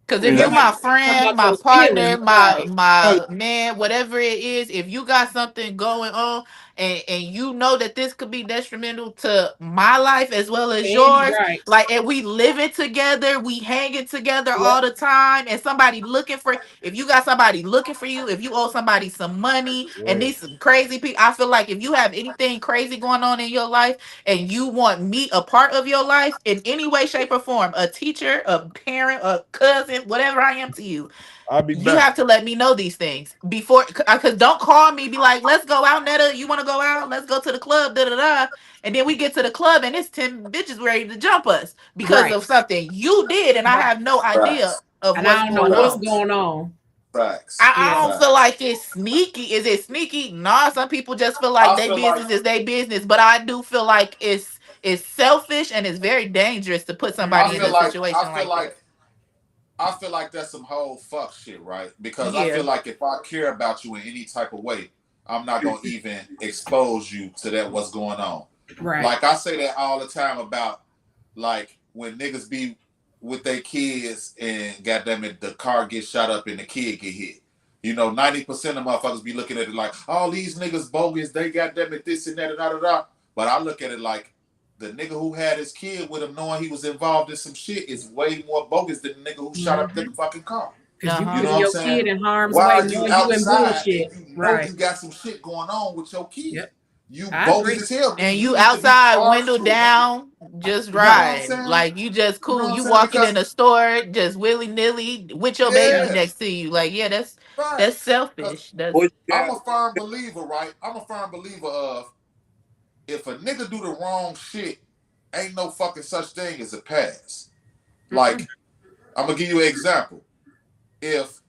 Because if You you're know, my Definitely. talk friend, about my those partner, feelings, my right? my man, whatever it is, if you got something going on and you know that this could be detrimental to my life as well as And you yours, right. like and we living together, we hanging together Yep. all the time, and somebody looking for if you got somebody looking for you, if you owe somebody some money and Yeah. these some crazy people, I feel like if you have anything crazy going on in your life and you want me a part of your life in any way, shape, or form, a teacher, a parent, a cousin, whatever I am to you, I'll be you back. have to let me know these things before. Because don't call me, be like, let's go out, Netta. You want to go out? Let's go to the club, da da da. And then we get to the club and it's 10 bitches ready to jump us because Right. of something you did, and I Right. have no idea Facts. of And I what's don't know going what's on. Facts. going on. Facts. I Yeah. don't feel Facts. like it's sneaky. Is it sneaky? Nah, some people just feel like I their feel like business is their business, but I do feel like it's selfish and it's very dangerous to put I somebody in feel a Mhm. like I situation feel like that. like I feel like that's some whole fuck shit, right? Because I Yeah. feel like if I care about you in any type of way, I'm not gonna even expose you to that what's going on. Right. Like I say that all the time about like when niggas be with their kids and goddamn it, the car gets shot up and the kid get hit. You know, 90% of motherfuckers be looking at it like, oh, these niggas bogus, they goddamn it, this and that and da da da. But I look at it like the nigga who had his kid with him knowing he was involved in some shit is way more bogus than the nigga who shot up the Mhm. fucking car. Because you You Uh-huh. know putting what I'm your saying? kid in harm's Why way, are you knowing you in outside and bullshit. you know Right. you got some shit going on with your kid? Yep. You I bogus agree. as hell, nigga. And You you need to be outside, charged window too, nigga. down, just You know Right. what I'm riding. saying? Like you just You know cool. what I'm You saying? walking in Because a store just willy nilly with your Yep. baby yeah, next to you. Like, yeah, that's facts. Because selfish. That's Boy, you I'm got a firm believer, right? I'm a firm believer of if a nigga do the wrong shit, ain't no fucking such thing as a pass. Mm-mm. Like, I'm gonna give you an example. If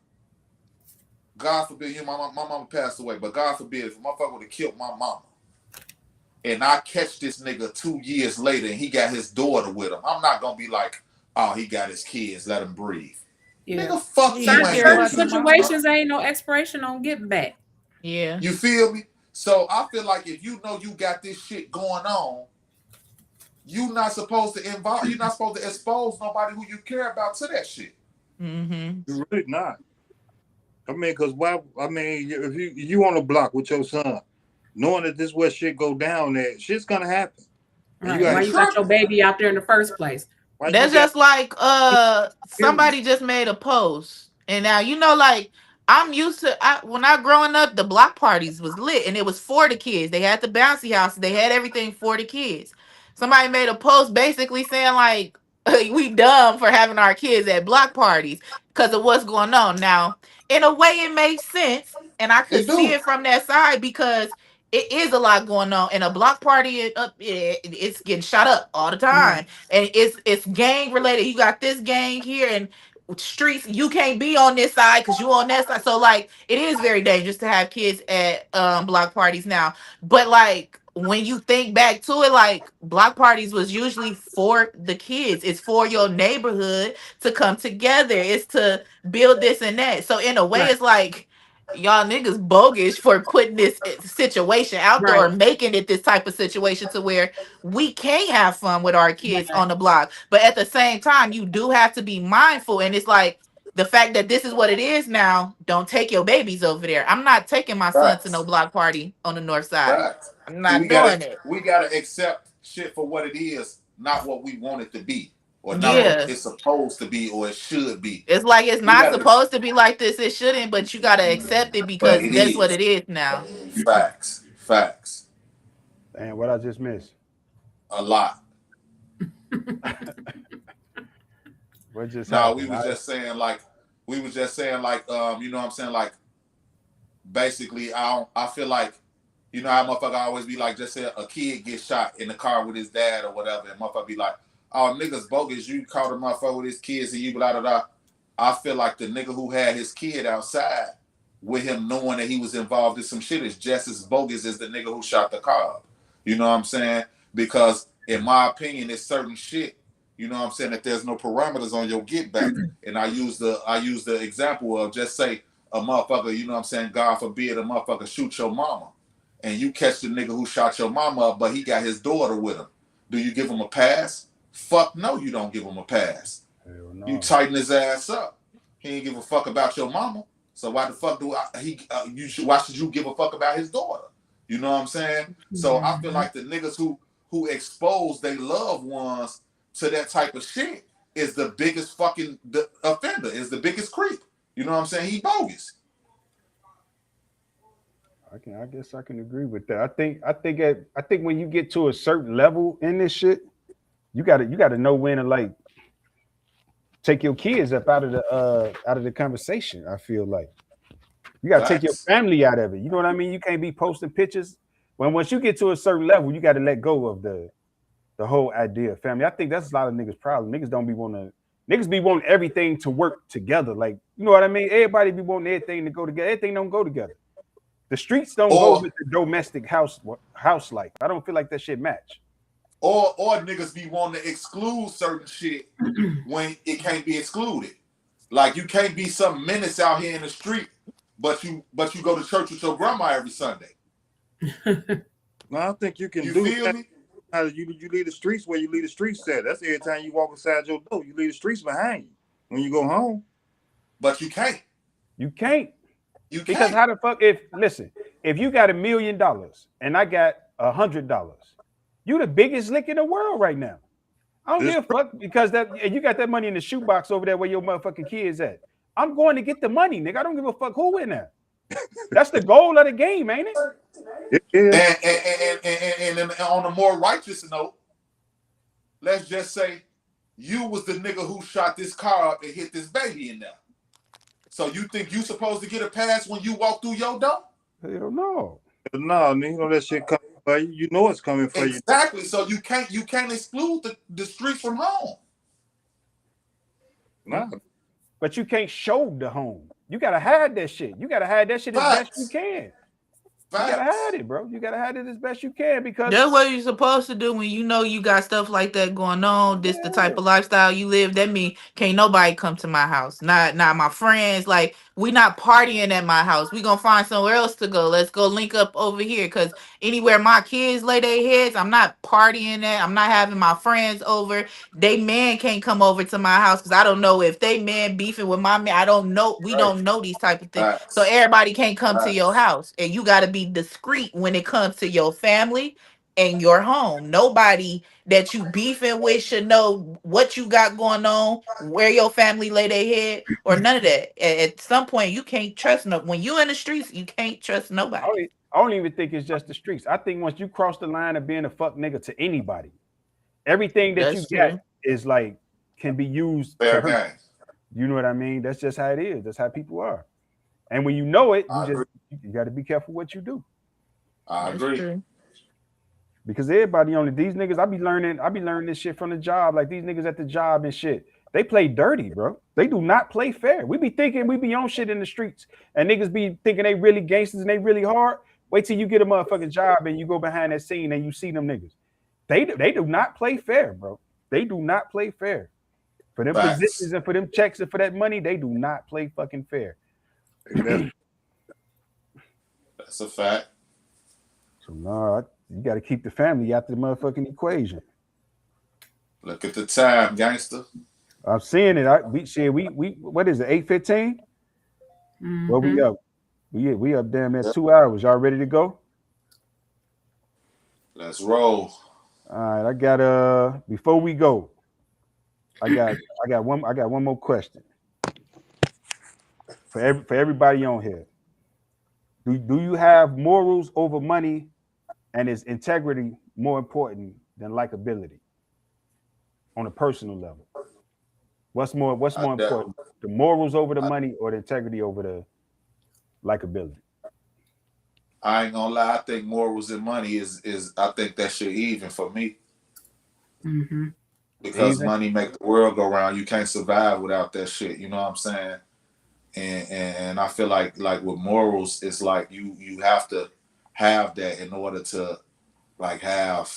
God forbid, my mama passed away, but God forbid, if a motherfucker would have killed my mama, and I catch this nigga 2 years later and he got his daughter with him, I'm not gonna be like, oh, he got his kids, let him breathe. Yeah. Nigga, fuck you you Certain ain't care your certain about your kids, mama. bro. situations ain't no expiration on getting back. Yeah. You feel me? So I feel like if you know you got this shit going on, you're not supposed to involve. You're not supposed to expose nobody who you care about to that shit. Mm-hmm. You're really not. I mean, because why? I mean, if you on the block with your son, knowing that this where shit go down, that shit's gonna happen. Right. Why you got your baby out there in the first place? That's just like somebody just made a post, and now like I'm used to when I growing up, the block parties was lit, and it was for the kids. They had the bouncy house, they had everything for the kids. Somebody made a post basically saying like we dumb for having our kids at block parties because of what's going on. Now, in a way, it makes sense, and I could see it from that side because it is a lot going on. In a block party, it's getting shot up all the time, and it's gang related. You got this gang here, and streets. You can't be on this side because you on that side. So like, it is very dangerous to have kids at block parties now. But like, when you think back to it, like block parties was usually for the kids. It's for your neighborhood to come together. It's to build this and that. So in a way, it's like y'all niggas bogus for putting this situation out there or making it this type of situation to where we can't have fun with our kids on the block. But at the same time, you do have to be mindful. And it's like the fact that this is what it is now, don't take your babies over there. I'm not taking my son to no block party on the north side. I'm not doing it. We gotta accept shit for what it is, not what we want it to be. Or not what it's supposed to be, or it should be. It's like it's not supposed to be like this. It shouldn't, but you gotta accept it because that's what it is now. Facts. And what I just missed? A lot. What just happened? We was just saying like, you know what I'm saying? Like, basically, I feel like, you know how motherfucker always be like, just say a kid gets shot in the car with his dad or whatever, and motherfucker be like, oh, niggas bogus, you caught a motherfucker with his kids and you blah, blah, blah. I feel like the nigga who had his kid outside with him knowing that he was involved in some shit is just as bogus as the nigga who shot the car up. You know what I'm saying? Because in my opinion, it's certain shit, you know what I'm saying, that there's no parameters on your get back. And I use the example of just say a motherfucker, you know what I'm saying, God forbid a motherfucker shoot your mama. And you catch the nigga who shot your mama up, but he got his daughter with him. Do you give him a pass? Fuck no, you don't give him a pass. No. You tighten his ass up. He ain't give a fuck about your mama. So why the fuck why should you give a fuck about his daughter? You know what I'm saying? So I feel like the niggas who expose their loved ones to that type of shit is the biggest fucking offender, is the biggest creep. You know what I'm saying? He bogus. I guess I can agree with that. I think when you get to a certain level in this shit, you gotta know when to like take your kids up out of the conversation. I feel like you gotta take your family out of it. You know what I mean? You can't be posting pictures. Once you get to a certain level, you gotta let go of the whole idea of family. I think that's a lot of niggas' problem. Niggas be wanting everything to work together. Like, you know what I mean? Everybody be wanting everything to go together. Everything don't go together. The streets don't go with the domestic house life. I don't feel like that shit match. Or niggas be wanting to exclude certain shit when it can't be excluded. Like, you can't be some menace out here in the street, but you go to church with your grandma every Sunday. No, I think you can do feel that. Me? You leave the streets where you leave the streets at. That's every time you walk inside your door. You leave the streets behind you when you go home. But you can't. You can't. Because how the fuck if you got $1 million and I got $100, you the biggest lick in the world right now. I don't give a fuck because you got that money in the shoebox over there where your motherfucking kids at. I'm going to get the money, nigga. I don't give a fuck who in there. That's the goal of the game, ain't it? And on a more righteous note, let's just say you was the nigga who shot this car up and hit this baby in there. So you think you supposed to get a pass when you walk through your door? Hell no. No, you know that shit coming for you. You know it's coming for you. Exactly. So you can't exclude the streets from home. No. But you can't show the home. You gotta hide that shit. You gotta hide that shit as best you can. You gotta hide it, bro. You gotta hide it as best you can because that's what you're supposed to do when you know you got stuff like that going on. This the type of lifestyle you live. That mean can't nobody come to my house. Not my friends. Like we not partying at my house. We gonna find somewhere else to go. Let's go link up over here. Cause anywhere my kids lay their heads, I'm not partying at. I'm not having my friends over. They man can't come over to my house because I don't know if they man beefing with my man. I don't know. We Right. don't know these type of things. So Facts. everybody can't come to your Facts. house. And you gotta be discreet when it comes to your family and your home. Nobody that you beefing with should know what you got going on, where your family lay their head, or none of that. At some point, you can't trust no. When you in the streets, you can't trust nobody. I don't even think it's just the streets. I think once you cross the line of being a fuck nigga to anybody, everything that you That's get true. is like can be used to Fair hurt. game. You know what I mean? That's just how it is. That's how people are. And when you know it, I agree. you got to be careful what you do. I That's agree. true. Because everybody only these niggas, I be learning this shit from the job. Like these niggas at the job and shit. They play dirty, bro. They do not play fair. We be thinking we be on shit in the streets, and niggas be thinking they really gangsters and they really hard. Wait till you get a motherfucking job and you go behind that scene and you see them niggas. They do not play fair, bro. They do not play fair. For them Facts. positions and for them checks and for that money, they do not play fucking fair. That's a fact. So no, you got to keep the family out the motherfucking equation. Look at the time, gangster. I'm seeing it. We what is it? 8:15? Where we up? We up damn at 2 hours. Y'all ready to go? Let's roll. All right, I got before we go, I got one more question for everybody on here. Do you have morals over money, and is integrity more important than likability on a personal level? What's more important, the morals over the money or the integrity over the likability? I ain't gonna lie. I think morals and money is I think that shit even for me. Mm-hmm. Because Even? money make the world go round. You can't survive without that shit. You know what I'm saying? And I feel like with morals, it's like you have to have that in order to like have,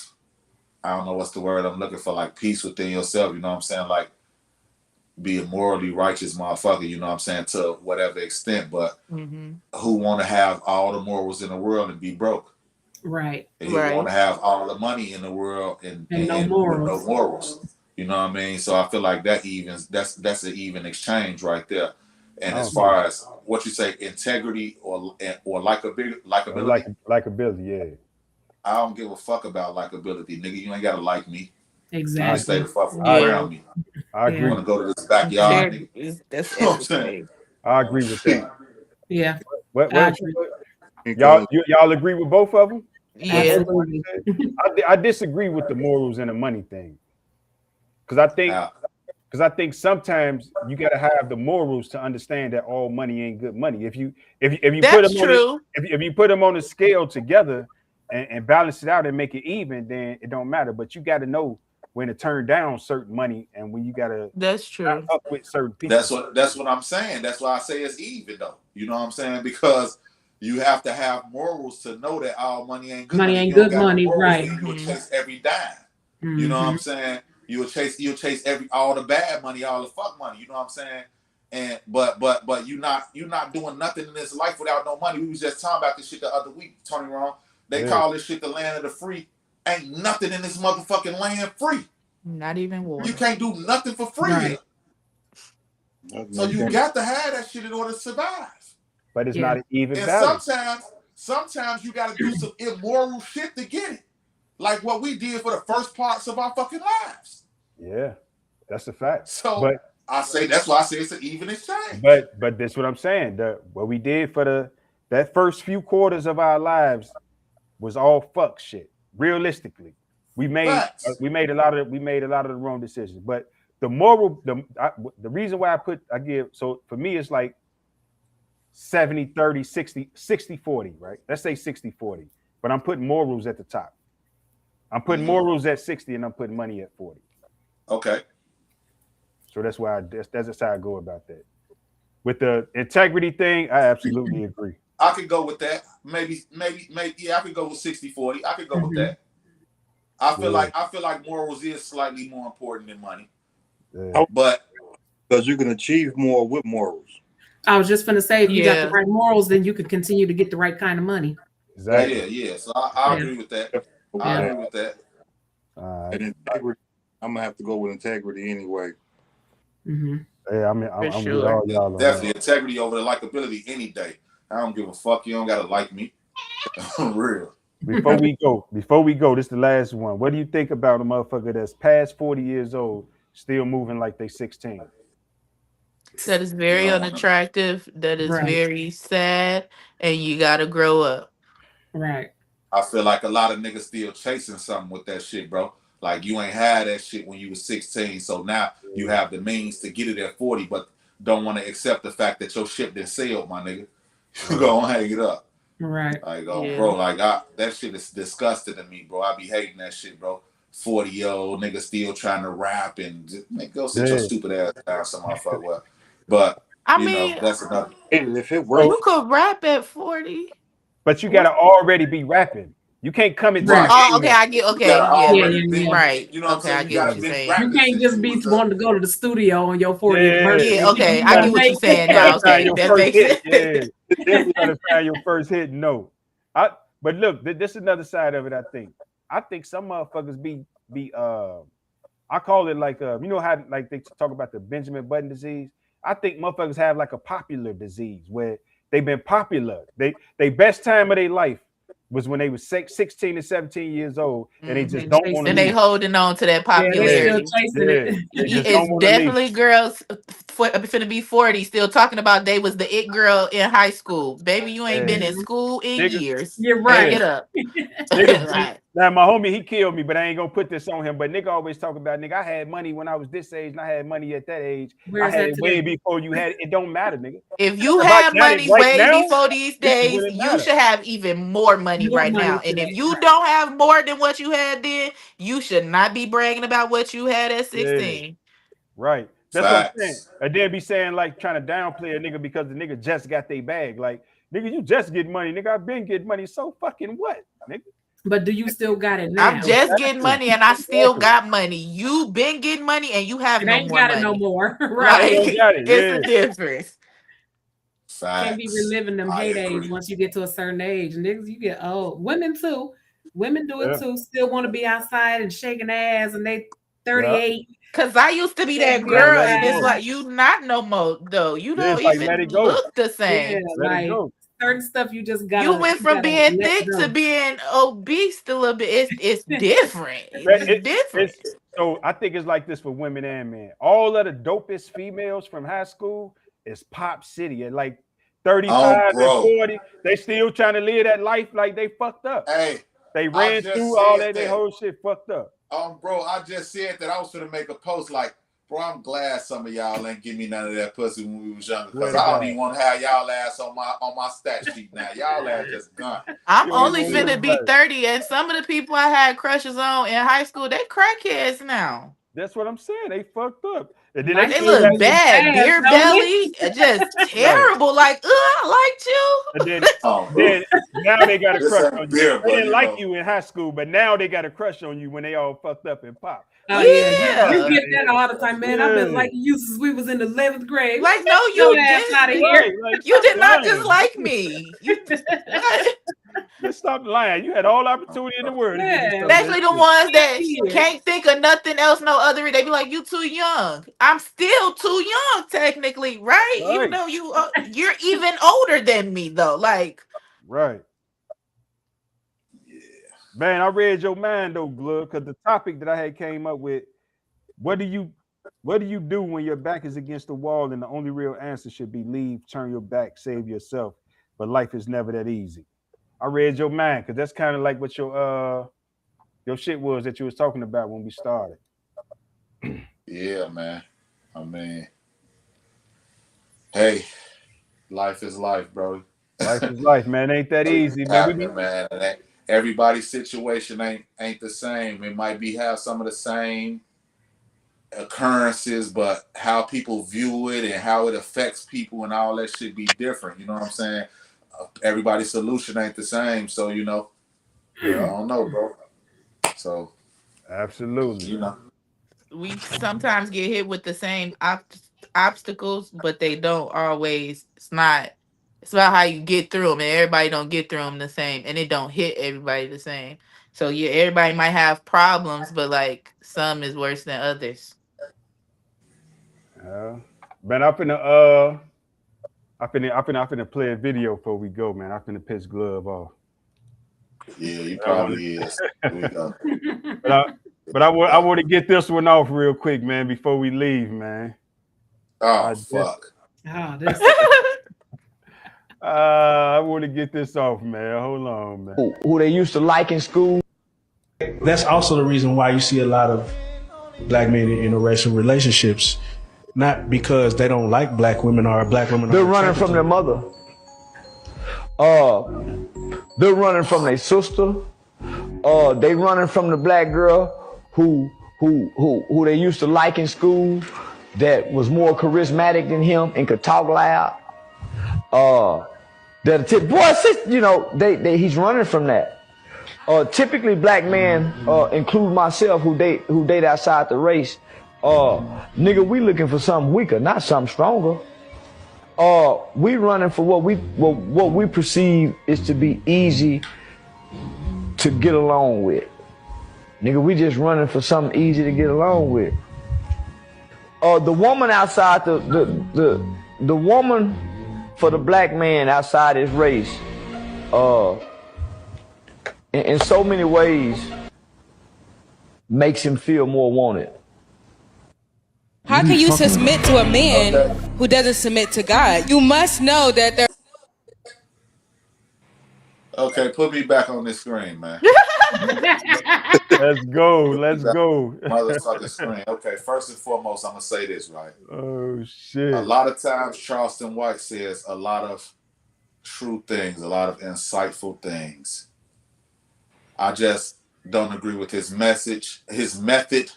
I don't know what's the word I'm looking for, like peace within yourself. You know what I'm saying? Like be a morally righteous motherfucker. You know what I'm saying? To whatever extent, but who want to have all the morals in the world and be broke? Right. And you want to have all the money in the world and no morals. With no morals. You know what I mean? So I feel like that evens. That's an even exchange right there. And as far as what you say, integrity or likability, likability, yeah. I don't give a fuck about likability, nigga. You ain't gotta like me. Exactly. Stay the fuck around me. I agree. You want to go to this backyard, nigga? That's You know what I'm saying? I agree with that. Yeah. Y'all agree with both of them? Yeah. I disagree with the morals and the money thing, because I think sometimes you got to have the morals to understand that all money ain't good money. If you put them on a scale together and balance it out and make it even, then it don't matter. But you got to know when to turn down certain money and when you got to. That's true. Up with certain people. That's what I'm saying. That's why I say it's even though. You know what I'm saying? Because you have to have morals to know that all money ain't good money. Money ain't good money, right? You will chase every dime. You know what I'm saying? You'll chase all the bad money, all the fuck money. You know what I'm saying? And but you're not doing nothing in this life without no money. We was just talking about this shit the other week, Tony Ron. They call this shit the land of the free. Ain't nothing in this motherfucking land free. Not even water. You can't do nothing for free. Right. So you got to have that shit in order to survive. But it's not even and balance. Sometimes you got to do some immoral shit to get it. Like what we did for the first parts of our fucking lives. Yeah, that's a fact. So that's why I say it's an even exchange. But that's what I'm saying. What we did for that first few quarters of our lives was all fuck shit. Realistically, we made a lot of the wrong decisions. But the moral, the reason why I give, so for me it's like 70, 30, 60, 60, 40, right? Let's say 60, 40. But I'm putting morals at the top. I'm putting morals at 60 and I'm putting money at 40. Okay. So that's why that's how I go about that. With the integrity thing, I absolutely agree. I could go with that. Maybe, yeah, I could go with 60-40. I could go with that. I feel like morals is slightly more important than money. Yeah. But because you can achieve more with morals. I was just gonna say, if you got the Yeah. right morals, then you can continue to get the right kind of money. Exactly. Yeah. So I agree with that. I Yeah. agree with that. And integrity, I'm gonna have to go with integrity anyway. Mm-hmm. Yeah, I mean, For I'm with sure. all y'all on Definitely that. integrity over the likability any day. I don't give a fuck. You don't gotta like me. Real. Before we go, this is the last one. What do you think about a motherfucker that's past 40 years old, still moving like they 16? That is You very don't want to. unattractive. That is Right. very sad. And you gotta grow up. Right. I feel like a lot of niggas still chasing something with that shit, bro. Like you ain't had that shit when you was 16, so now you have the means to get it at 40, but don't want to accept the fact that your ship didn't sail, my nigga. You gonna hang it up. Right. Like, Yeah. bro, like that shit is disgusting to me, bro. I be hating that shit, bro. 40-year-old nigga still trying to rap and just, man, go sit your stupid ass down, some motherfucker. Well, but I you know, mean, that's another. If it So, works, you could rap at 40. but you What? gotta already be rapping. You can't come into the Right. Oh, game okay. and I get. You gotta Okay. Yeah. Yeah. already Yeah. been, Yeah. Right. you know what I'm Okay. I saying? You get what gotta you're been saying. You rapping can't since just you be was wanting to go to the studio on your 40th yeah, birthday. Yeah. Okay. You I gotta get what you're make saying you gotta now. find Okay. your That first makes hit. sense. Yeah, definitely gotta find your first hit. No, but look, this is another side of it. I think some motherfuckers be I call it like you know how like they talk about the Benjamin Button disease. I think motherfuckers have like a popular disease where they've been popular. They best time of their life was when they was 16 and 17 years old, and they just Mhm. don't want to And they leave. holding on to that Yeah, they Yeah, still popularity. chasing yeah, it. they just It's don't want to leave. definitely girls finna be 40 still talking about they was the it girl in high school. Baby, you ain't been Yeah, in Mhm. school in niggas, years. You're Back yeah, right. it up. niggas. Right. Now my homie, he killed me, but I ain't gonna put this on him. But nigga always talk about nigga. I had money when I was this age, and I had money at that age. I Where's had that it way today? before you had it. It don't matter, nigga. If you Right have now, money right way now, before these this is days, when it you matters. should have even more money More right money now. And if today. you Right. don't have more than what you had then, you should not be bragging about what you had at Yeah. 16. Right. That's what I'm saying. Facts. And then be saying like trying to downplay a nigga because the nigga just got their bag. Like, nigga, you just get money. Nigga, I've been getting money. So fucking what? Nigga. But do you still got it I'm now? just getting Exactly. money and I still Exactly. got money. You been getting money and you have It no ain't more got it no money. more. I Right. ain't Like got it. it's Yeah. a difference. Can't be Facts. reliving them I heydays agree. once you get to a certain age. Niggas, you get old. Women too. Women do it Yeah. too. Still want to be outside and shaking ass and they Yeah. 38. Cause I used to be They that be Gotta girl let it and it's go. outside. like you not no more though. You Yeah, don't it's like let even it go. look the Yeah, same. Let it like go. certain stuff you just You gotta went from being let thick to go. being obese a little bit. It's different. But It's different. it's so I think it's like this for women and men. All of the dopest females from high school is pop city at like 35 and Bro. 40. They still trying to live that life like they fucked up. Hey, They I ran just through all said that, they that. whole shit fucked up. Bro, I just said that I was gonna make a post like, bro, I'm glad some of y'all ain't give me none of that pussy when we was younger, Swear cause to I don't God. even want to have y'all ass on my stat sheet now. Y'all ass just gone. I'm You don't only even want to finna live be about it. 30, and some of the people I had crushes on in high school, they crackheads now. That's what I'm saying. They fucked up. And then they Life They still is got look moving bad, fast, beer don't it? belly, just right. terrible. Like, I liked And you. Bro, then now they got a this crush ain't on you. beer, They but didn't you like know, you in high school, but now they got a crush on you when they all fucked up and pop. Oh Like, yeah, get the fuck you Yeah. out get of that here. all the time, man. I've been Yeah. liking you since we was in the 11th grade. Man, Like, no, get your you ass out of didn't. here. Right. Like, You stop did not just lying. like me. You what? Just stop lying. You had all opportunity in the world to give me Yeah, some of that Especially the shit. ones that years. can't think of nothing else, no other. They be like, "You too young." I'm still too young, technically, right? Even Right. though you're even older than me, though. Like, Right. Man, I read your mind though, Glove, because the topic that I had came up with, what do you what do you do when your back is against the wall and the only real answer should be leave, turn your back, save yourself, but life is never that easy. I read your mind because that's kind of like what your shit was that you was talking about when we started. yeah, man. I mean, hey, life is life, bro. Life is life, man. Ain't that easy, man. We be Happening, man. And everybody's situation ain't the same. It might be have some of the same occurrences, but how people view it and how it affects people and all that should be different. You know what I'm saying? Everybody's solution ain't the same, so you know. I don't know, bro. So absolutely. you know, we sometimes get hit with the same obstacles, but they don't always. It's not. It's about how you get through them, and everybody don't get through them the same, and it don't hit everybody the same. So yeah, everybody might have problems, but like some is worse than others. Man, I finna play a video before we go, man. I finna piss glove off. Yeah, you probably is. Here we go. I want to get this one off real quick, man, before we leave, man. Oh fuck. Oh, this. I want to get this off, man. Hold on, man. Who they used to like in school. That's also the reason why you see a lot of black men in interracial relationships. Not because they don't like black women or black women. They're running from their mother. They're running from their sister. They running from the black girl who they used to like in school, that was more charismatic than him and could talk loud. He's running from that. Typically black men, include myself, who date outside the race. Nigga, we looking for something weaker, not something stronger. We running for what we perceive is to be easy to get along with. Nigga, we just running for something easy to get along with. The woman outside the woman for the black man outside his race, in so many ways, makes him feel more wanted. How can you submit to a man who doesn't submit to God? You must know that there. Okay, put me back on this screen, man. Let's go. Motherfucking screen. Okay, first and foremost, I'm gonna say this, right? Oh shit. A lot of times Charleston White says a lot of true things, a lot of insightful things. I just don't agree with his message, his method,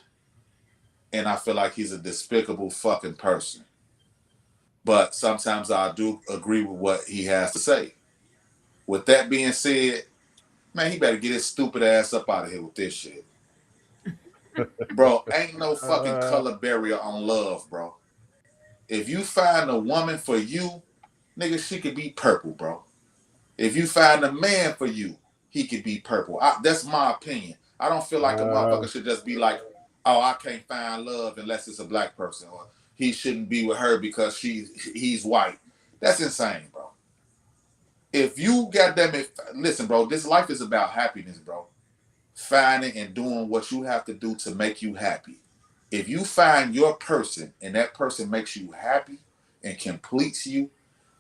and I feel like he's a despicable fucking person. But sometimes I do agree with what he has to say. With that being said, man, he better get his stupid ass up out of here with this shit. Bro, ain't no fucking color barrier on love, bro. If you find a woman for you, nigga, she could be purple, bro. If you find a man for you, he could be purple. That's my opinion. I don't feel like a motherfucker should just be like, oh, I can't find love unless it's a black person, or he shouldn't be with her because he's white. That's insane, bro. If you listen, bro, this life is about happiness, bro. Finding and doing what you have to do to make you happy. If you find your person and that person makes you happy and completes you,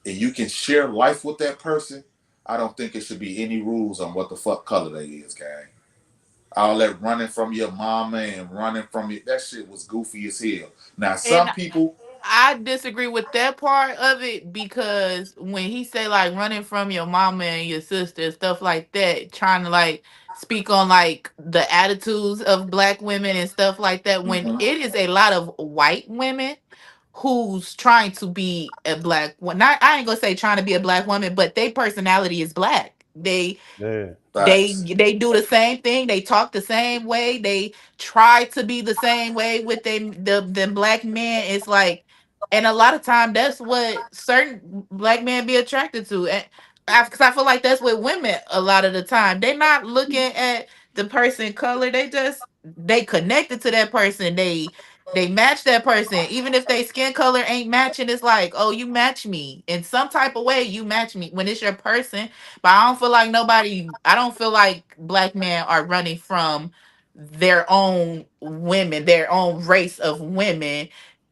and you can share life with that person, I don't think it should be any rules on what the fuck color they is, gang. All that running from your mama and running from it, that shit was goofy as hell. Now, some people... I disagree with that part of it, because when he say like running from your mama and your sister, stuff like that, trying to like speak on like the attitudes of black women and stuff like that, when it is a lot of white women who's trying to be a black one. Not, I ain't gonna say trying to be a black woman, but their personality is black. They do the same thing. They talk the same way. They try to be the same way with the black men. It's like, and a lot of time that's what certain black men be attracted to. And because I feel like that's with women a lot of the time. They're not looking at the person color. They connected to that person. They match that person. Even if they skin color ain't matching, it's like, oh, you match me. In some type of way, you match me when it's your person. But I don't feel like black men are running from their own women, their own race of women.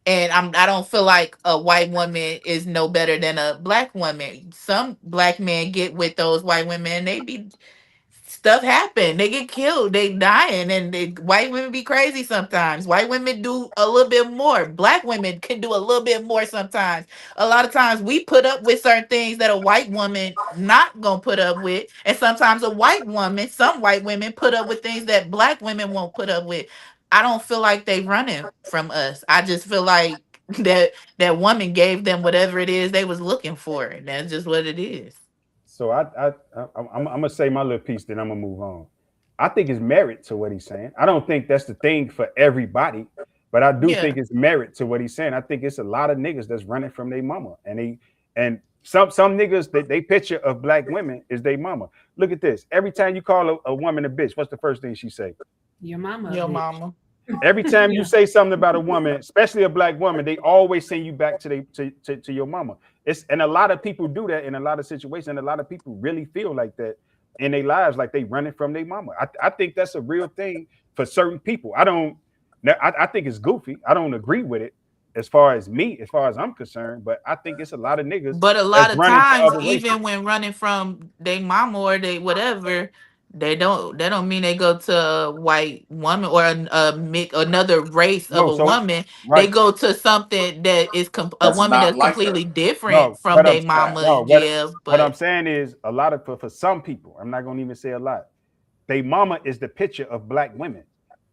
And I don't feel like a white woman is no better than a black woman. Some black men get with those white women, they be stuff happen. They get killed. They dying, and white women be crazy sometimes. White women do a little bit more. Black women can do a little bit more sometimes. A lot of times we put up with certain things that a white woman not gonna put up with, and sometimes some white women put up with things that black women won't put up with. I don't feel like they running from us. I just feel like that woman gave them whatever it is they was looking for, and that's just what it is. So I'm gonna say my little piece, then I'm gonna move on. I think it's merit to what he's saying. I don't think that's the thing for everybody, But I do think it's merit to what he's saying. I think it's a lot of niggas that's running from their mama, and some niggas that they picture of black women is their mama. Look at this. Every time you call a woman a bitch, what's the first thing she say? Your mama. Your mama. Every time you say something about a woman, especially a black woman, they always send you back to your mama. And a lot of people do that in a lot of situations. And a lot of people really feel like that in their lives, like they running from their mama. I think that's a real thing for certain people. I think it's goofy. I don't agree with it as far as I'm concerned, but I think it's a lot of niggas. But a lot of times, even when running from their mama or they whatever, they don't mean they go to a white woman or another race of a woman. Right. They go to something that is a woman that's like completely different from their mama. What I'm saying is a lot of for some people, I'm not gonna even say a lot. Their mama is the picture of black women.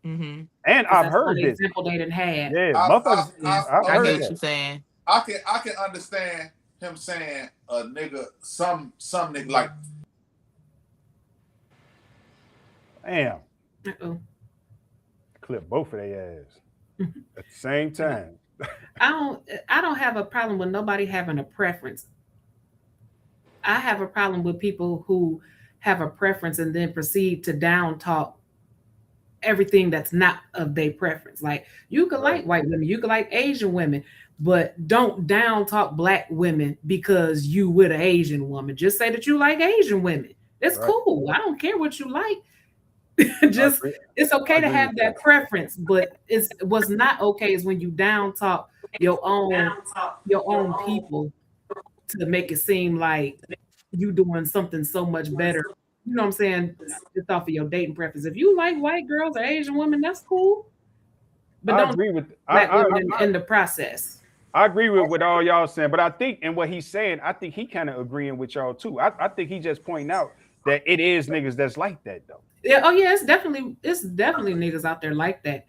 Mm-hmm. And I've heard this. Example they didn't have. Yeah, I heard what you're saying. I can understand him saying a nigga, some nigga like. Damn. Clip both of their ass at the same time. I don't have a problem with nobody having a preference. I have a problem with people who have a preference and then proceed to down talk everything that's not of their preference. Like you could like white women, you could like Asian women, but don't down talk black women because you with an Asian woman. Just say that you like Asian women. It's cool. I don't care what you like. Just it's okay to have that preference, but what's not okay is when you down talk your own people to make it seem like you doing something so much better. You know what I'm saying? Just off of your dating preference. If you like white girls or Asian women, that's cool. But don't agree with black women in the process. I agree with what all y'all saying, but I think, and what he's saying, I think he kind of agreeing with y'all too. I think he just pointing out that it is niggas that's like that though. Yeah. Oh yeah. It's definitely niggas out there like that.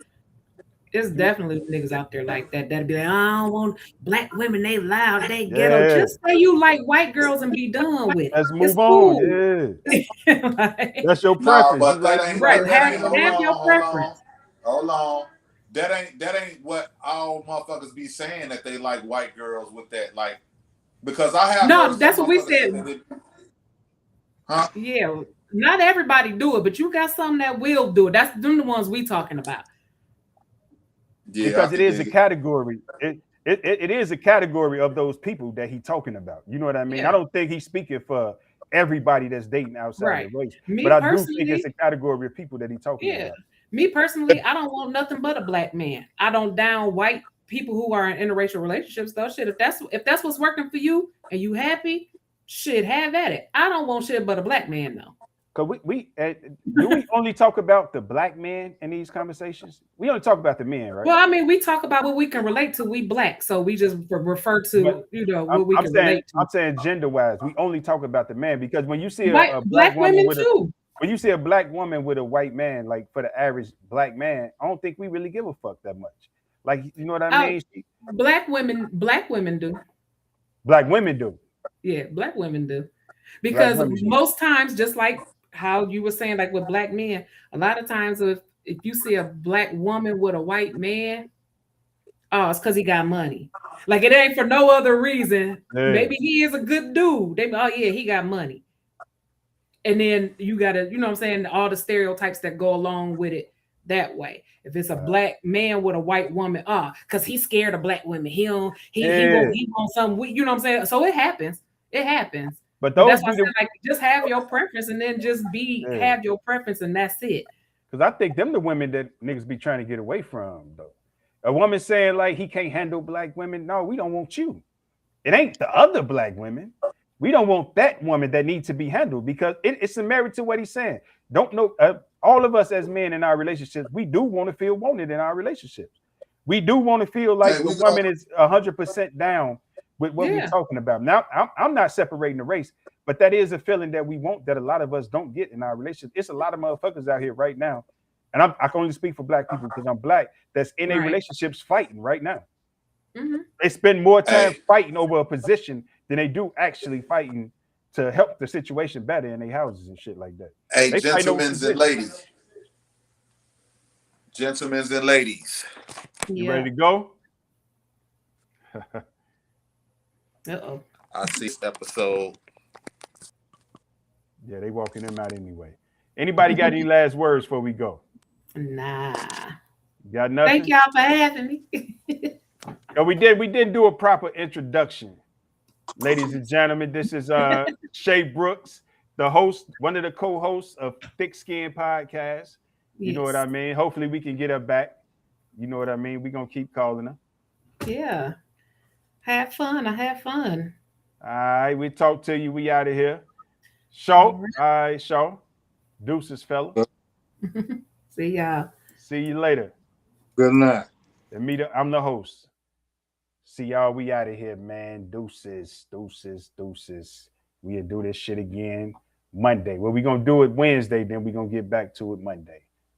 It's definitely niggas out there like that. That'd be like, I don't want black women. They loud. They ghetto. Just say you like white girls and be done with it. Let's move on. Yeah. Like, that's your preference. No, but that ain't right. Have your preference. Hold on. That ain't what all motherfuckers be saying that they like white girls with that. Like, because I have no. That's what we said. Huh? Yeah. Not everybody do it, but you got some that will do it. That's them the ones we talking about. Yeah, because it is a category. It is a category of those people that he's talking about. You know what I mean? Yeah. I don't think he's speaking for everybody that's dating outside the race. But I do think it's a category of people that he's talking about. Me personally, I don't want nothing but a black man. I don't down white people who are in interracial relationships though. Shit, if that's what's working for you and you happy, shit, have at it. I don't want shit but a black man though. Cause we only talk about the black men in these conversations? We only talk about the men, right? Well, I mean, we talk about what we can relate to. We black, so we just refer to what we can relate to. I'm saying gender wise, we only talk about the man because when you see a black women too. When you see a black woman with a white man, like for the average black man, I don't think we really give a fuck that much. Like, you know what I mean? Black women do. Black women do. Yeah, black women do. Because most times, just like how you were saying, like with black men, a lot of times if you see a black woman with a white man, it's because he got money. Like it ain't for no other reason. Yeah. Maybe he is a good dude. He got money. And then you gotta, you know what I'm saying, all the stereotypes that go along with it that way. If it's a black man with a white woman, because he's scared of black women. He wants something, you know what I'm saying? So it happens. It happens. But that's why I said, like, just have your preference and then just have your preference and that's it. Because I think them the women that niggas be trying to get away from, though. A woman saying like he can't handle black women. No, we don't want you. It ain't the other black women. We don't want that woman that needs to be handled because it's a merit to what he's saying. Don't know. All of us as men in our relationships, we do want to feel wanted in our relationships. We do want to feel like the woman is 100% down with what we're talking about. Now, I'm not separating the race, but that is a feeling that we want that a lot of us don't get in our relationship. It's a lot of motherfuckers out here right now, and I can only speak for black people because I'm black, that's in their relationships fighting right now. Mm-hmm. They spend more time fighting over a position than they do actually fighting to help the situation better in their houses and shit like that. Hey, gentlemen and ladies. You ready to go? Uh-oh. I see this episode. Yeah, they walking him out anyway. Anybody got any last words before we go? Nah. Got nothing? Thank y'all for having me. No, we didn't do a proper introduction. Ladies and gentlemen, this is Shay Brooks, the host, one of the co-hosts of Thick Skin Podcast. You know what I mean? Hopefully we can get her back. You know what I mean? We're gonna keep calling her. Yeah. Have fun. I have fun. All right, we talk to you. We out of here. Shaw. All right, Shaw. Deuces, fella. See y'all. See you later. Good night. I'm the host. See y'all. We out of here, man. Deuces, deuces, deuces. We'll do this shit again Monday. Well, we're gonna do it Wednesday, then we're gonna get back to it Monday.